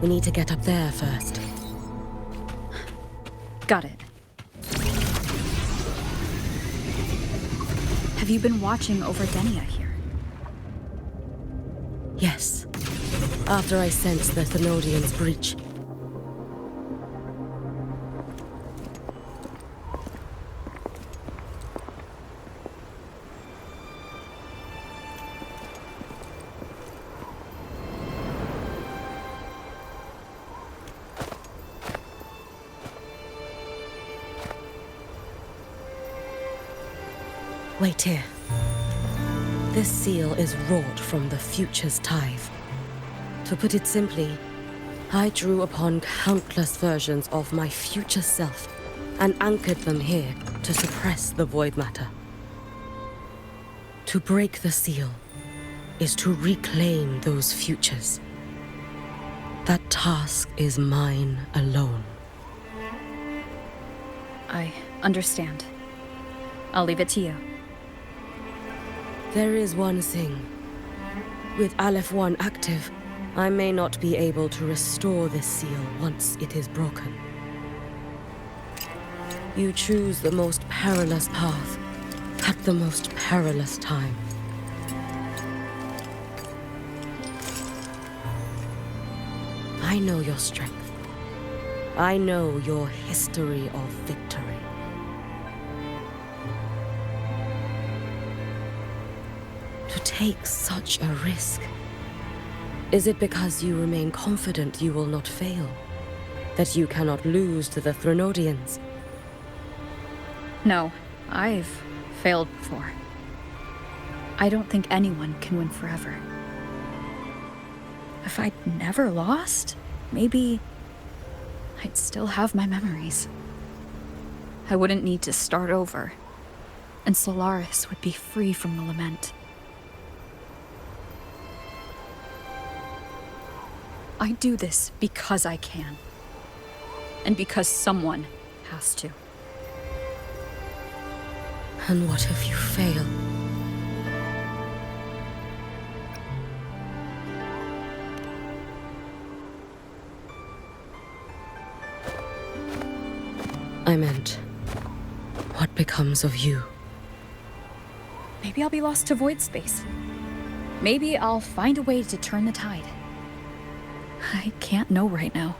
We need to get up there first. Got it. Have you been watching over Denia here? Yes. After I sensed the Thenodian's breach. Wait here. This seal is wrought from the future's tithe. To put it simply, I drew upon countless versions of my future self and anchored them here to suppress the void matter. To break the seal is to reclaim those futures. That task is mine alone. I understand. I'll leave it to you. There is one thing. With Aleph 1 active, I may not be able to restore this seal once it is broken. You choose the most perilous path at the most perilous time. I know your strength. I know your history of victory. take such a risk? Is it because you remain confident you will not fail? That you cannot lose to the Threnodians? No, I've failed before. I don't think anyone can win forever. If I'd never lost, maybe I'd still have my memories. I wouldn't need to start over, and Solaris would be free from the lament. I do this because I can, and because someone has to. And what if you fail? I meant, what becomes of you? Maybe I'll be lost to void space. Maybe I'll find a way to turn the tide. I can't know right now.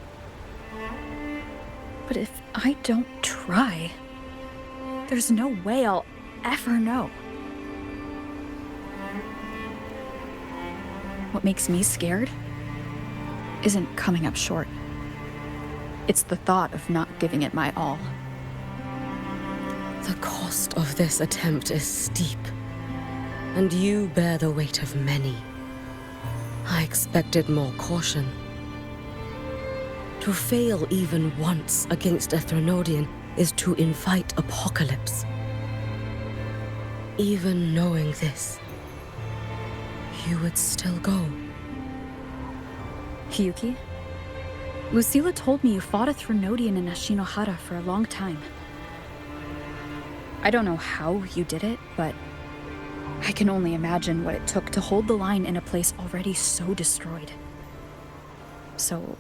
But if I don't try, there's no way I'll ever know. What makes me scared isn't coming up short. It's the thought of not giving it my all. The cost of this attempt is steep, and you bear the weight of many. I expected more caution. To fail even once against a Threnodian is to invite apocalypse. Even knowing this, you would still go. Hiyuki? Lucilla told me you fought a Threnodian in Ashinohara for a long time. I don't know how you did it, but I can only imagine what it took to hold the line in a place already so destroyed. So,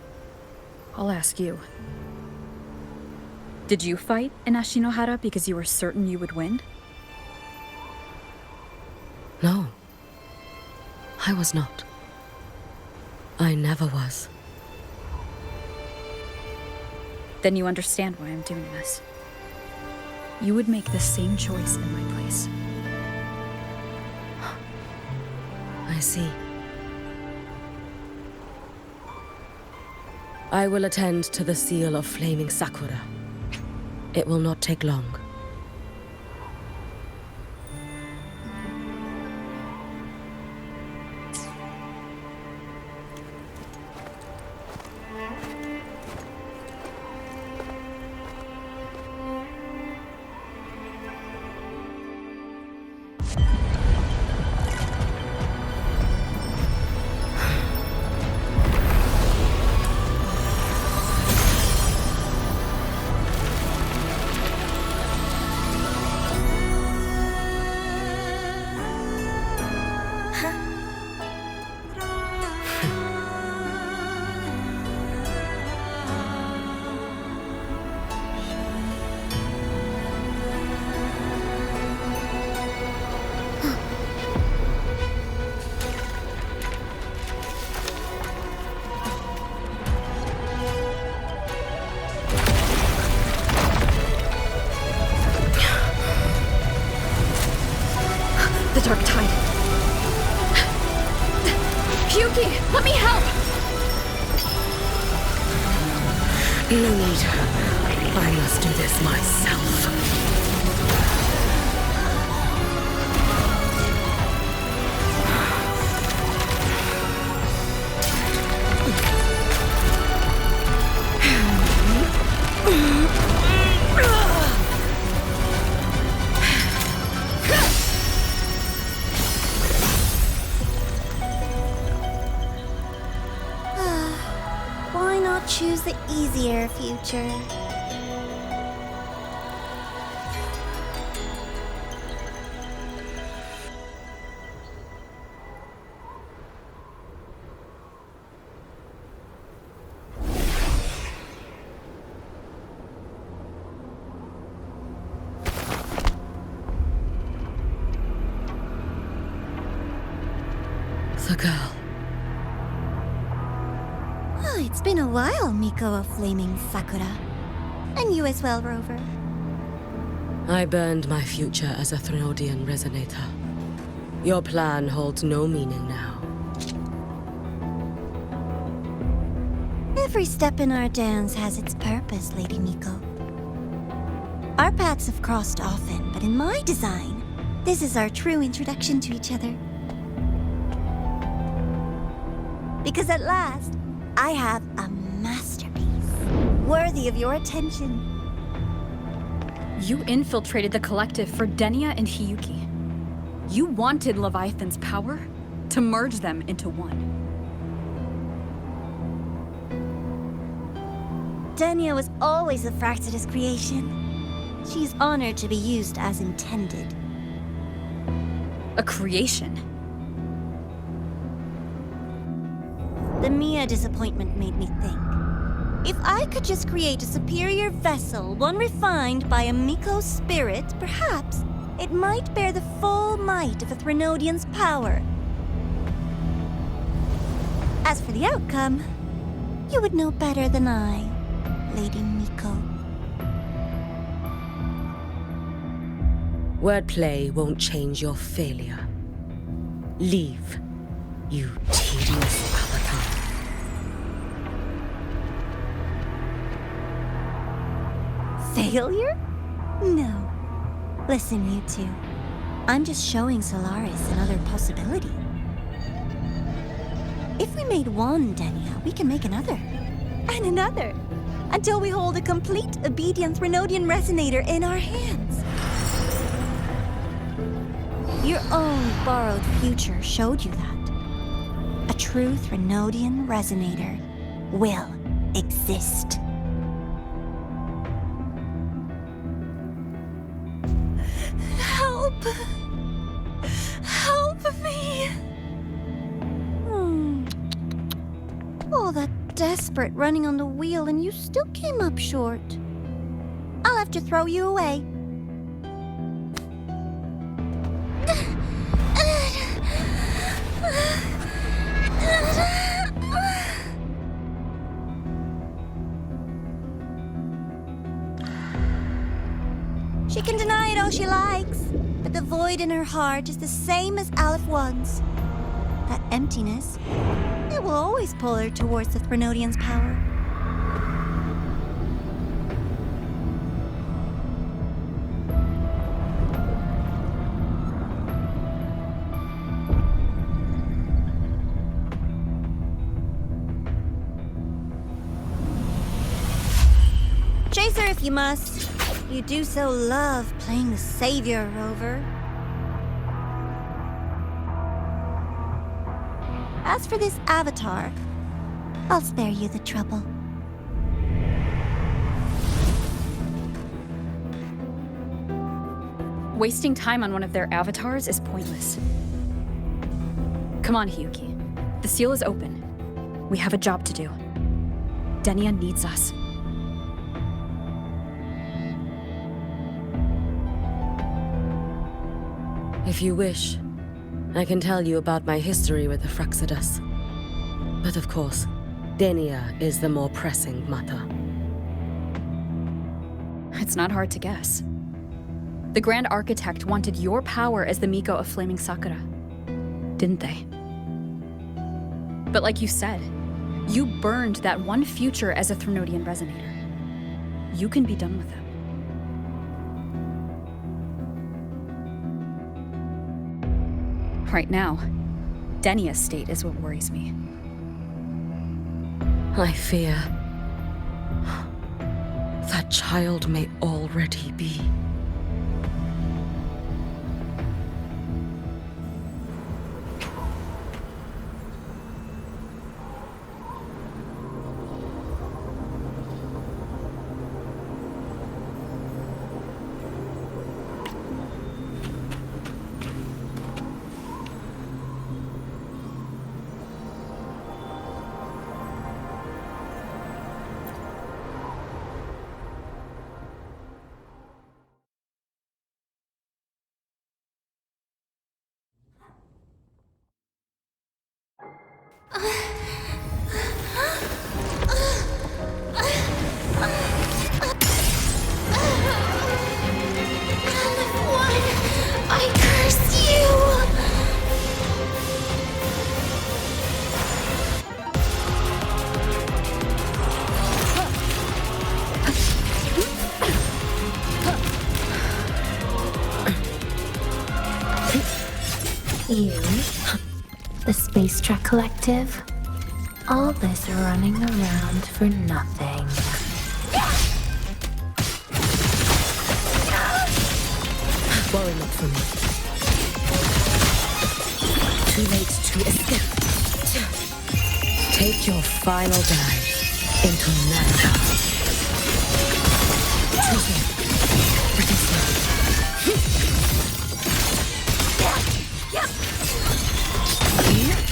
I'll ask you. Did you fight in Ashinohara because you were certain you would win? No. I was not. I never was. Then you understand why I'm doing this. You would make the same choice in my place. I see. I will attend to the seal of flaming Sakura. It will not take long. The dark tide. Hiyuki, let me help! No need. I must do this myself. Why not choose the easier future? The girl. Oh, it's been a while, Miko of Flaming Sakura. And you as well, Rover. I burned my future as a Threnodian resonator. Your plan holds no meaning now. Every step in our dance has its purpose, Lady Miko. Our paths have crossed often, but in my design, this is our true introduction to each other. Because at last, I have a masterpiece, worthy of your attention. You infiltrated the collective for Denia and Hiyuki. You wanted Leviathan's power to merge them into one. Denia was always a Fractidus creation. She's honored to be used as intended. A creation? The Mia disappointment made me think. If I could just create a superior vessel, one refined by a Miko spirit, perhaps it might bear the full might of a Threnodian's power. As for the outcome, you would know better than I, Lady Miko. Wordplay won't change your failure. Leave, you tedious avatar. Failure? No. Listen, you two. I'm just showing Solaris another possibility. If we made one Denia, we can make another. And another. Until we hold a complete obedient Threnodian resonator in our hands. Your own borrowed future showed you that. A true Threnodian resonator will exist. Help! Help me! All that desperate running on the wheel and you still came up short. I'll have to throw you away. She can deny it all she likes, but the void in her heart is the same as Aleph 1's. That emptiness, it will always pull her towards the Threnodian's power. Chase her if you must. You do so love playing the savior, Rover. As for this avatar, I'll spare you the trouble. Wasting time on one of their avatars is pointless. Come on, Hiyuki. The seal is open. We have a job to do. Denia needs us. If you wish, I can tell you about my history with the Fractidus. But of course, Denia is the more pressing matter. It's not hard to guess. The Grand Architect wanted your power as the Miko of Flaming Sakura, didn't they? But like you said, you burned that one future as a Threnodian resonator. You can be done with them. Right now, Denia's state is what worries me. I fear that child may already be. I curse you! You, the Space Trek Collective, all this running around for nothing. Worry not for me. Too late to escape. Take your final dive into America. Tuesday. Pretty slow.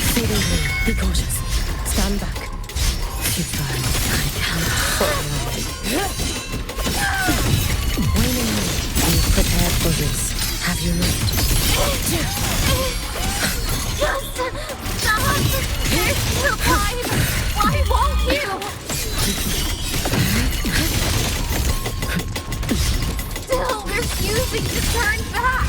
Feeding me. Be cautious. Stand back. Futile. I can't fall away. Waiting me. You've prepared for this. Have you not? Just stop! There's no time! Why won't you? Still refusing to turn back!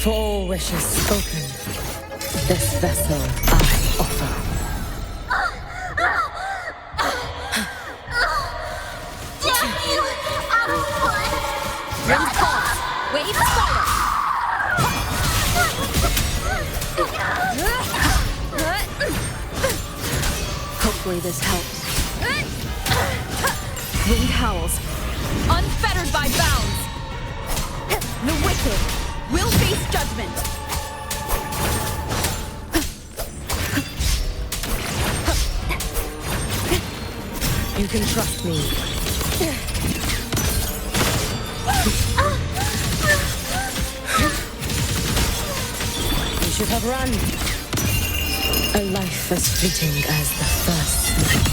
For all wishes spoken, this vessel I offer. Damn you! Out of blood! Ring pause. Waves follow. Hopefully this helps. Wind howls. Unfettered by bounds. The wicked will face judgment. You can trust me. You should have run. A life as fleeting as the first night.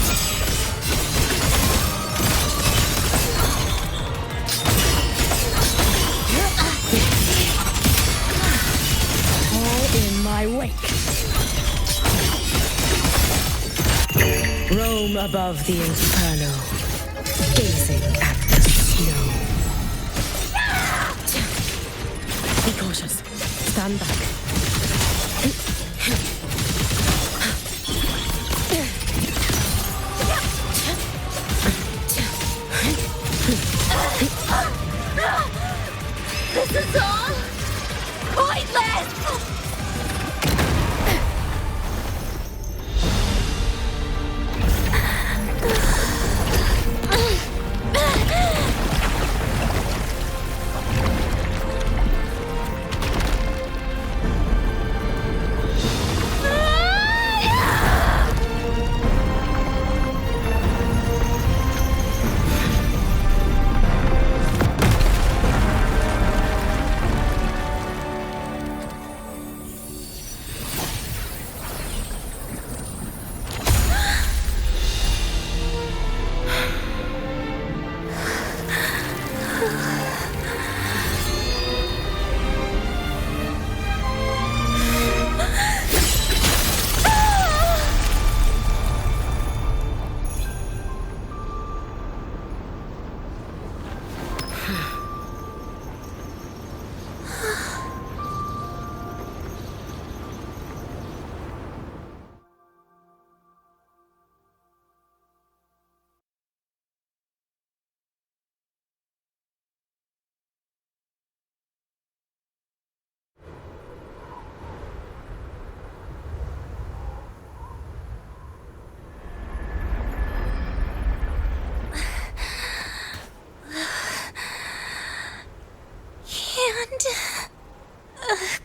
In my wake. Roam above the inferno, gazing at the snow. Be cautious. Stand back. This is all pointless!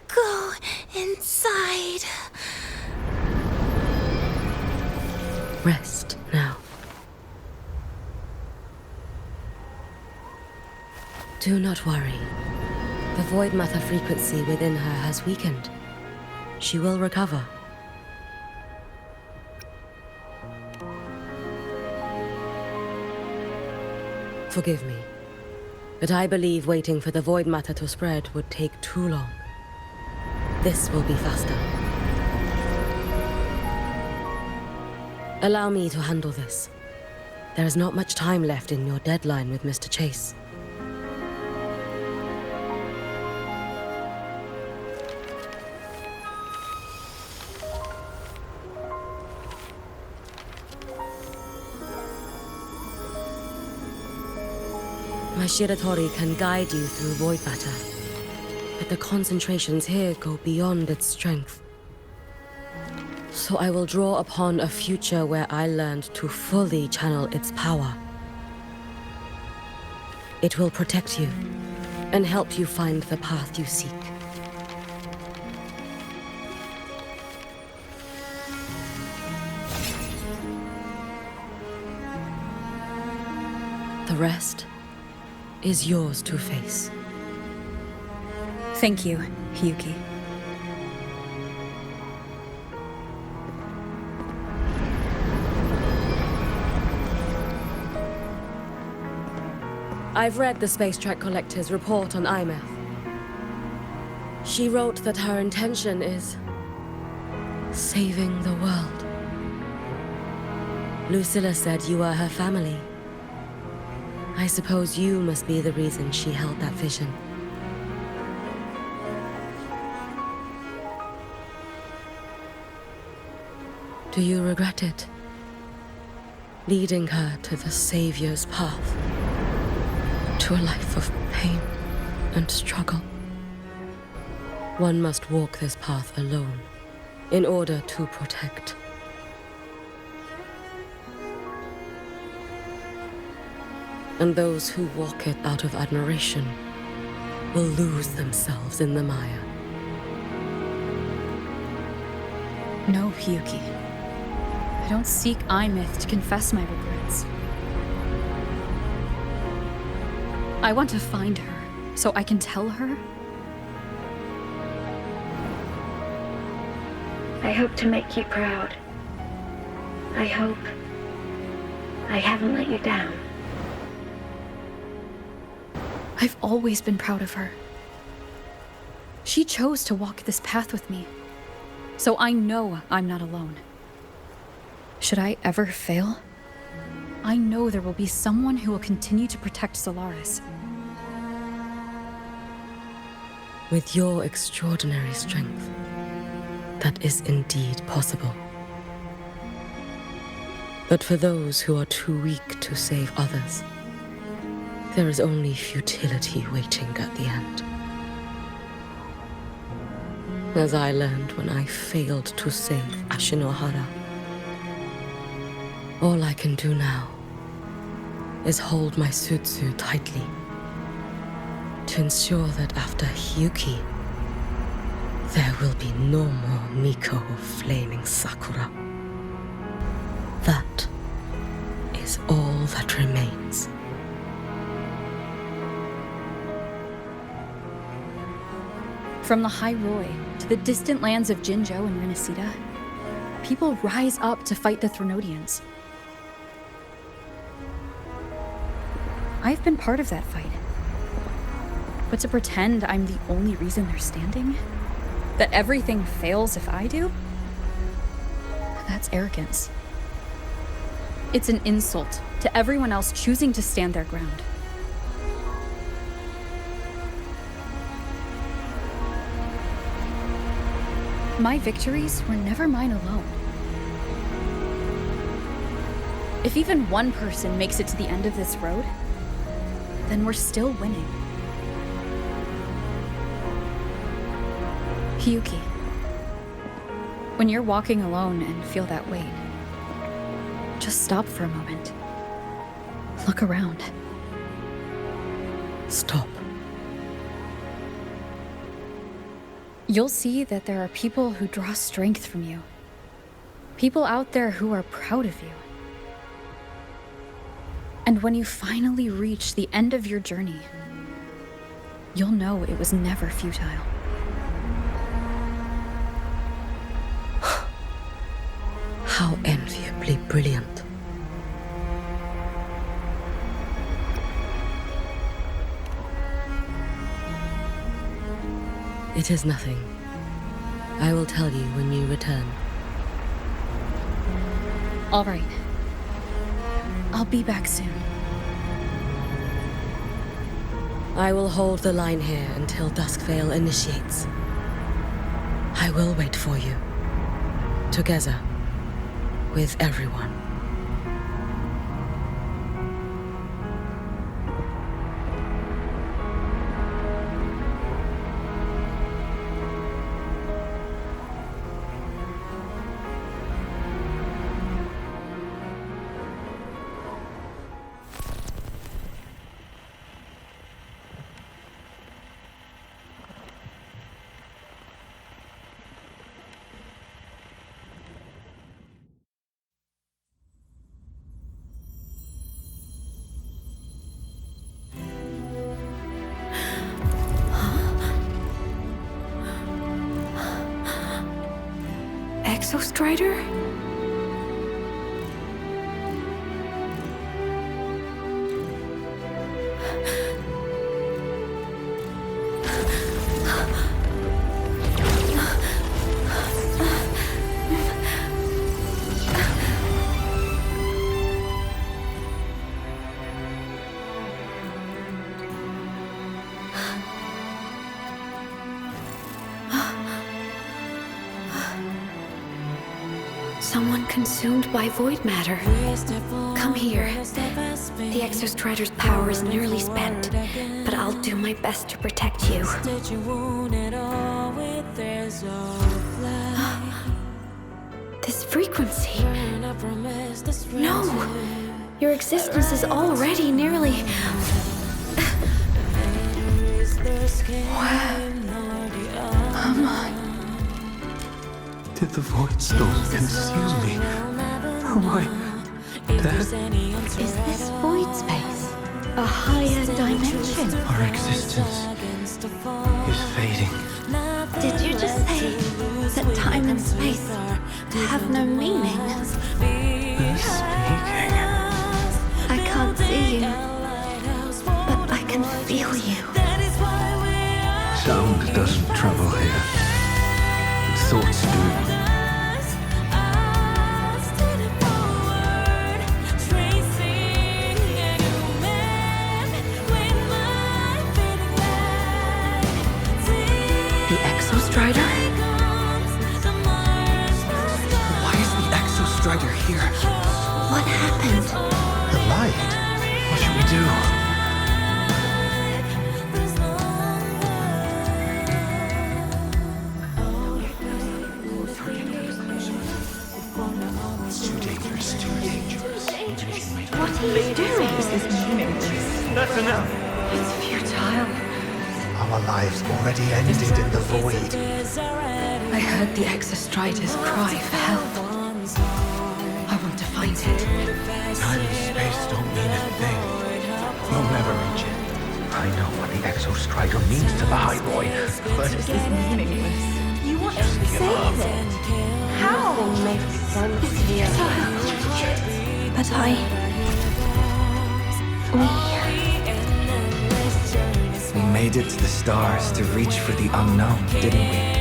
Go inside. Rest now. Do not worry. The void matter frequency within her has weakened. She will recover. Forgive me, but I believe waiting for the void matter to spread would take too long. This will be faster. Allow me to handle this. There is not much time left in your deadline with Mr. Chase. My Shiratori can guide you through void matter, but the concentrations here go beyond its strength. So I will draw upon a future where I learned to fully channel its power. It will protect you and help you find the path you seek. The rest is yours to face. Thank you, Hiyuki. I've read the Space Track Collector's report on Aemeath. She wrote that her intention is saving the world. Lucilla said you are her family. I suppose you must be the reason she held that vision. Do you regret it? Leading her to the Savior's path? To a life of pain and struggle? One must walk this path alone in order to protect. And those who walk it out of admiration will lose themselves in the mire. No, Hiyuki. I don't seek Aemeath to confess my regrets. I want to find her, so I can tell her. I hope to make you proud. I hope I haven't let you down. I've always been proud of her. She chose to walk this path with me, so I know I'm not alone. Should I ever fail, I know there will be someone who will continue to protect Solaris. With your extraordinary strength, that is indeed possible. But for those who are too weak to save others, there is only futility waiting at the end. As I learned when I failed to save Ashinohara. All I can do now is hold my Sutsu tightly to ensure that after Hiyuki, there will be no more Miko of Flaming Sakura. That is all that remains. From the Lahai Roi to the distant lands of Jinzhou and Renesita, people rise up to fight the Threnodians. I've been part of that fight. But to pretend I'm the only reason they're standing? That everything fails if I do? That's arrogance. It's an insult to everyone else choosing to stand their ground. My victories were never mine alone. If even one person makes it to the end of this road, then we're still winning. Hiyuki, when you're walking alone and feel that weight, just stop for a moment. Look around. Stop. You'll see that there are people who draw strength from you. People out there who are proud of you. And when you finally reach the end of your journey, you'll know it was never futile. How enviably brilliant. It is nothing. I will tell you when you return. All right. I'll be back soon. I will hold the line here until Duskvale initiates. I will wait for you. Together. With everyone. Exostrider? Someone consumed by void matter. Come here. The Exostrider's power is nearly spent, but I'll do my best to protect you. This frequency. No! Your existence is already nearly... Where am I? Did the void storm consume me? Am I dead? Is this void space a higher dimension? Our existence is fading. Did you just say that time and space have no meaning? Who's speaking? I can't see you, but I can feel you. Sound doesn't travel here. Thoughts do. The Exostrider? Why is the Exostrider here? What happened? The light. What should we do? What are you doing? This is meaningless. That's enough. It's futile. Our lives already ended in the void. I heard the Exostrider's cry for help. I want to find it. Time and space don't mean a thing. We'll never reach it. I know what the Exostrider means to the Lahai Roi, but This is meaningless. You want to give up. save it? How? It's futile. But we made it to the stars to reach for the unknown, didn't we?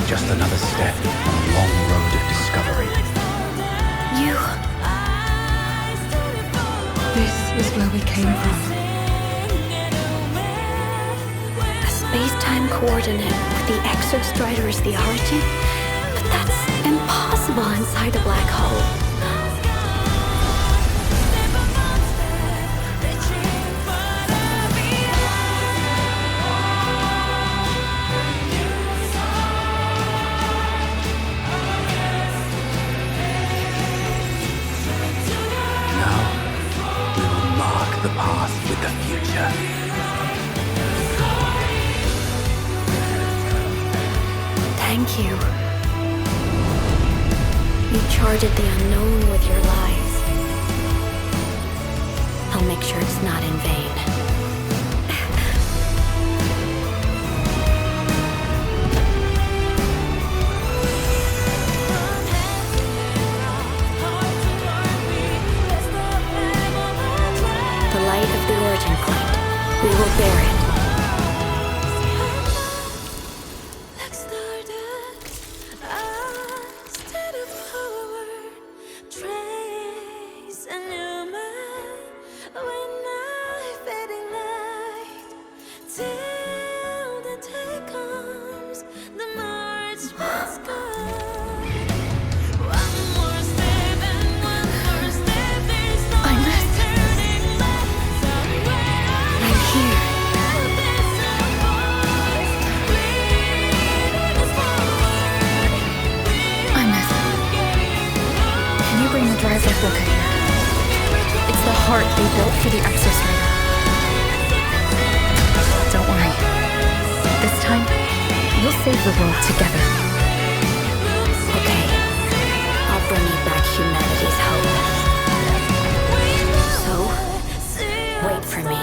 Just another step on a long road of discovery. You... This is where we came from. A space-time coordinate with the Exostrider as the origin? But that's impossible inside a black hole. The path with the future. Thank you. You charted the unknown with your lives. I'll make sure it's not in vain. The origin point. We will bear it. the Exostrider. Don't worry. This time, we'll save the world together. Okay. I'll bring you back humanity's hope. So, wait for me.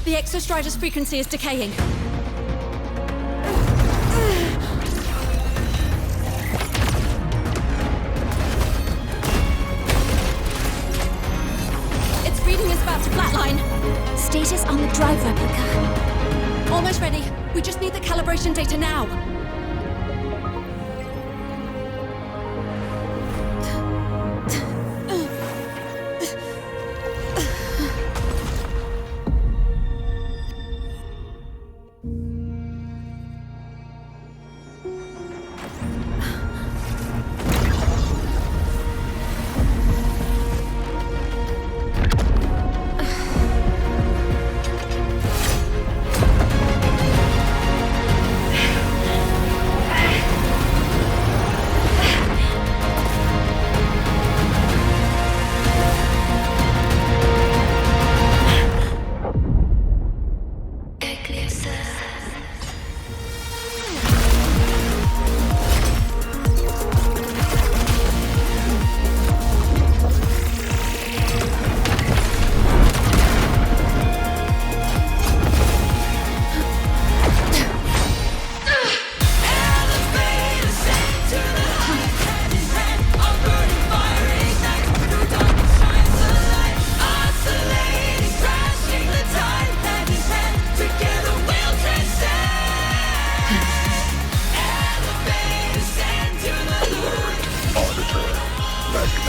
The Exostrider's frequency is decaying. Its reading is about to flatline. Status on the drive replica. Almost ready. We just need the calibration data now.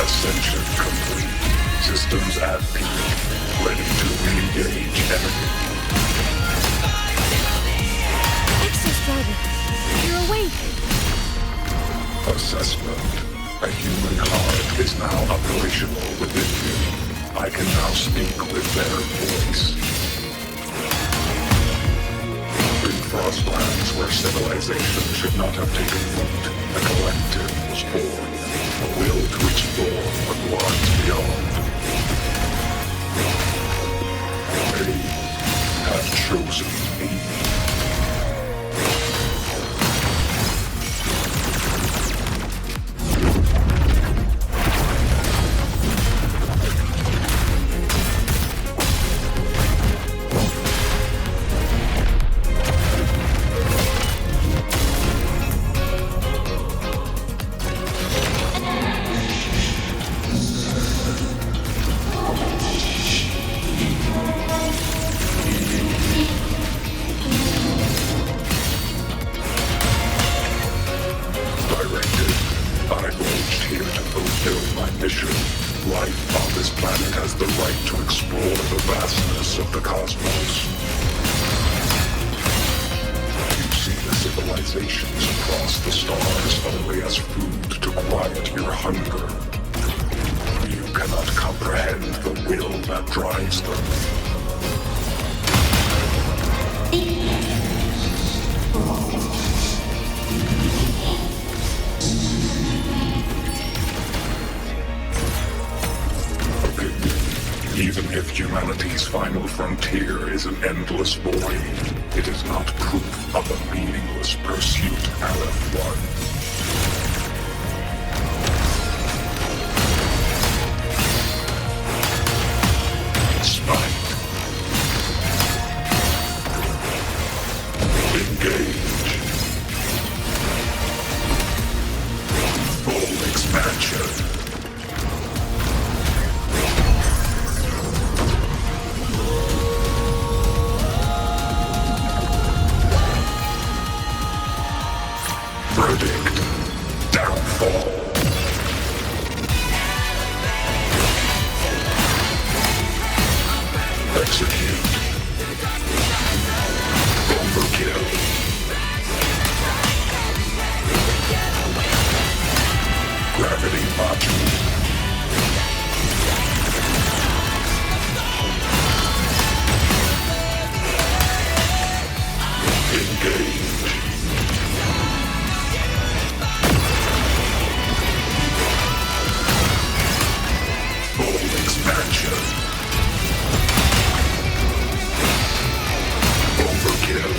Ascension complete. Systems at peak. Ready to re-engage enemy. Exostrider, you're awake. Assessment. A human heart is now operational within you. I can now speak with their voice. In Frostlands, where civilization should not have taken root, a collective was born, a will to explore what lies beyond. They have chosen me. Even if humanity's final frontier is an endless void, it is not proof of a meaningless pursuit, Aleph-1. Spite. Engage. Full expansion. Verdict. Downfall. Execute. Overkill. Gravity module. Engage. Expansion. Overkill.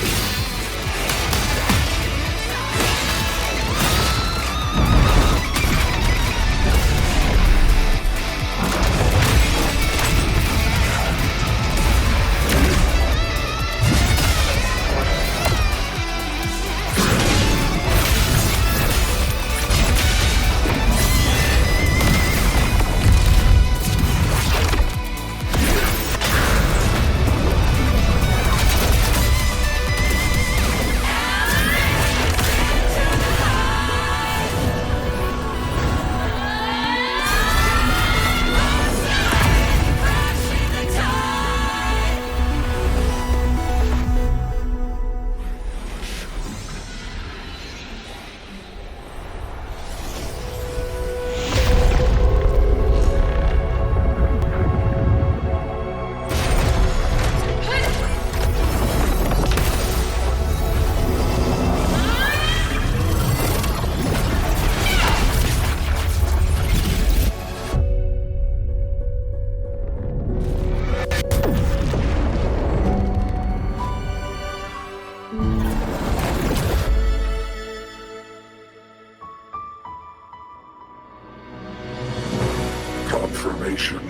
Confirmation.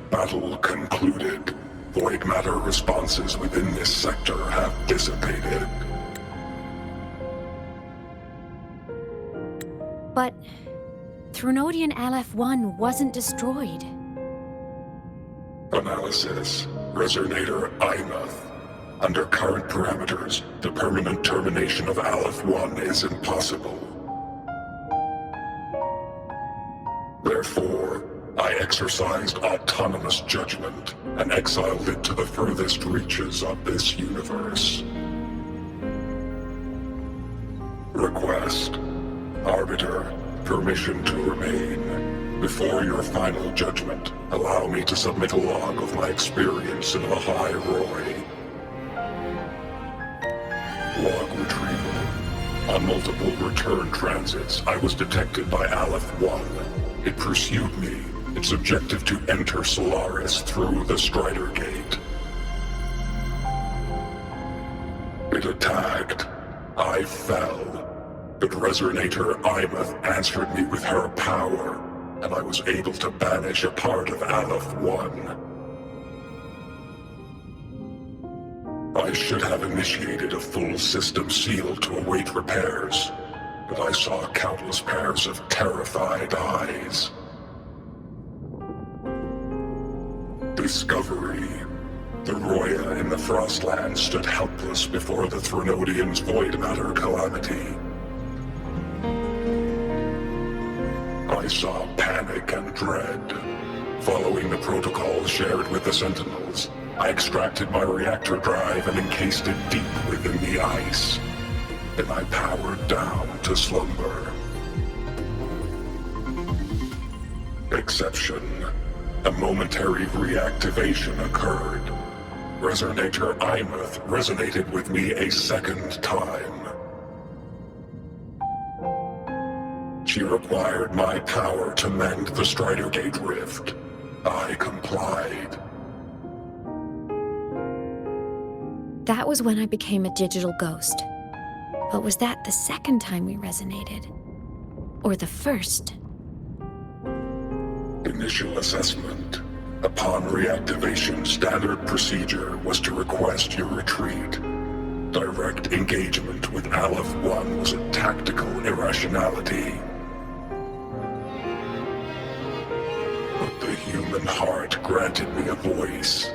Battle concluded. Void matter responses within this sector have dissipated. But Threnodian Aleph-1 wasn't destroyed. Analysis. Resonator Aemeath. Under current parameters, the permanent termination of Aleph-1 is impossible. Therefore, I exercised autonomous judgment and exiled it to the furthest reaches of this universe. Request. Arbiter, permission to remain. Before your final judgment, allow me to submit a log of my experience in Lahai Roi. Log retrieval. On multiple return transits, I was detected by Aleph-1. It pursued me, its objective to enter Solaris through the Strider Gate. It attacked. I fell. But Resonator Aemeath answered me with her power, and I was able to banish a part of Aleph-1. I should have initiated a full system seal to await repairs, but I saw countless pairs of terrified eyes. Discovery. The Roya in the Frostland stood helpless before the Threnodians' void matter calamity. I saw panic and dread. Following the protocols shared with the Sentinels, I extracted my reactor drive and encased it deep within the ice. Then I powered down to slumber. Exception. A momentary reactivation occurred. Resonator Aemeath resonated with me a second time. She required my power to mend the Strider Gate rift. I complied. That was when I became a digital ghost. But was that the second time we resonated? Or the first? Initial assessment. Upon reactivation, standard procedure was to request your retreat. Direct engagement with Aleph-1 was a tactical irrationality. But the human heart granted me a voice.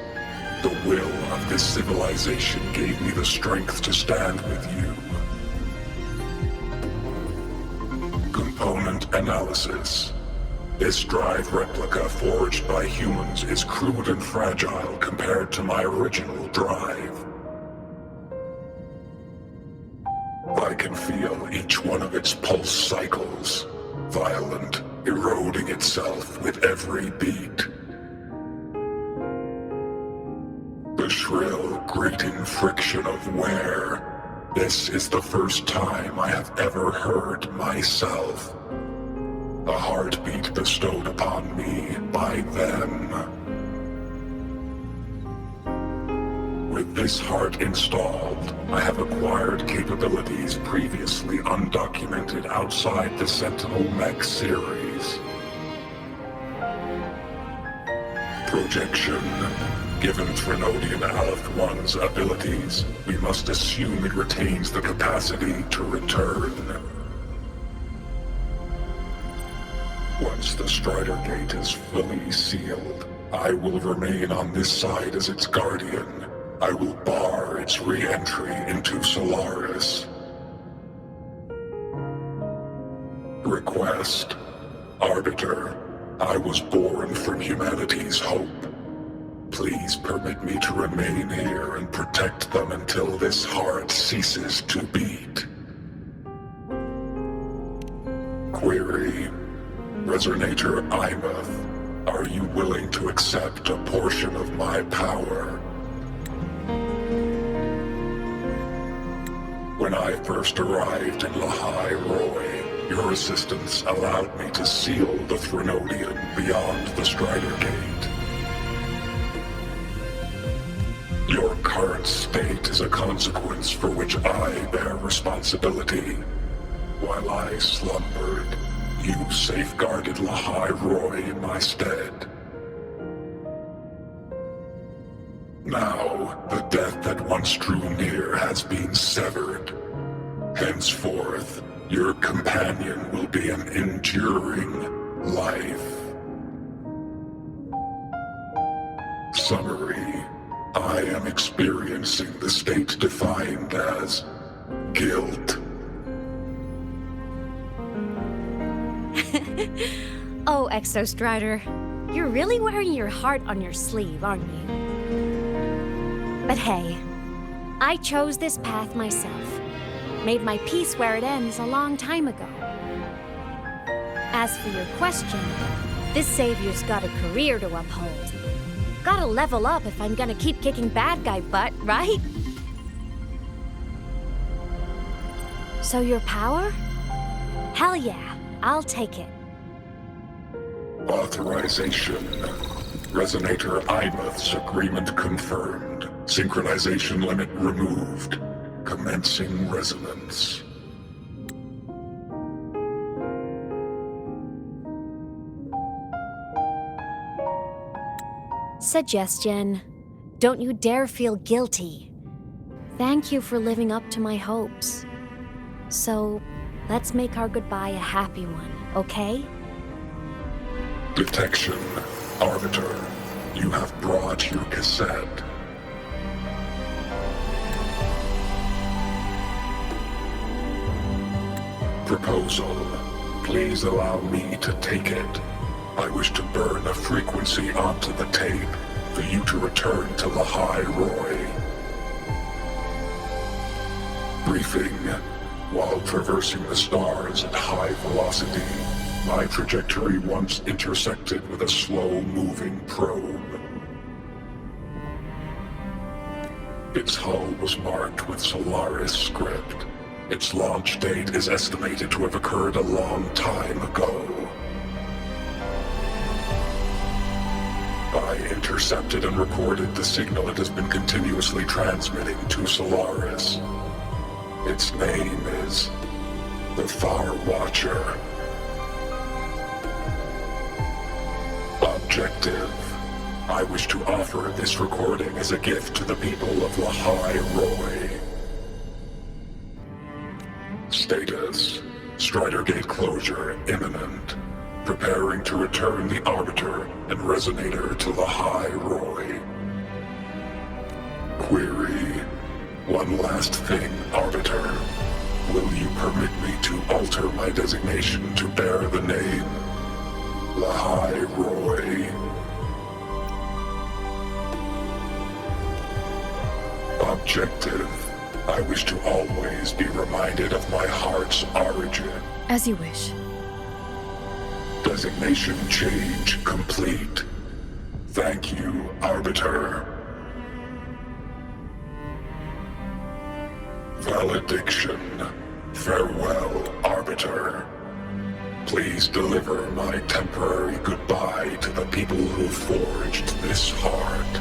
The will of this civilization gave me the strength to stand with you. Component analysis. This drive replica forged by humans is crude and fragile compared to my original drive. I can feel each one of its pulse cycles, violent, eroding itself with every beat. The shrill, grating friction of wear. This is the first time I have ever heard myself. A heartbeat bestowed upon me by them. With this heart installed, I have acquired capabilities previously undocumented outside the Sentinel Mech series. Projection. Given Threnodian Aleph-1's abilities, we must assume it retains the capacity to return. Once the Strider Gate is fully sealed, I will remain on this side as its guardian. I will bar its re-entry into Solaris. Request. Arbiter, I was born from humanity's hope. Please permit me to remain here and protect them until this heart ceases to beat. Query. Resonator Aemeath, are you willing to accept a portion of my power? When I first arrived in Lahai Roi, your assistance allowed me to seal the Threnodian beyond the Strider Gate. Your current state is a consequence for which I bear responsibility. While I slumbered, you safeguarded Lahai Roi in my stead. Now, the death that once drew near has been severed. Henceforth, your companion will be an enduring life. Summary. I am experiencing the state defined as guilt. Oh, Exostrider, you're really wearing your heart on your sleeve, aren't you? But hey, I chose this path myself. Made my peace where it ends a long time ago. As for your question, This savior's got a career to uphold. Gotta level up if I'm gonna keep kicking bad guy butt, right? So your power? Hell yeah, I'll take it. Authorization. Resonator Aemeath's agreement confirmed. Synchronization limit removed. Commencing resonance. Suggestion. Don't you dare feel guilty. Thank you for living up to my hopes. So, let's make our goodbye a happy one, okay? Detection. Arbiter. You have brought your cassette. Proposal. Please allow me to take it. I wish to burn a frequency onto the tape for you to return to Lahai Roi. Briefing. While traversing the stars at high velocity, my trajectory once intersected with a slow-moving probe. Its hull was marked with Solaris script. Its launch date is estimated to have occurred a long time ago. I intercepted and recorded the signal it has been continuously transmitting to Solaris. Its name is the Far Watcher. Objective. I wish to offer this recording as a gift to the people of Lahai Roi. Status. Strider Gate closure imminent. Preparing to return the Arbiter and Resonator to Lahai Roi. Query. One last thing, Arbiter. Will you permit me to alter my designation to bear the name Lahai Roi? Objective. I wish to always be reminded of my heart's origin. As you wish. Designation change complete. Thank you, Arbiter. Valediction. Farewell, Arbiter. Please deliver my temporary goodbye to the people who forged this heart.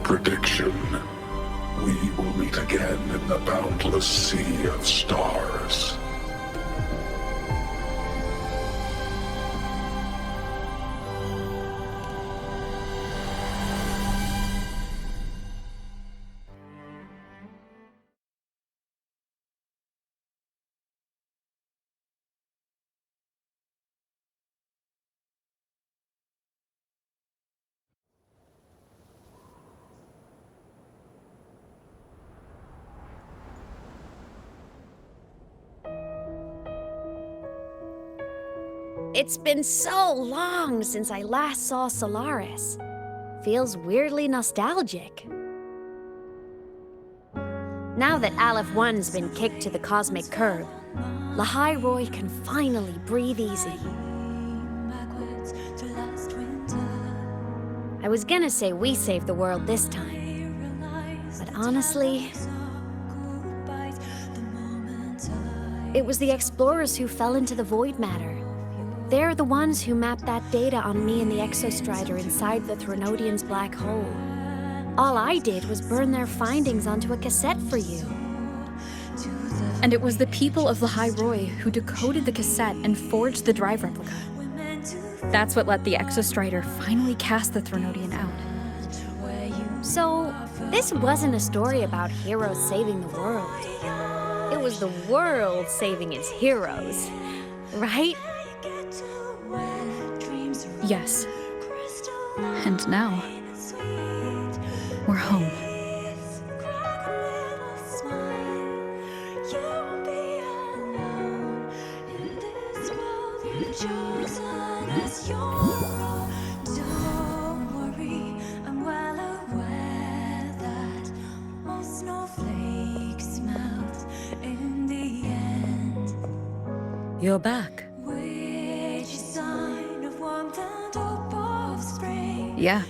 Prediction. We will meet again in the boundless sea of stars. It's been so long since I last saw Solaris. Feels weirdly nostalgic. Now that Aleph 1's been kicked to the cosmic curb, Lahai Roi can finally breathe easy. I was gonna say we saved the world this time, but honestly, it was the explorers who fell into the void matter. They're the ones who mapped that data on me and the Exostrider inside the Threnodian's black hole. All I did was burn their findings onto a cassette for you. And it was the people of Lahai Roi who decoded the cassette and forged the drive replica. That's what let the Exostrider finally cast the Threnodian out. So, this wasn't a story about heroes saving the world. It was the world saving its heroes, right? Yes. And now, we're home. Don't worry, I'm well aware that all snowflakes melt in the end. You're back. Yeah,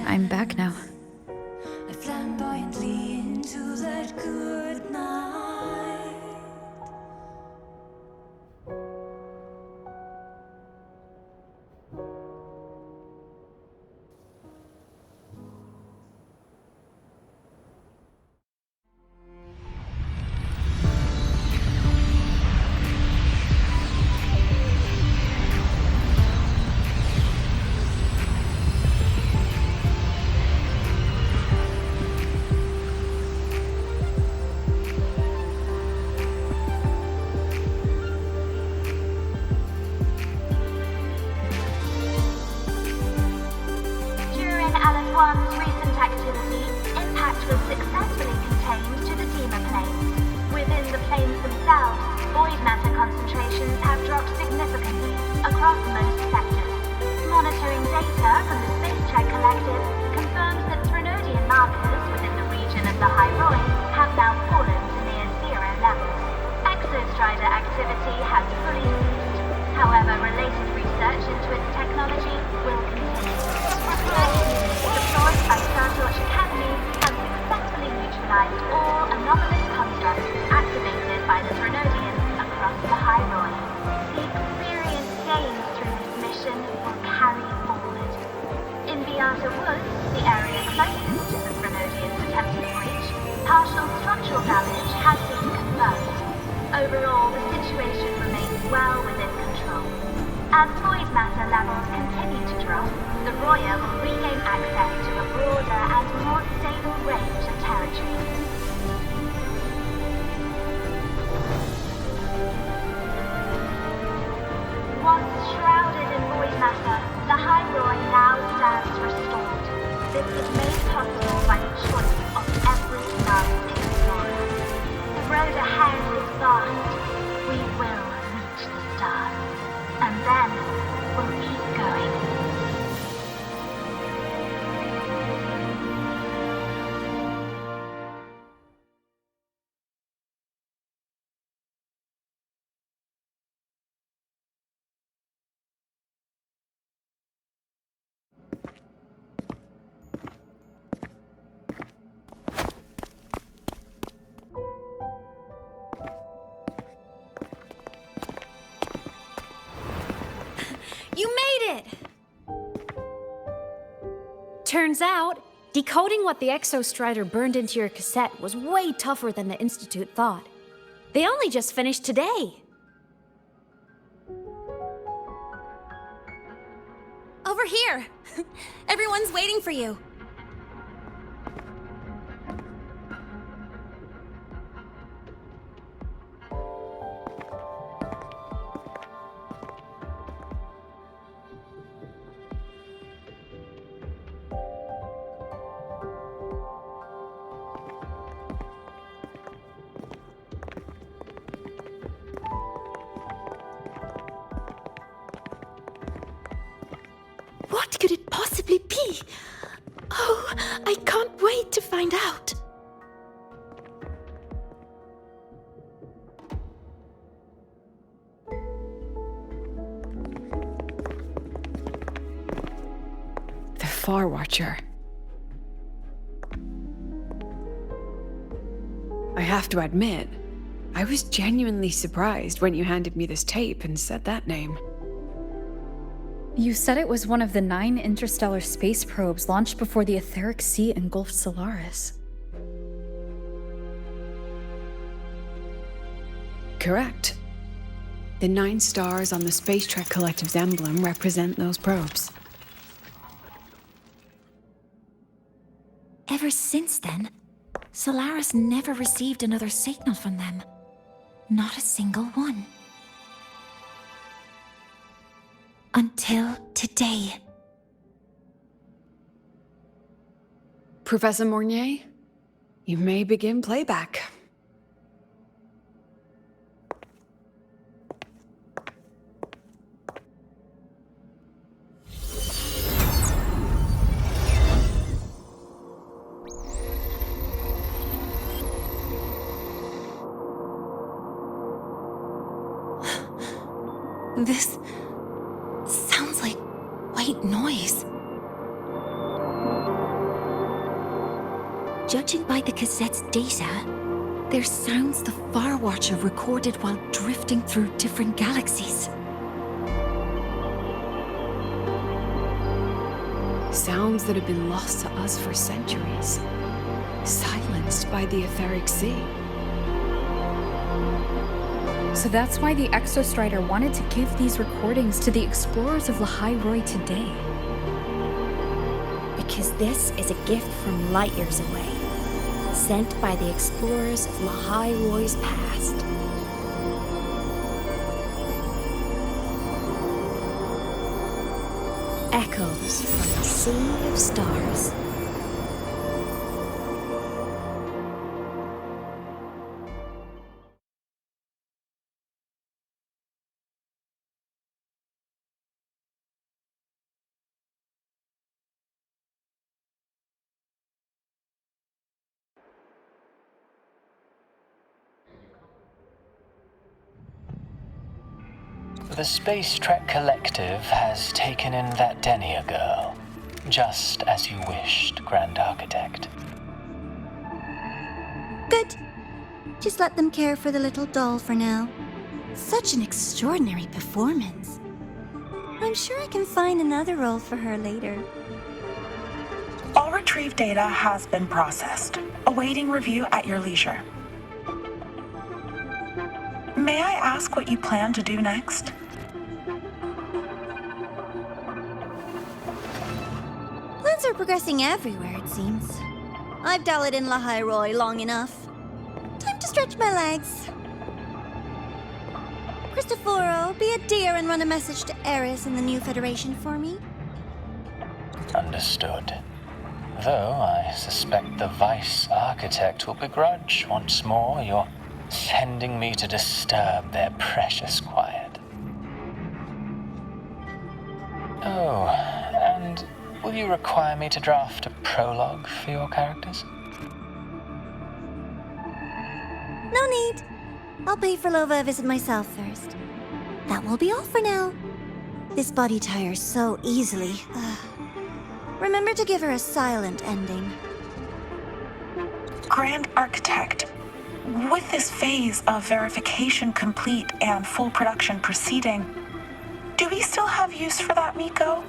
I'm back now. Flamboyantly into that good night. LF1's recent activity, impact was successfully contained to the Denia planes. Within the planes themselves, void matter concentrations have dropped significantly across most sectors. Monitoring data from the Space Trek Collective confirms that Threnodian markers within the region of Lahai Roi have now fallen to near zero levels. Exostrider activity has fully ceased. However, related research into its technology will continue. Research units deployed by Starlights Academy have successfully neutralized all anomalous constructs activated by the Threnodians across Lahai Roi. The experience gained through this mission will carry forward. In the Outer Woods, the area closest to the Threnodians' attempted breach, partial structural damage has been confirmed. Overall, the situation remains well within control. As void matter levels continue to drop, the Roya will regain access to a broader and more stable range of territory. Once shrouded in void matter, Lahai Roi now stands restored. This is made possible by the choice of every last explorer. The road ahead is vast. We will reach the stars. And then we'll keep going. You made it! Turns out, decoding what the Exostrider burned into your cassette was way tougher than the Institute thought. They only just finished today. Over here! Everyone's waiting for you. What could it possibly be? Oh, I can't wait to find out. The Far Watcher. I have to admit, I was genuinely surprised when you handed me this tape and said that name. You said it was one of the 9 interstellar space probes launched before the etheric sea engulfed Solaris. Correct. The 9 stars on the Space Trek Collective's emblem represent those probes. Ever since then, Solaris never received another signal from them. Not a single one. Until today. Professor Mornier, you may begin playback. This sounds like white noise. Judging by the cassette's data, they're sounds the Far Watcher recorded while drifting through different galaxies. Sounds that have been lost to us for centuries, silenced by the etheric sea. So that's why the Exostrider wanted to give these recordings to the explorers of Lahai Roi today. Because this is a gift from light years away, sent by the explorers of Lahai Roi's past. Echoes from the sea of stars. The Space Trek Collective has taken in that Denia girl, just as you wished, Grand Architect. Good. Just let them care for the little doll for now. Such an extraordinary performance. I'm sure I can find another role for her later. All retrieved data has been processed, awaiting review at your leisure. May I ask what you plan to do next? Plans are progressing everywhere, it seems. I've dallied in Lahai Roi long enough. Time to stretch my legs. Cristoforo, be a dear and run a message to Eris in the new Federation for me. Understood. Though I suspect the Vice Architect will begrudge once more your sending me to disturb their precious quiet. Oh, and will you require me to draft a prologue for your characters? No need. I'll pay for Lova a visit myself first. That will be all for now. This body tires so easily. Remember to give her a silent ending. Grand Architect, with this phase of verification complete and full production proceeding, do we still have use for that Miko?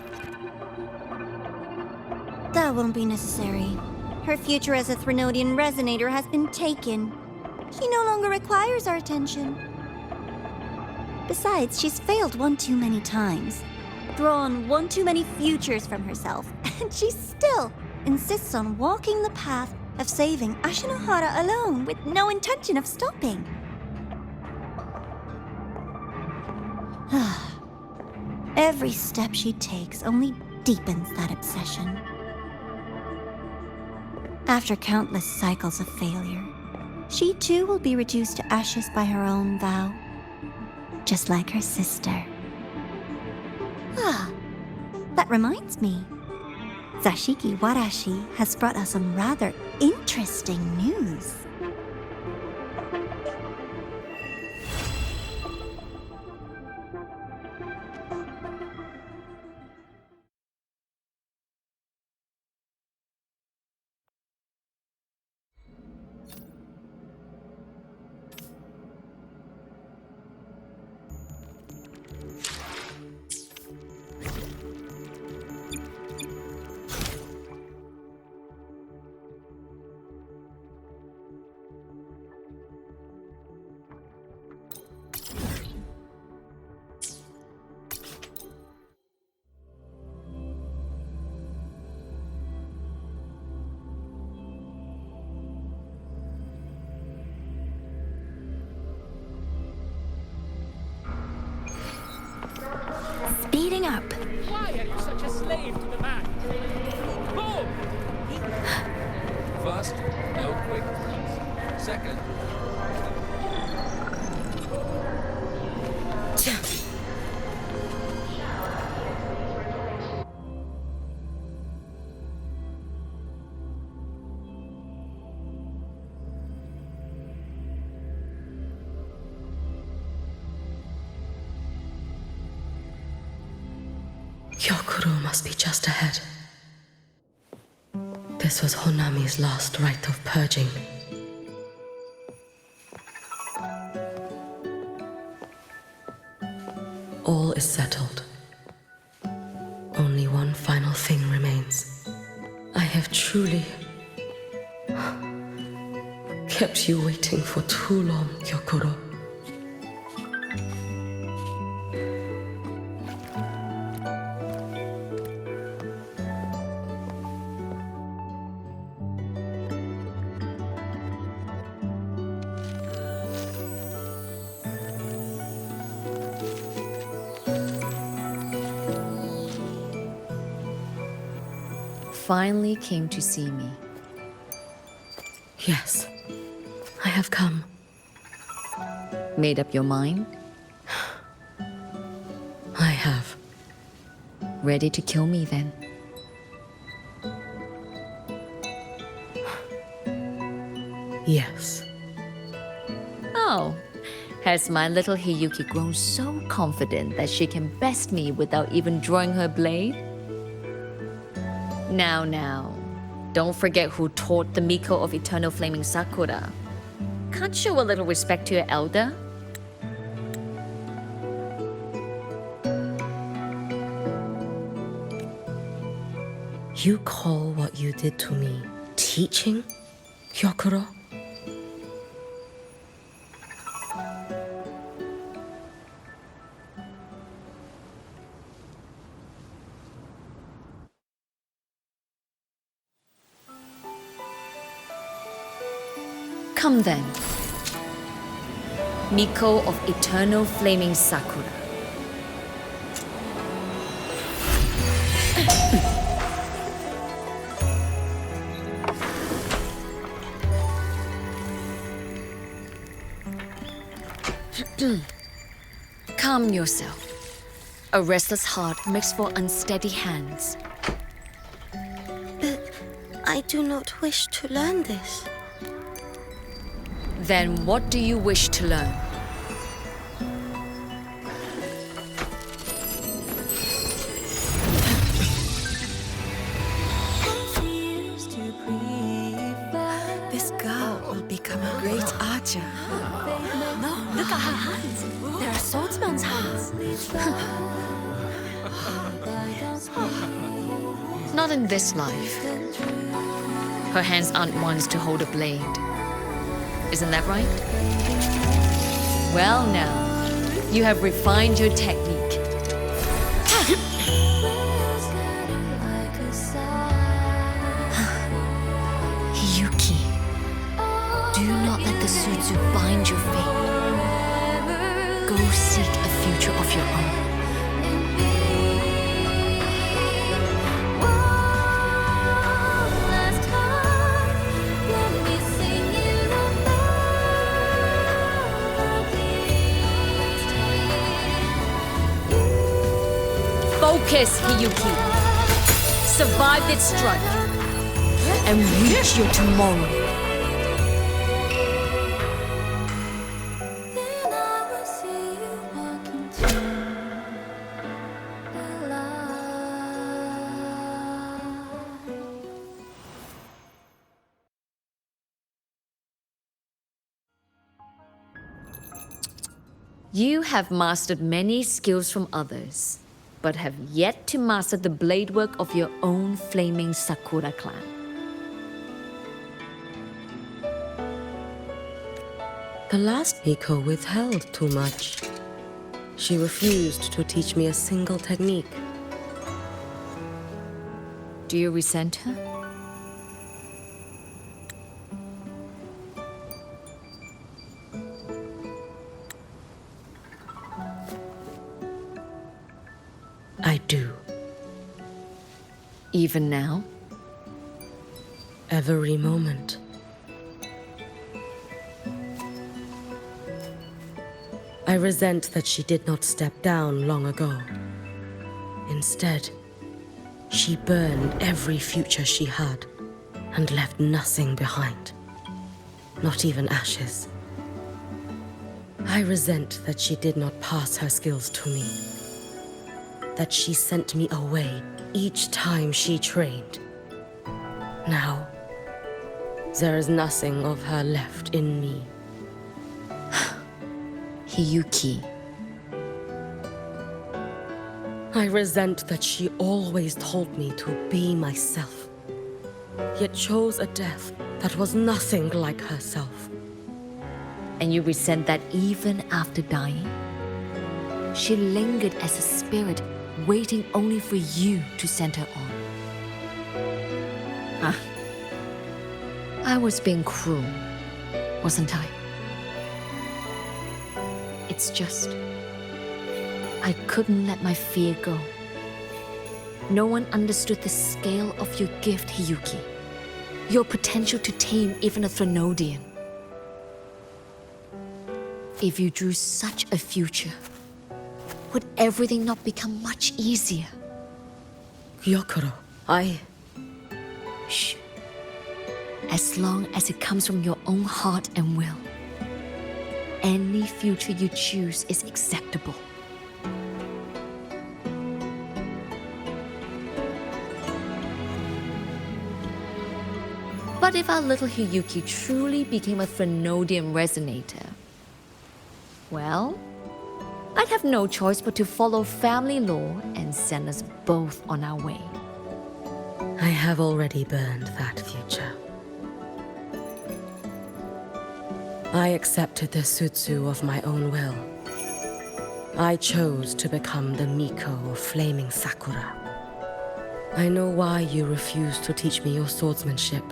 That won't be necessary. Her future as a Threnodian resonator has been taken. She no longer requires our attention. Besides, she's failed one too many times, drawn one too many futures from herself, and she still insists on walking the path of saving Ashinohara alone with no intention of stopping. Every step she takes only deepens that obsession. After countless cycles of failure, she too will be reduced to ashes by her own vow, just like her sister. That reminds me. Zashiki Warashi has brought us some rather interesting news. Speeding up. Why are you such a slave to the man? Boom! First, no quick freeze. Second, Hyukuro must be just ahead. This was Honami's last rite of purging. All is settled. Only one final thing remains. I have truly kept you waiting for too long, Hyukuro. Finally came to see me. Yes, I have come. Made up your mind? I have. Ready to kill me then? Yes. Oh, has my little Hiyuki grown so confident that she can best me without even drawing her blade? Now, don't forget who taught the Miko of Eternal Flaming Sakura. Can't show a little respect to your elder? You call what you did to me teaching, Hyukuro? Come then. Miko of Eternal Flaming Sakura. Calm yourself. A restless heart makes for unsteady hands. But I do not wish to learn this. Then what do you wish to learn? This girl will become a great archer. No, look at her hands. They are swordsman's hands. Not in this life. Her hands aren't ones to hold a blade. Isn't that right? Well now, you have refined your technique. Hiyuki, do not let the Sutsu bind your fate. Go seek a future of your own. Focus, Hiyuki. Survive this strike and reach your tomorrow. You have mastered many skills from others, but have yet to master the blade work of your own flaming Sakura clan. The last Miko withheld too much. She refused to teach me a single technique. Do you resent her? I do. Even now? Every moment. I resent that she did not step down long ago. Instead, she burned every future she had and left nothing behind. Not even ashes. I resent that she did not pass her skills to me. that she sent me away each time she trained. Now, there is nothing of her left in me. Hiyuki. I resent that she always told me to be myself, yet chose a death that was nothing like herself. And you resent that even after dying? She lingered as a spirit, waiting only for you to send her on. I was being cruel, wasn't I? It's just, I couldn't let my fear go. No one understood the scale of your gift, Hiyuki. Your potential to tame even a Threnodian. If you drew such a future, would everything not become much easier? Gyokuro, Shh. As long as it comes from your own heart and will, any future you choose is acceptable. But if our little Hiyuki truly became a Threnodian resonator, well, I'd have no choice but to follow family law and send us both on our way. I have already burned that future. I accepted the Sutsu of my own will. I chose to become the Miko of Flaming Sakura. I know why you refused to teach me your swordsmanship.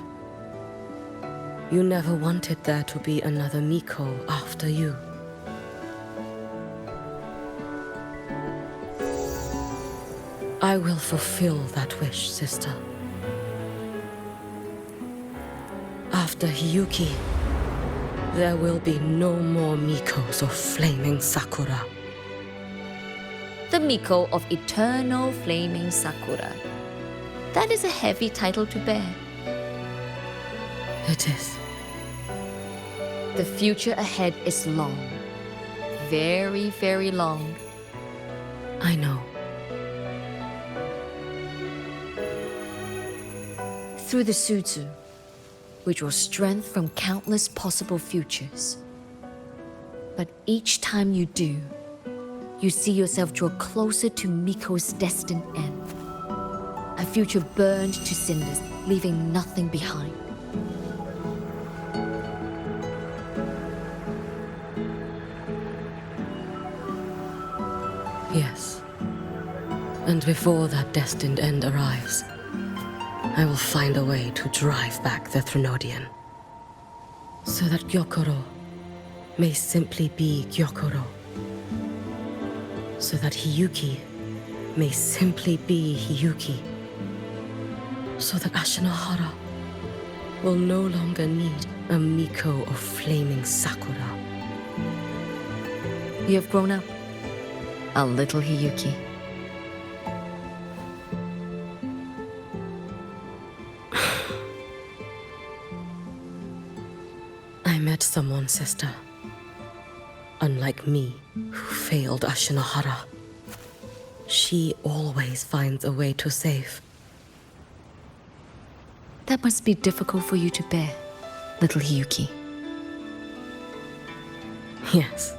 You never wanted there to be another Miko after you. I will fulfill that wish, sister. After Hiyuki, there will be no more Mikos of Flaming Sakura. The Miko of Eternal Flaming Sakura. That is a heavy title to bear. It is. The future ahead is long. Very, very long. I know. Through the Sutsu, we draw strength from countless possible futures. But each time you do, you see yourself draw closer to Miko's destined end. A future burned to cinders, leaving nothing behind. Yes. And before that destined end arrives, I will find a way to drive back the Threnodian. So that Gyokuro may simply be Gyokuro. So that Hiyuki may simply be Hiyuki. So that Ashinohara will no longer need a Miko of Flaming Sakura. You have grown up, a little Hiyuki. I met someone, sister. Unlike me, who failed Ashinohara. She always finds a way to save. That must be difficult for you to bear, little Hiyuki. Yes.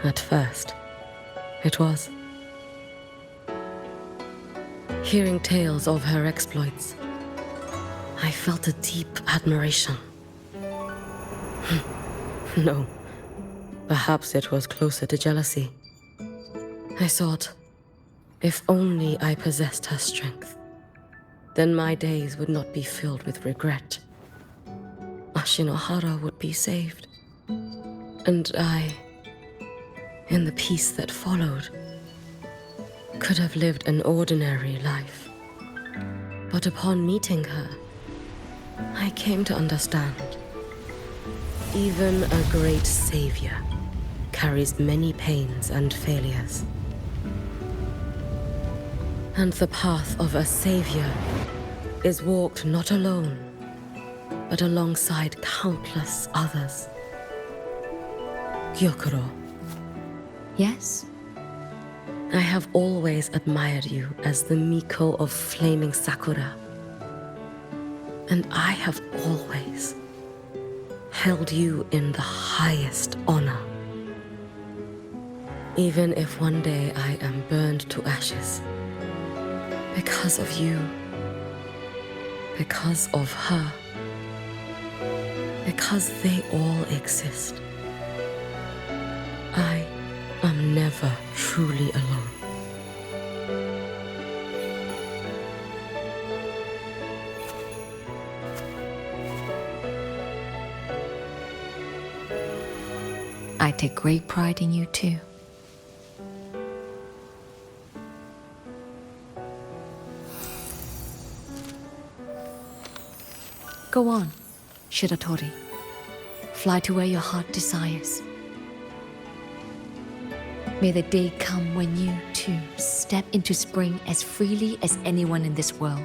At first, it was. Hearing tales of her exploits, I felt a deep admiration. No. Perhaps it was closer to jealousy. I thought, if only I possessed her strength, then my days would not be filled with regret. Ashinohara would be saved. And I, in the peace that followed, could have lived an ordinary life. But upon meeting her, I came to understand. Even a great savior carries many pains and failures. And the path of a savior is walked not alone, but alongside countless others. Gyokuro. Yes? I have always admired you as the Miko of flaming sakura. And I have always held you in the highest honor. Even if one day I am burned to ashes, because of you, because of her, because they all exist, I am never truly alone. I take great pride in you too. Go on, Shiratori. Fly to where your heart desires. May the day come when you, too, step into spring as freely as anyone in this world.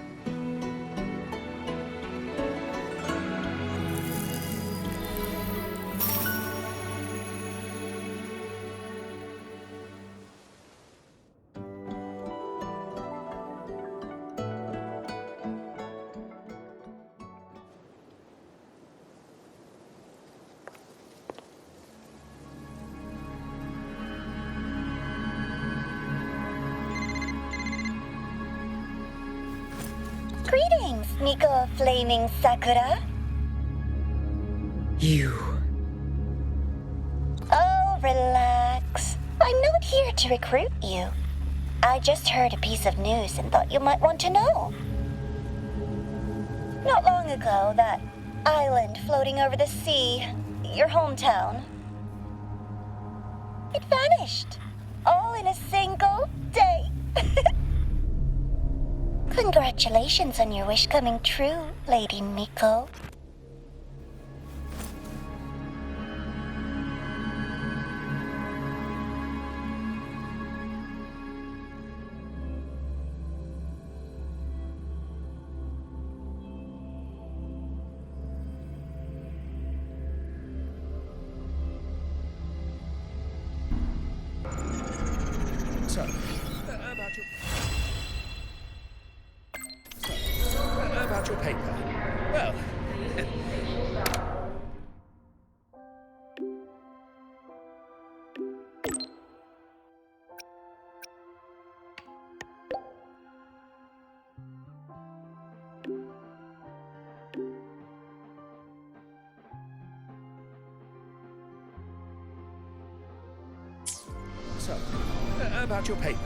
Greetings, Miko of Flaming Sakura. You. Oh, relax. I'm not here to recruit you. I just heard a piece of news and thought you might want to know. Not long ago, that island floating over the sea, your hometown, it vanished. All in a single day. Congratulations on your wish coming true, Lady Miko. So, about your paper. Well, about your paper.